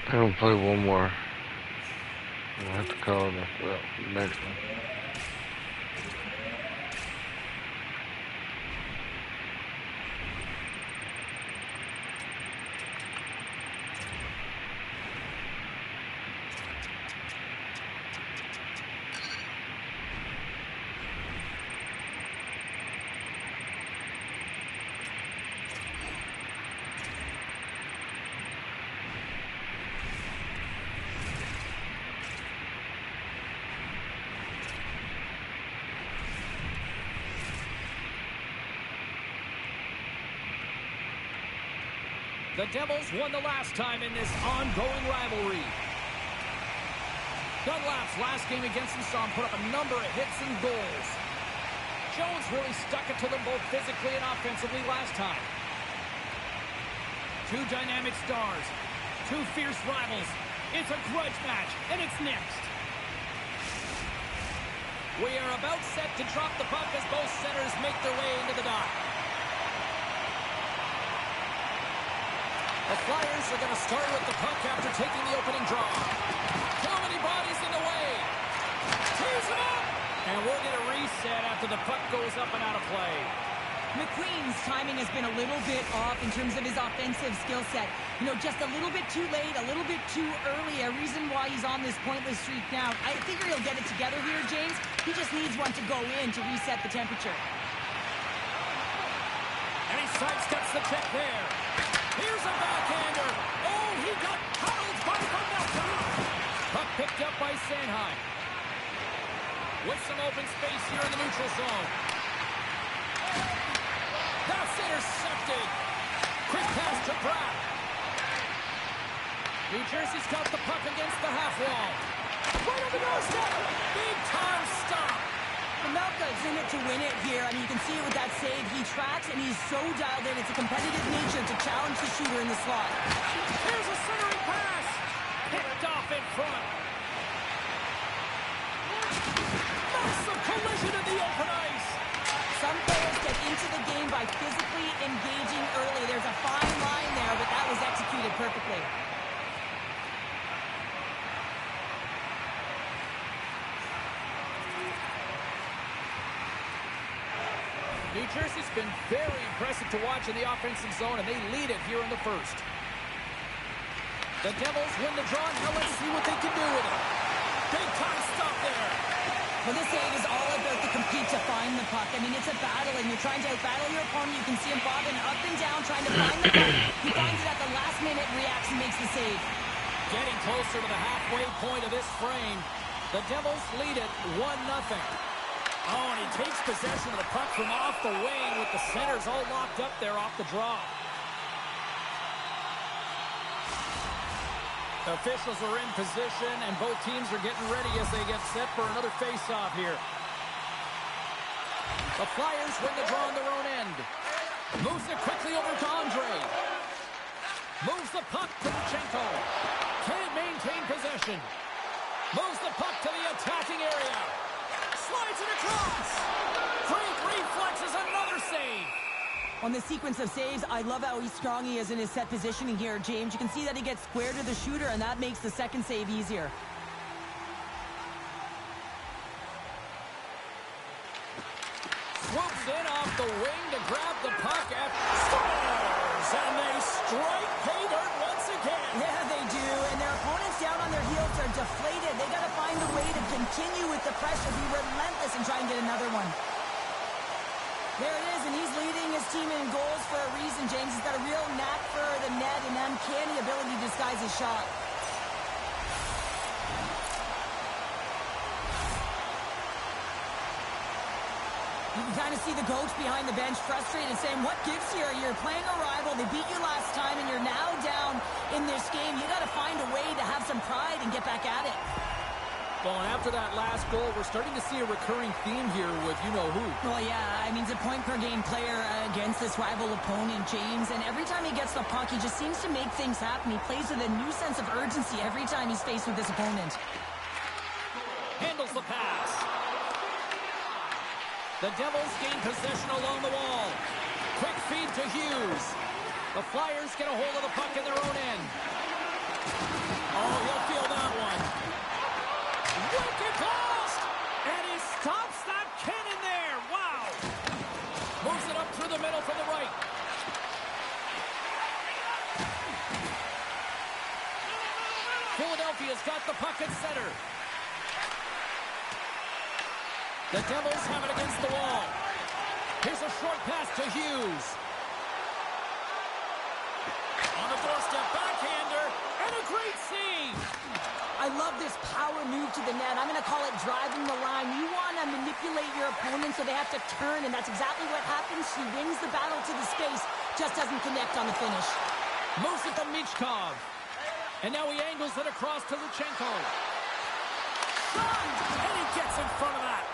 I'm gonna play one more. I'll have to call the next one. The Devils won the last time in this ongoing rivalry. Dunlap's last game against them saw him put up a number of hits and goals. Jones really stuck it to them both physically and offensively last time. Two dynamic stars, two fierce rivals. It's a grudge match, and it's next. We are about set to drop the puck as both centers make their way into the dock. The Flyers are going to start with the puck after taking the opening draw. Too many bodies in the way. Tees him up. And we'll get a reset after the puck goes up and out of play. McQueen's timing has been a little bit off in terms of his offensive skill set. You know, just a little bit too late, a little bit too early. A reason why he's on this pointless streak now. I figure he'll get it together here, James. He just needs one to go in to reset the temperature. And he sidesteps the check there. Here's a backhander. Oh, he got paddled by Vanelka. Puck picked up by Sanheim. With some open space here in the neutral zone. That's intercepted. Quick pass to Pratt. New Jersey's got the puck against the half wall. Right on the doorstep. Big time stop. Vanelka's in it to win it here. I mean, you can see it with that save. He tracks, and he's so dialed in. It's a competitive nature to challenge the shooter in the slot. Here's a centering pass. Picked off in front. Massive collision in the open ice. Some players get into the game by physically engaging early. There's a fine line there, but that was executed perfectly. New Jersey's been very impressive to watch in the offensive zone, and they lead it here in the first. The Devils win the draw. Now let's see what they can do with it. Big time stop there. Well, this save is all about the compete to find the puck. I mean, it's a battle, and you're trying to outbattle your opponent. You can see him bobbing up and down, trying to find the puck. He finds it at the last minute, reacts, and makes the save. Getting closer to the halfway point of this frame. The Devils lead it 1-0. Oh, and he takes possession of the puck from off the wing with the centers all locked up there off the draw. The officials are in position, and both teams are getting ready as they get set for another face-off here. The Flyers win the draw on their own end. Moves it quickly over to Andre. Moves the puck to Luchenko. Can't maintain possession. Moves the puck to the attacking area. Slides it across. Great reflexes, another save. On the sequence of saves, I love how strong he is in his set positioning here, James. You can see that he gets square to the shooter, and that makes the second save easier. Swoops in off the wing to grab the puck at scores, and they strike pay dirt once again. Yeah, they do, and their opponents down on their heels are deflated. They got to find a way to continue with the pressure, be relentless, and try and get another one. There it is, and he's leading his team in goals for a reason, James. He's got a real knack for the net and uncanny ability to disguise his shot. You can kind of see the coach behind the bench frustrated, saying, what gives here? You're playing a rival. They beat you last time, and you're now down in this game. You got to find a way to have some pride and get back at it. Well, and after that last goal, we're starting to see a recurring theme here with you-know-who. Well, yeah, I mean, he's a point-per-game player against this rival opponent, James, and every time he gets the puck, he just seems to make things happen. He plays with a new sense of urgency every time he's faced with this opponent. Handles the pass. The Devils gain possession along the wall. Quick feed to Hughes. The Flyers get a hold of the puck in their own end. Oh, he'll feel that one. Wicked post! And he stops that cannon there. Wow! Moves it up through the middle from the right. Philadelphia's got the puck at center. The Devils have it against the wall. Here's a short pass to Hughes. On the doorstep, backhander, and a great save. I love this power move to the net. I'm going to call it driving the line. You want to manipulate your opponent so they have to turn, and that's exactly what happens. He wins the battle to the space, just doesn't connect on the finish. Moves it to Michkov. And now he angles it across to Luchenko. Shot! And he gets in front of that.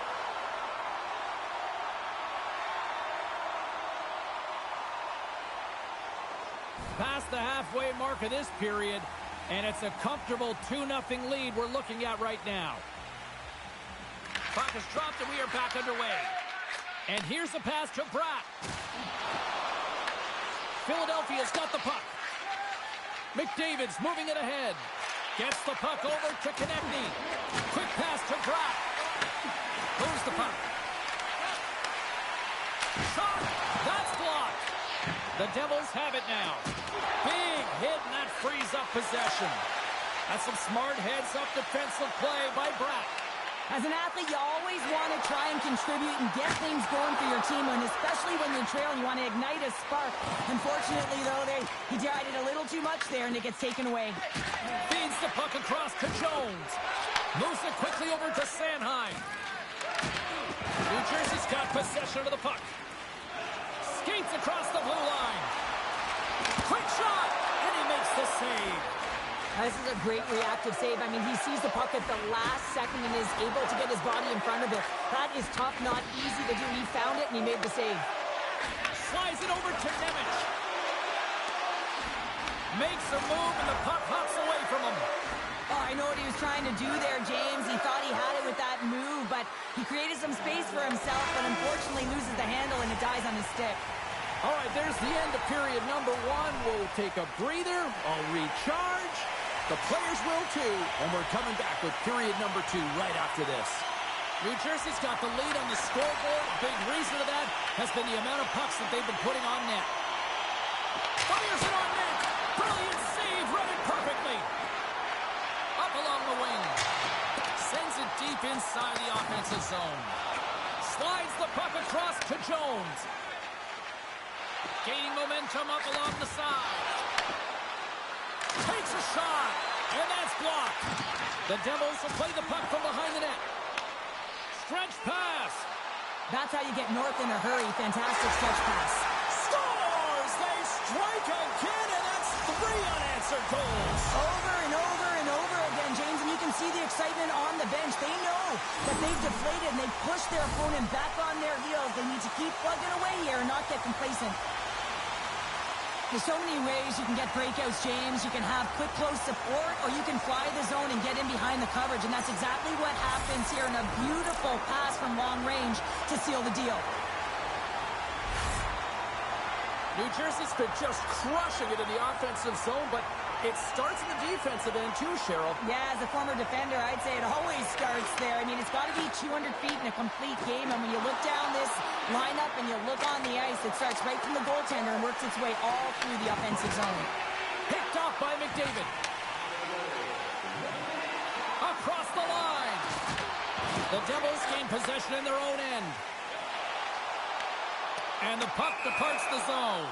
Past the halfway mark of this period, and it's a comfortable 2-0 lead we're looking at right now. Puck is dropped, and we are back underway. And here's the pass to Bratt. Philadelphia's got the puck. McDavid's moving it ahead. Gets the puck over to Konechny. Quick pass to Bratt. Moves the puck. Shot! That's blocked. The Devils have it now. Big hit, and that frees up possession. That's some smart heads-up defensive play by Bratt. As an athlete, you always want to try and contribute and get things going for your team, and especially when you're trailing, you want to ignite a spark. Unfortunately, though, he tried it a little too much there, and it gets taken away. Feeds the puck across to Jones. Moves it quickly over to Sanheim. New Jersey's got possession of the puck. Skates across the blue line. Quick shot, and he makes the save. This is a great reactive save. I mean, he sees the puck at the last second and is able to get his body in front of it. That is tough, not easy to do. He found it, and he made the save. Slides it over to Nemec. Makes a move, and the puck hops away from him. Oh, I know what he was trying to do there, James. He thought he had it with that move, but he created some space for himself, but unfortunately loses the handle, and it dies on his stick. All right, there's the end of period number 1. We'll take a breather. I'll recharge. The players will too, and we're coming back with period number 2 right after this. New Jersey's got the lead on the scoreboard. A big reason of that has been the amount of pucks that they've been putting on net. Fires it on net. Brilliant save, read it perfectly. Up along the wing. Sends it deep inside the offensive zone. Slides the puck across to Jones. Gaining momentum up along the side. Takes a shot, and that's blocked. The Devils will play the puck from behind the net. Stretch pass. That's how you get north in a hurry. Fantastic stretch pass. Scores! They strike again, and that's 3 unanswered goals. Over and over and over again, James. And you can see the excitement on the bench. They know that they've deflated and they've pushed their opponent back on their heels. They need to keep plugging away here and not get complacent. There's so many ways you can get breakouts, James. You can have quick, close support, or you can fly the zone and get in behind the coverage, and that's exactly what happens here in a beautiful pass from long range to seal the deal. New Jersey's been just crushing it in the offensive zone, but it starts in the defensive end too, Cheryl. Yeah, as a former defender, I'd say it always starts there. I mean, it's got to be 200 feet in a complete game, and when you look down this lineup and you look on the ice, it starts right from the goaltender and works its way all through the offensive zone. Picked off by McDavid. Across the line. The Devils gain possession in their own end. And the puck departs the zone.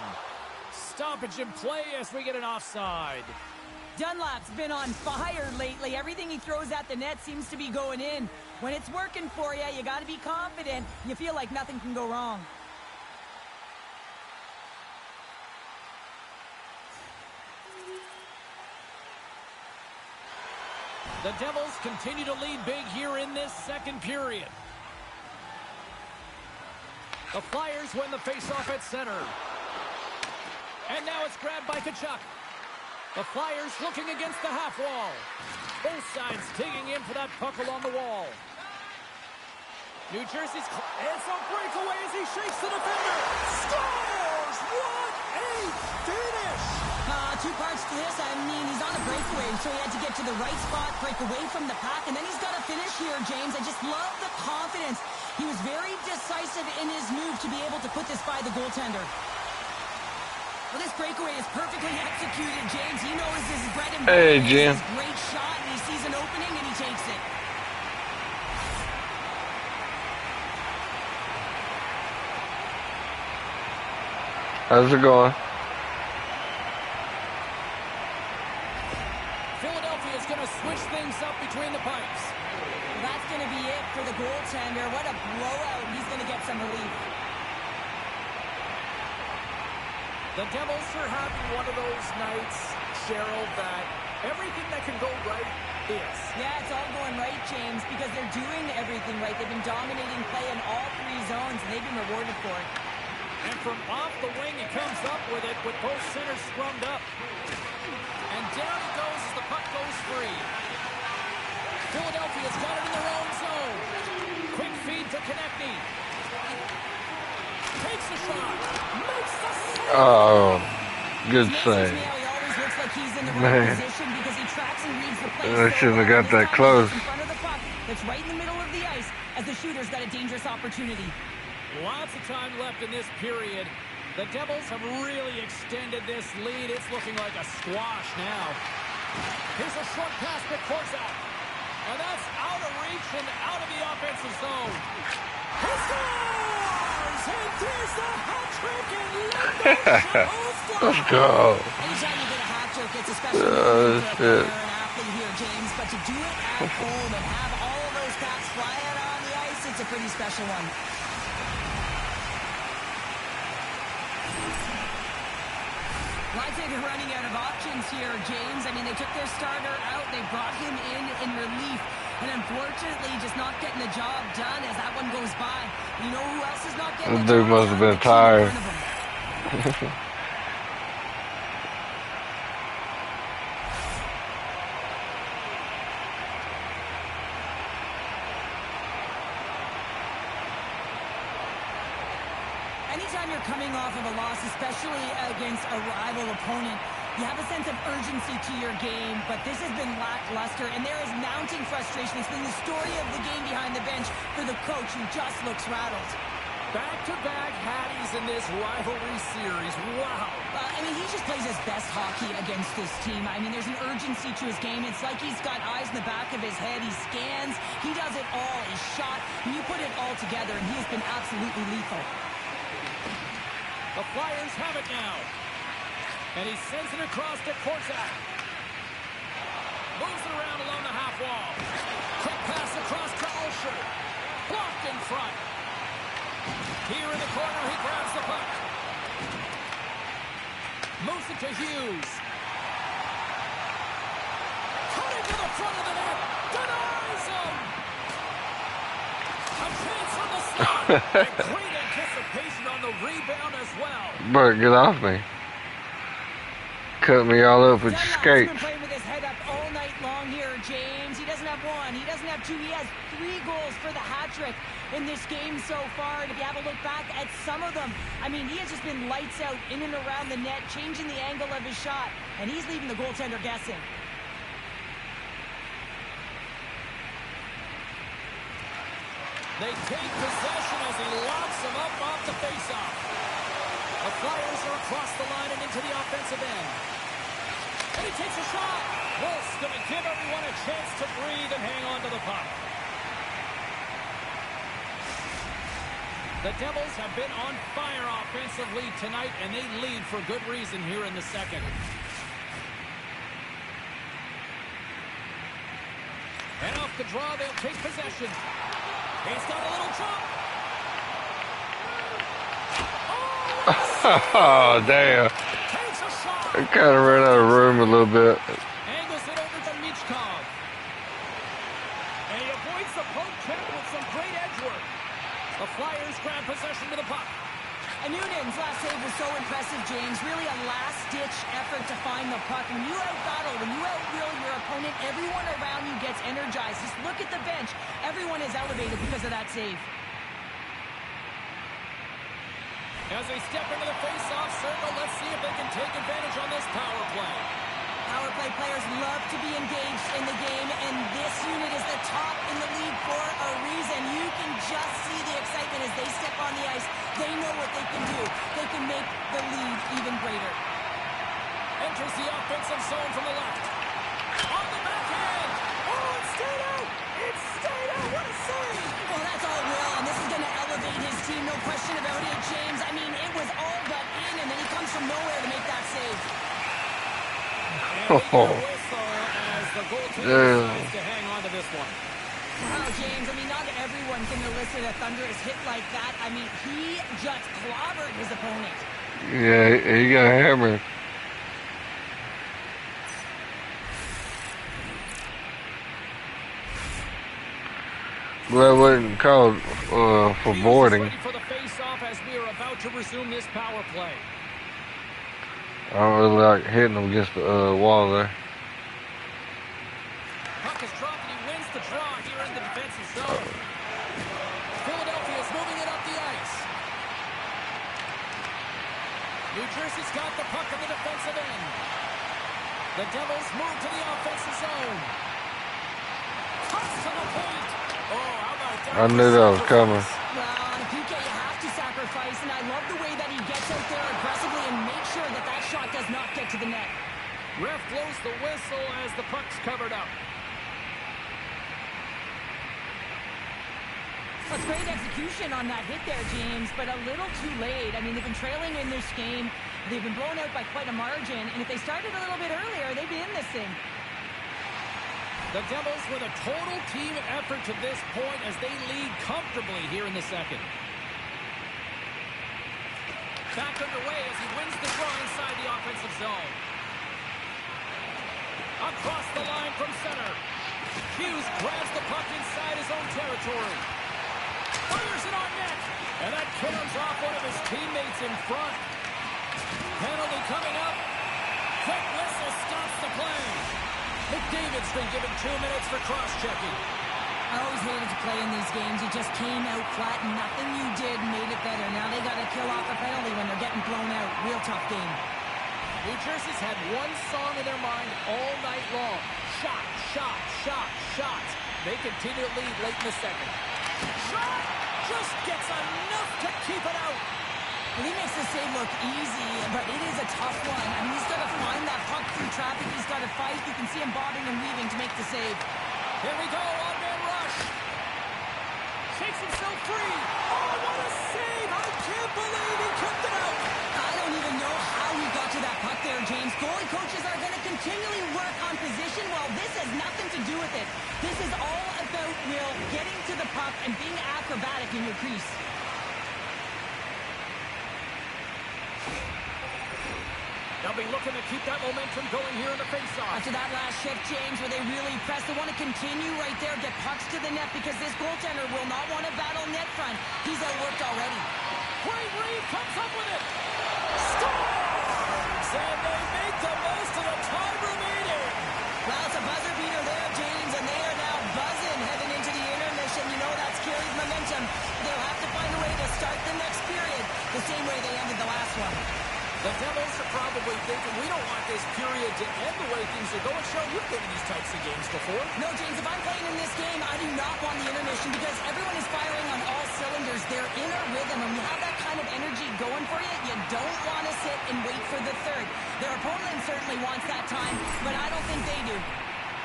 Stoppage in play as we get an offside. Dunlap's been on fire lately. Everything he throws at the net seems to be going in. When it's working for you, you got to be confident. You feel like nothing can go wrong. The Devils continue to lead big here in this second period. The Flyers win the faceoff at center. And now it's grabbed by Tkachuk. The Flyers looking against the half wall. Both sides digging in for that puck along the wall. New Jersey's... It's a breakaway as he shakes the defender. Scores! What a finish! Two parts to this. I mean, he's on a breakaway, so he had to get to the right spot, break away from the pack, and then he's got to finish here, James. I just love the confidence. He was very decisive in his move to be able to put this by the goaltender. Well, this breakaway is perfectly executed, James. He knows this is bread and butter. Hey, Jim. This is a great shot, and he sees an opening, and he takes it. How's it going? Philadelphia is going to switch things up between the pipes. Well, that's going to be it for the goaltender. What a blowout. He's going to get some relief. The Devils are having one of those nights, Cheryl, that everything that can go right is. Yeah, it's all going right, James, because they're doing everything right. They've been dominating play in all three zones, and they've been rewarded for it. And from off the wing, he comes up with it with both centers scrummed up. And down he goes as the puck goes free. Philadelphia's got it in their own zone. Quick feed to Konechny. Takes the shot. Makes the save. Oh, good save. He always looks like he's in the right Man. position because he tracks and reads the play. I shouldn't have got that close. In front of the puck that's right in the middle of the ice as the shooter's got a dangerous opportunity. Lots of time left in this period. The Devils have really extended this lead. It's looking like a squash now. Here's a short pass to Korczak. And that's out of reach and out of the offensive zone. He scores! And there's the hat trick and Let's go. Anytime you get a hat trick, it's a special moment for a player and athlete here, James. But to do it at home and have all of those caps fly out on the ice, it's a pretty special one. I'd say they're running out of options here, James. I mean, they took their starter out. They brought him in relief. And unfortunately, just not getting the job done as that one goes by. You know who else is not getting the job done? Dude must have been tired. Anytime you're coming off of a loss, especially against a rival opponent, you have a sense of urgency to your game, but this has been lackluster, and there is mounting frustration. It's been the story of the game behind the bench for the coach, who just looks rattled. Back-to-back Hatties in this rivalry series. Wow. I mean, he just plays his best hockey against this team. I mean, there's an urgency to his game. It's like he's got eyes in the back of his head. He scans. He does it all. His shot. And you put it all together, and he has been absolutely lethal. The Flyers have it now. And he sends it across to Korczak. Moves it around along the half wall. Quick pass across to Ulsher. Blocked in front. Here in the corner, he grabs the puck. Moves it to Hughes. Cutting to the front of the net. Denies him. A chance on the slot. And great anticipation on the rebound as well. Bro, get off me. Cut me all up with your Dunlap's skates. been playing with his head up all night long here, James. He doesn't have one. He doesn't have two. He has 3 goals for the hat trick in this game so far. And if you have a look back at some of them, I mean, he has just been lights out in and around the net, changing the angle of his shot, and he's leaving the goaltender guessing. They take possession as he locks him up off the faceoff. The Flyers are across the line and into the offensive end. And he takes a shot. Wolf's going to give everyone a chance to breathe and hang on to the puck. The Devils have been on fire offensively tonight, and they lead for good reason here in the second. And off the draw, they'll take possession. He's got a little jump. Oh, damn. Takes a shot. I kind of ran out of room a little bit. Angles it over to Michkov. And he avoids the poke check with some great edge work. The Flyers grab possession to the puck. And Noonan's last save was so impressive, James. Really a last-ditch effort to find the puck. When you out-battle, when you out-will your opponent, everyone around you gets energized. Just look at the bench. Everyone is elevated because of that save. As they step into the face-off circle, let's see if they can take advantage on this power play. Power play players love to be engaged in the game, and this unit is the top in the league for a reason. You can just see the excitement as they step on the ice. They know what they can do. They can make the lead even greater. Enters the offensive zone from the left. On the backhand. Oh, it stayed out. It stayed out. What a save. Well, that's all Will, and this is going to elevate his team, no question about it, James. I mean, it was all but in, and then he comes from nowhere to make that save. And we get a whistle as the goaltender decides to hang on to this one. Wow, James, I mean, not everyone can elicit a thunderous hit like that. I mean, he just clobbered his opponent. Yeah, he got hammered. Well, that wasn't called for boarding. Ready for the face-off as we are about to resume this power play. I don't really like hitting him against the wall there. Puck is dropped and he wins the draw here in the defensive zone. Philadelphia is moving it up the ice. New Jersey's got the puck in the defensive end. The Devils move to the offensive zone. Toss to the paint. Oh, how about that? I knew that was coming. Well, on a PK, you have to sacrifice, and I love the way that he gets out there aggressively and makes sure that that shot does not get to the net. Ref blows the whistle as the puck's covered up. That's great execution on that hit there, James, but a little too late. I mean, they've been trailing in this game. They've been blown out by quite a margin, and if they started a little bit earlier, they'd be in this thing. The Devils with a total team effort to this point as they lead comfortably here in the second. Back underway as he wins the draw inside the offensive zone. Across the line from center. Hughes grabs the puck inside his own territory. Fires it on net. And that caroms off one of his teammates in front. Penalty coming up. Quick whistle stops the play. McDavid's been given 2 minutes for cross-checking. I always hated to play in these games. You just came out flat, and nothing you did made it better. Now they got to kill off a penalty when they're getting blown out. Real tough game. New Jersey's had one song in their mind all night long. Shot, shot, shot, shot. They continue to lead late in the second. Shot! Just gets enough to keep it out. Well, he makes the save look easy, but it is a tough one. I mean, he's got to find that puck through traffic. He's got to fight. You can see him bobbing and weaving to make the save. Here we go, one-man rush. Shakes himself free. Oh, what a save! I can't believe he kept it out. I don't even know how he got to that puck there, James. Goalie coaches are going to continually work on position. Well, this has nothing to do with it. This is all about, Will, getting to the puck and being acrobatic in your crease. The be looking to keep that momentum going here in the faceoff. After that last shift, James, where they really press, they want to continue right there, get pucks to the net, because this goaltender will not want to battle net front. He's outworked already. Great read, comes up with it. Scores! And they make the most of the time remaining. Well, it's a buzzer beater there, James, and they are now buzzing heading into the intermission. You know that's carried momentum. They'll have to find a way to start the next period the same way they ended the last one. The Devils are probably thinking, we don't want this period to end the way things are going. Cheryl, you've been in these types of games before. No, James, if I'm playing in this game, I do not want the intermission because everyone is firing on all cylinders. They're in a rhythm, and when you have that kind of energy going for you, you don't want to sit and wait for the third. Their opponent certainly wants that time, but I don't think they do.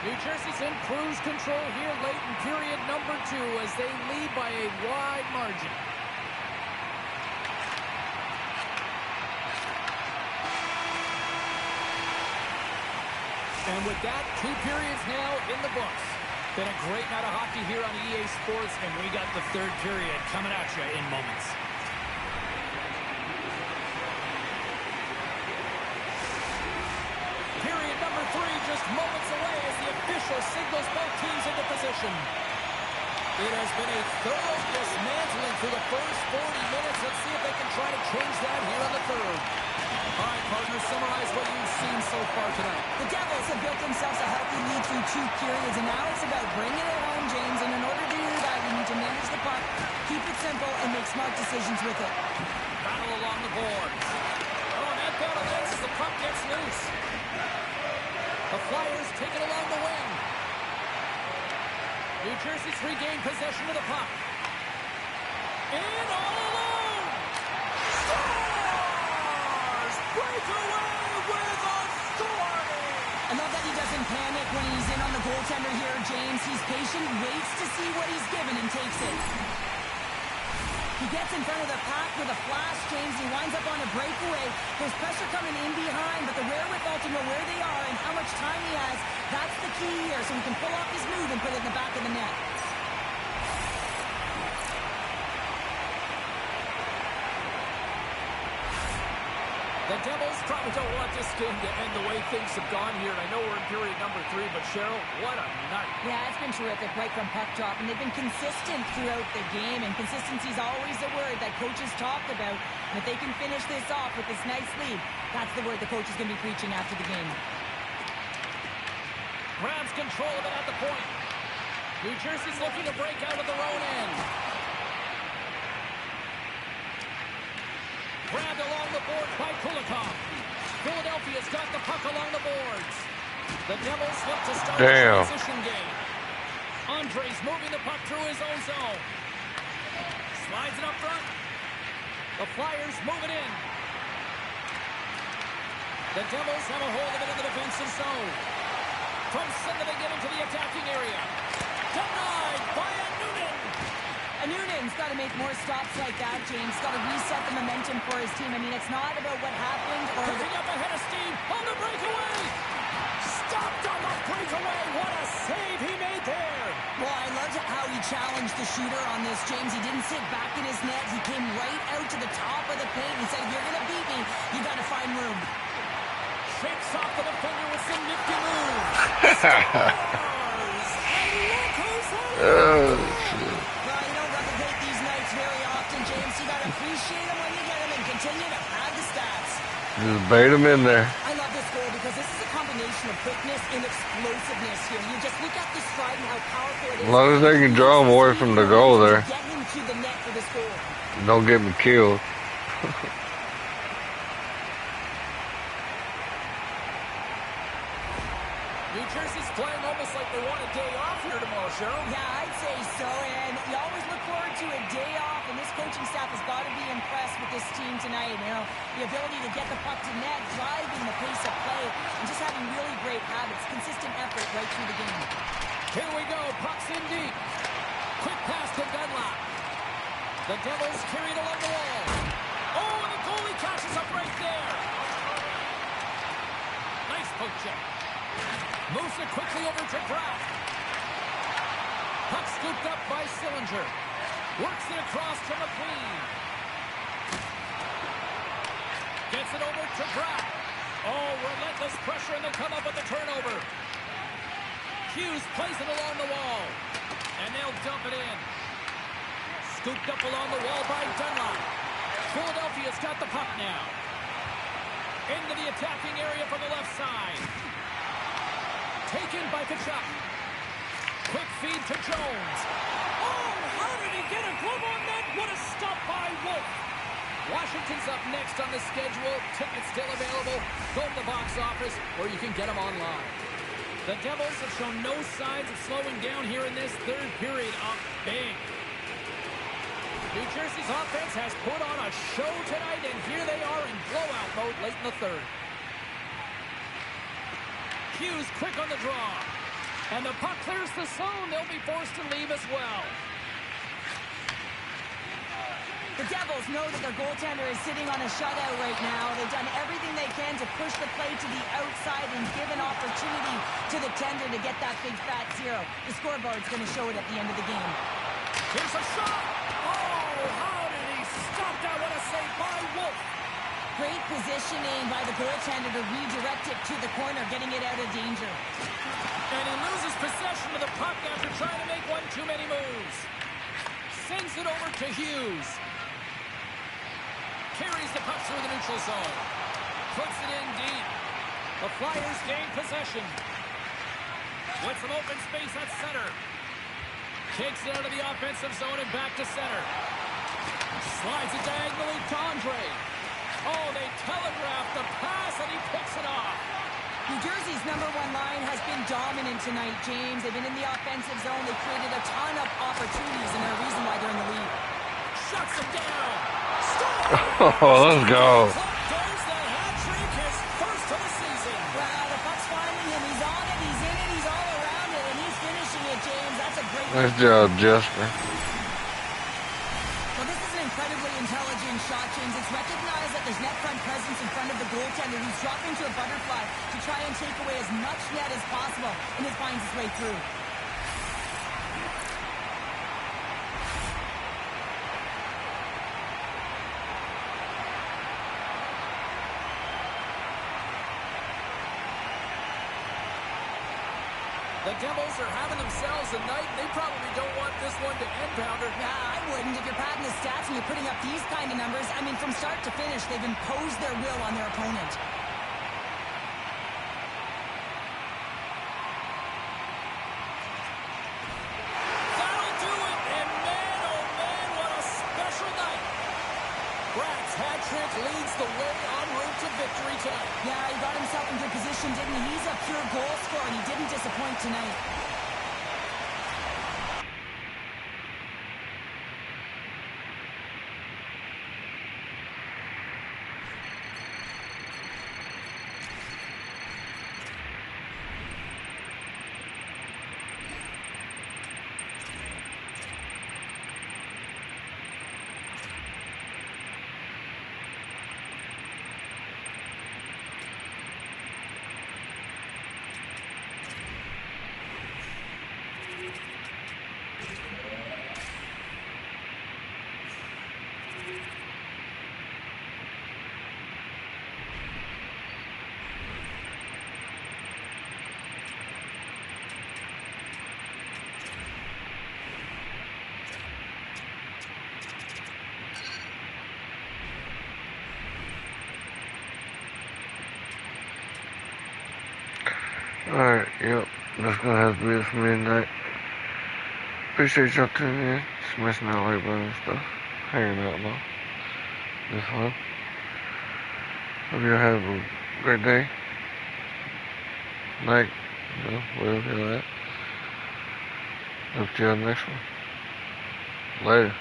New Jersey's in cruise control here late in period number 2 as they lead by a wide margin. And with that, 2 periods now in the books. Been a great night of hockey here on EA Sports, and we got the 3rd period coming at you in moments. Period number 3 just moments away as the official signals both teams into position. It has been a thorough dismantling through the first 40 minutes. Let's see if they can try to change that here on the 3rd. All right, partners, summarize what you've seen so far tonight. The Devils have built themselves a healthy lead through 2 periods, and now it's about bringing it home, James. And in order to do that, you need to manage the puck, keep it simple, and make smart decisions with it. Battle along the boards. Oh, and that battle ends as the puck gets loose. The Flyers take it along the wing. New Jersey's regained possession of the puck. In all alone. Scores! Breakaway with authority! I love that he doesn't panic when he's in on the goaltender here, James. He's patient, waits to see what he's given, and takes it. He gets in front of the puck with a flash, James. He winds up on a breakaway. There's pressure coming in behind, but the wherewithal to know where they are and how much time he has, that's the key here, so he can pull off his move and put it in the back of the net. The Devils probably don't want this game to end the way things have gone here. I know we're in period number 3, but Cheryl, what a night. Yeah, it's been terrific right from puck drop, and they've been consistent throughout the game, and consistency is always a word that coaches talk about. And if they can finish this off with this nice lead, that's the word the coach is going to be preaching after the game. Grabs control of it at the point. New Jersey's looking to break out of their own end. Grabbed along the boards by Kulikov. Philadelphia's got the puck along the boards. The Devils look to start the transition game. Andre's moving the puck through his own zone. Slides it up front. The Flyers move it in. The Devils have a hold of it in the defensive zone. From center they get into the attacking area. Denied by a Noonan. Noonan's got to make more stops like that, James. Got to reset the momentum for his team. I mean, it's not about what happened or... Picking up ahead of steam on the breakaway. Stopped on the breakaway. What a save he made there. Well, I loved how he challenged the shooter on this, James. He didn't sit back in his net. He came right out to the top of the paint and said, if you're going to beat me, you got to find room. Shakes off the defender with some nifty moves. Scores! And look who's Oh, Well, you don't replicate these nights very often, James. You got to appreciate them when you get them and continue to pad the stats. just bait him in there. I love this goal because this is a combination of quickness and explosiveness here. You just look at the stride and how powerful it is. As long as they can draw him away from the goal there. Get him to the net for this goal. Don't get me killed. New Jersey's playing almost like they want a day off here tomorrow, Cheryl. Yeah, I'd say so, and you always look forward to a day off, and this coaching staff has got to be impressed with this team tonight. You know, the ability to get the puck to net, driving the pace of play, and just having really great habits, consistent effort right through the game. Here we go, puck's in deep. Quick pass to Dunlop. The Devils carried along the wall. Oh, and the goalie catches up right there. Nice poke check. Moves it quickly over to Bratt. Puck scooped up by Sillinger. Works it across to McQueen. Gets it over to Bratt. Oh, relentless pressure, and they come up with the turnover. Hughes plays it along the wall, and they'll dump it in. Scooped up along the wall by Dunlop. Philadelphia's got the puck now. Into the attacking area from the left side. Taken by Kachuk. Quick feed to Jones. Oh, how did he get a glove on that? What a stop by Wolf. Washington's up next on the schedule. Tickets still available. Go to the box office, or you can get them online. The Devils have shown no signs of slowing down here in this third period. Up big. New Jersey's offense has put on a show tonight, and here they are in blowout mode late in the third. Hughes quick on the draw. And the puck clears the zone. They'll be forced to leave as well. The Devils know that their goaltender is sitting on a shutout right now. They've done everything they can to push the play to the outside and give an opportunity to the tender to get that big fat zero. The scoreboard's going to show it at the end of the game. Here's a shot. Oh, how did he stop that? What a save by Wolf. Great positioning by the goaltender to redirect it to the corner, getting it out of danger. And he loses possession of the puck after trying to make one too many moves. Sends it over to Hughes. Carries the puck through the neutral zone. Puts it in deep. The Flyers gain possession. With some open space at center. Takes it out of the offensive zone and back to center. Slides it diagonally to Andre. Oh, they telegraph the pass and he picks it off. New Jersey's number one line has been dominant tonight, James. They've been in the offensive zone. They've created a ton of opportunities, and they're a reason why they're in the lead. Shuts it down. Oh, let's go. Goes the hat trick, his first of the season. Wow, the puck's finding him. He's on it, he's in it, he's all around it, and he's finishing it, James. That's a great Nice job, Jesper. Well, this is an incredibly intelligent shot, James. It's recognized that there's net front presence in front of the goaltender who's dropping to a butterfly to try and take away as much net as possible, and it finds its way through. The Devils are having themselves a night. They probably don't want this one to end, Pounder. Yeah, I wouldn't. If you're padding the stats and you're putting up these kind of numbers, I mean, from start to finish, they've imposed their will on their opponent. That'll do it. And man, oh man, what a special night. Bratt's hat trick leads the way en route to victory tonight. Yeah, he got himself in good position, didn't he? He's a pure goal scorer, and he didn't disappoint tonight. Alright, yep. That's gonna have to be it for me tonight. Appreciate y'all tuning in, smashing that like button and stuff, hanging out though. It's fun. Hope y'all have a great day, night, whatever you're at. Hope to y'all next one. Later.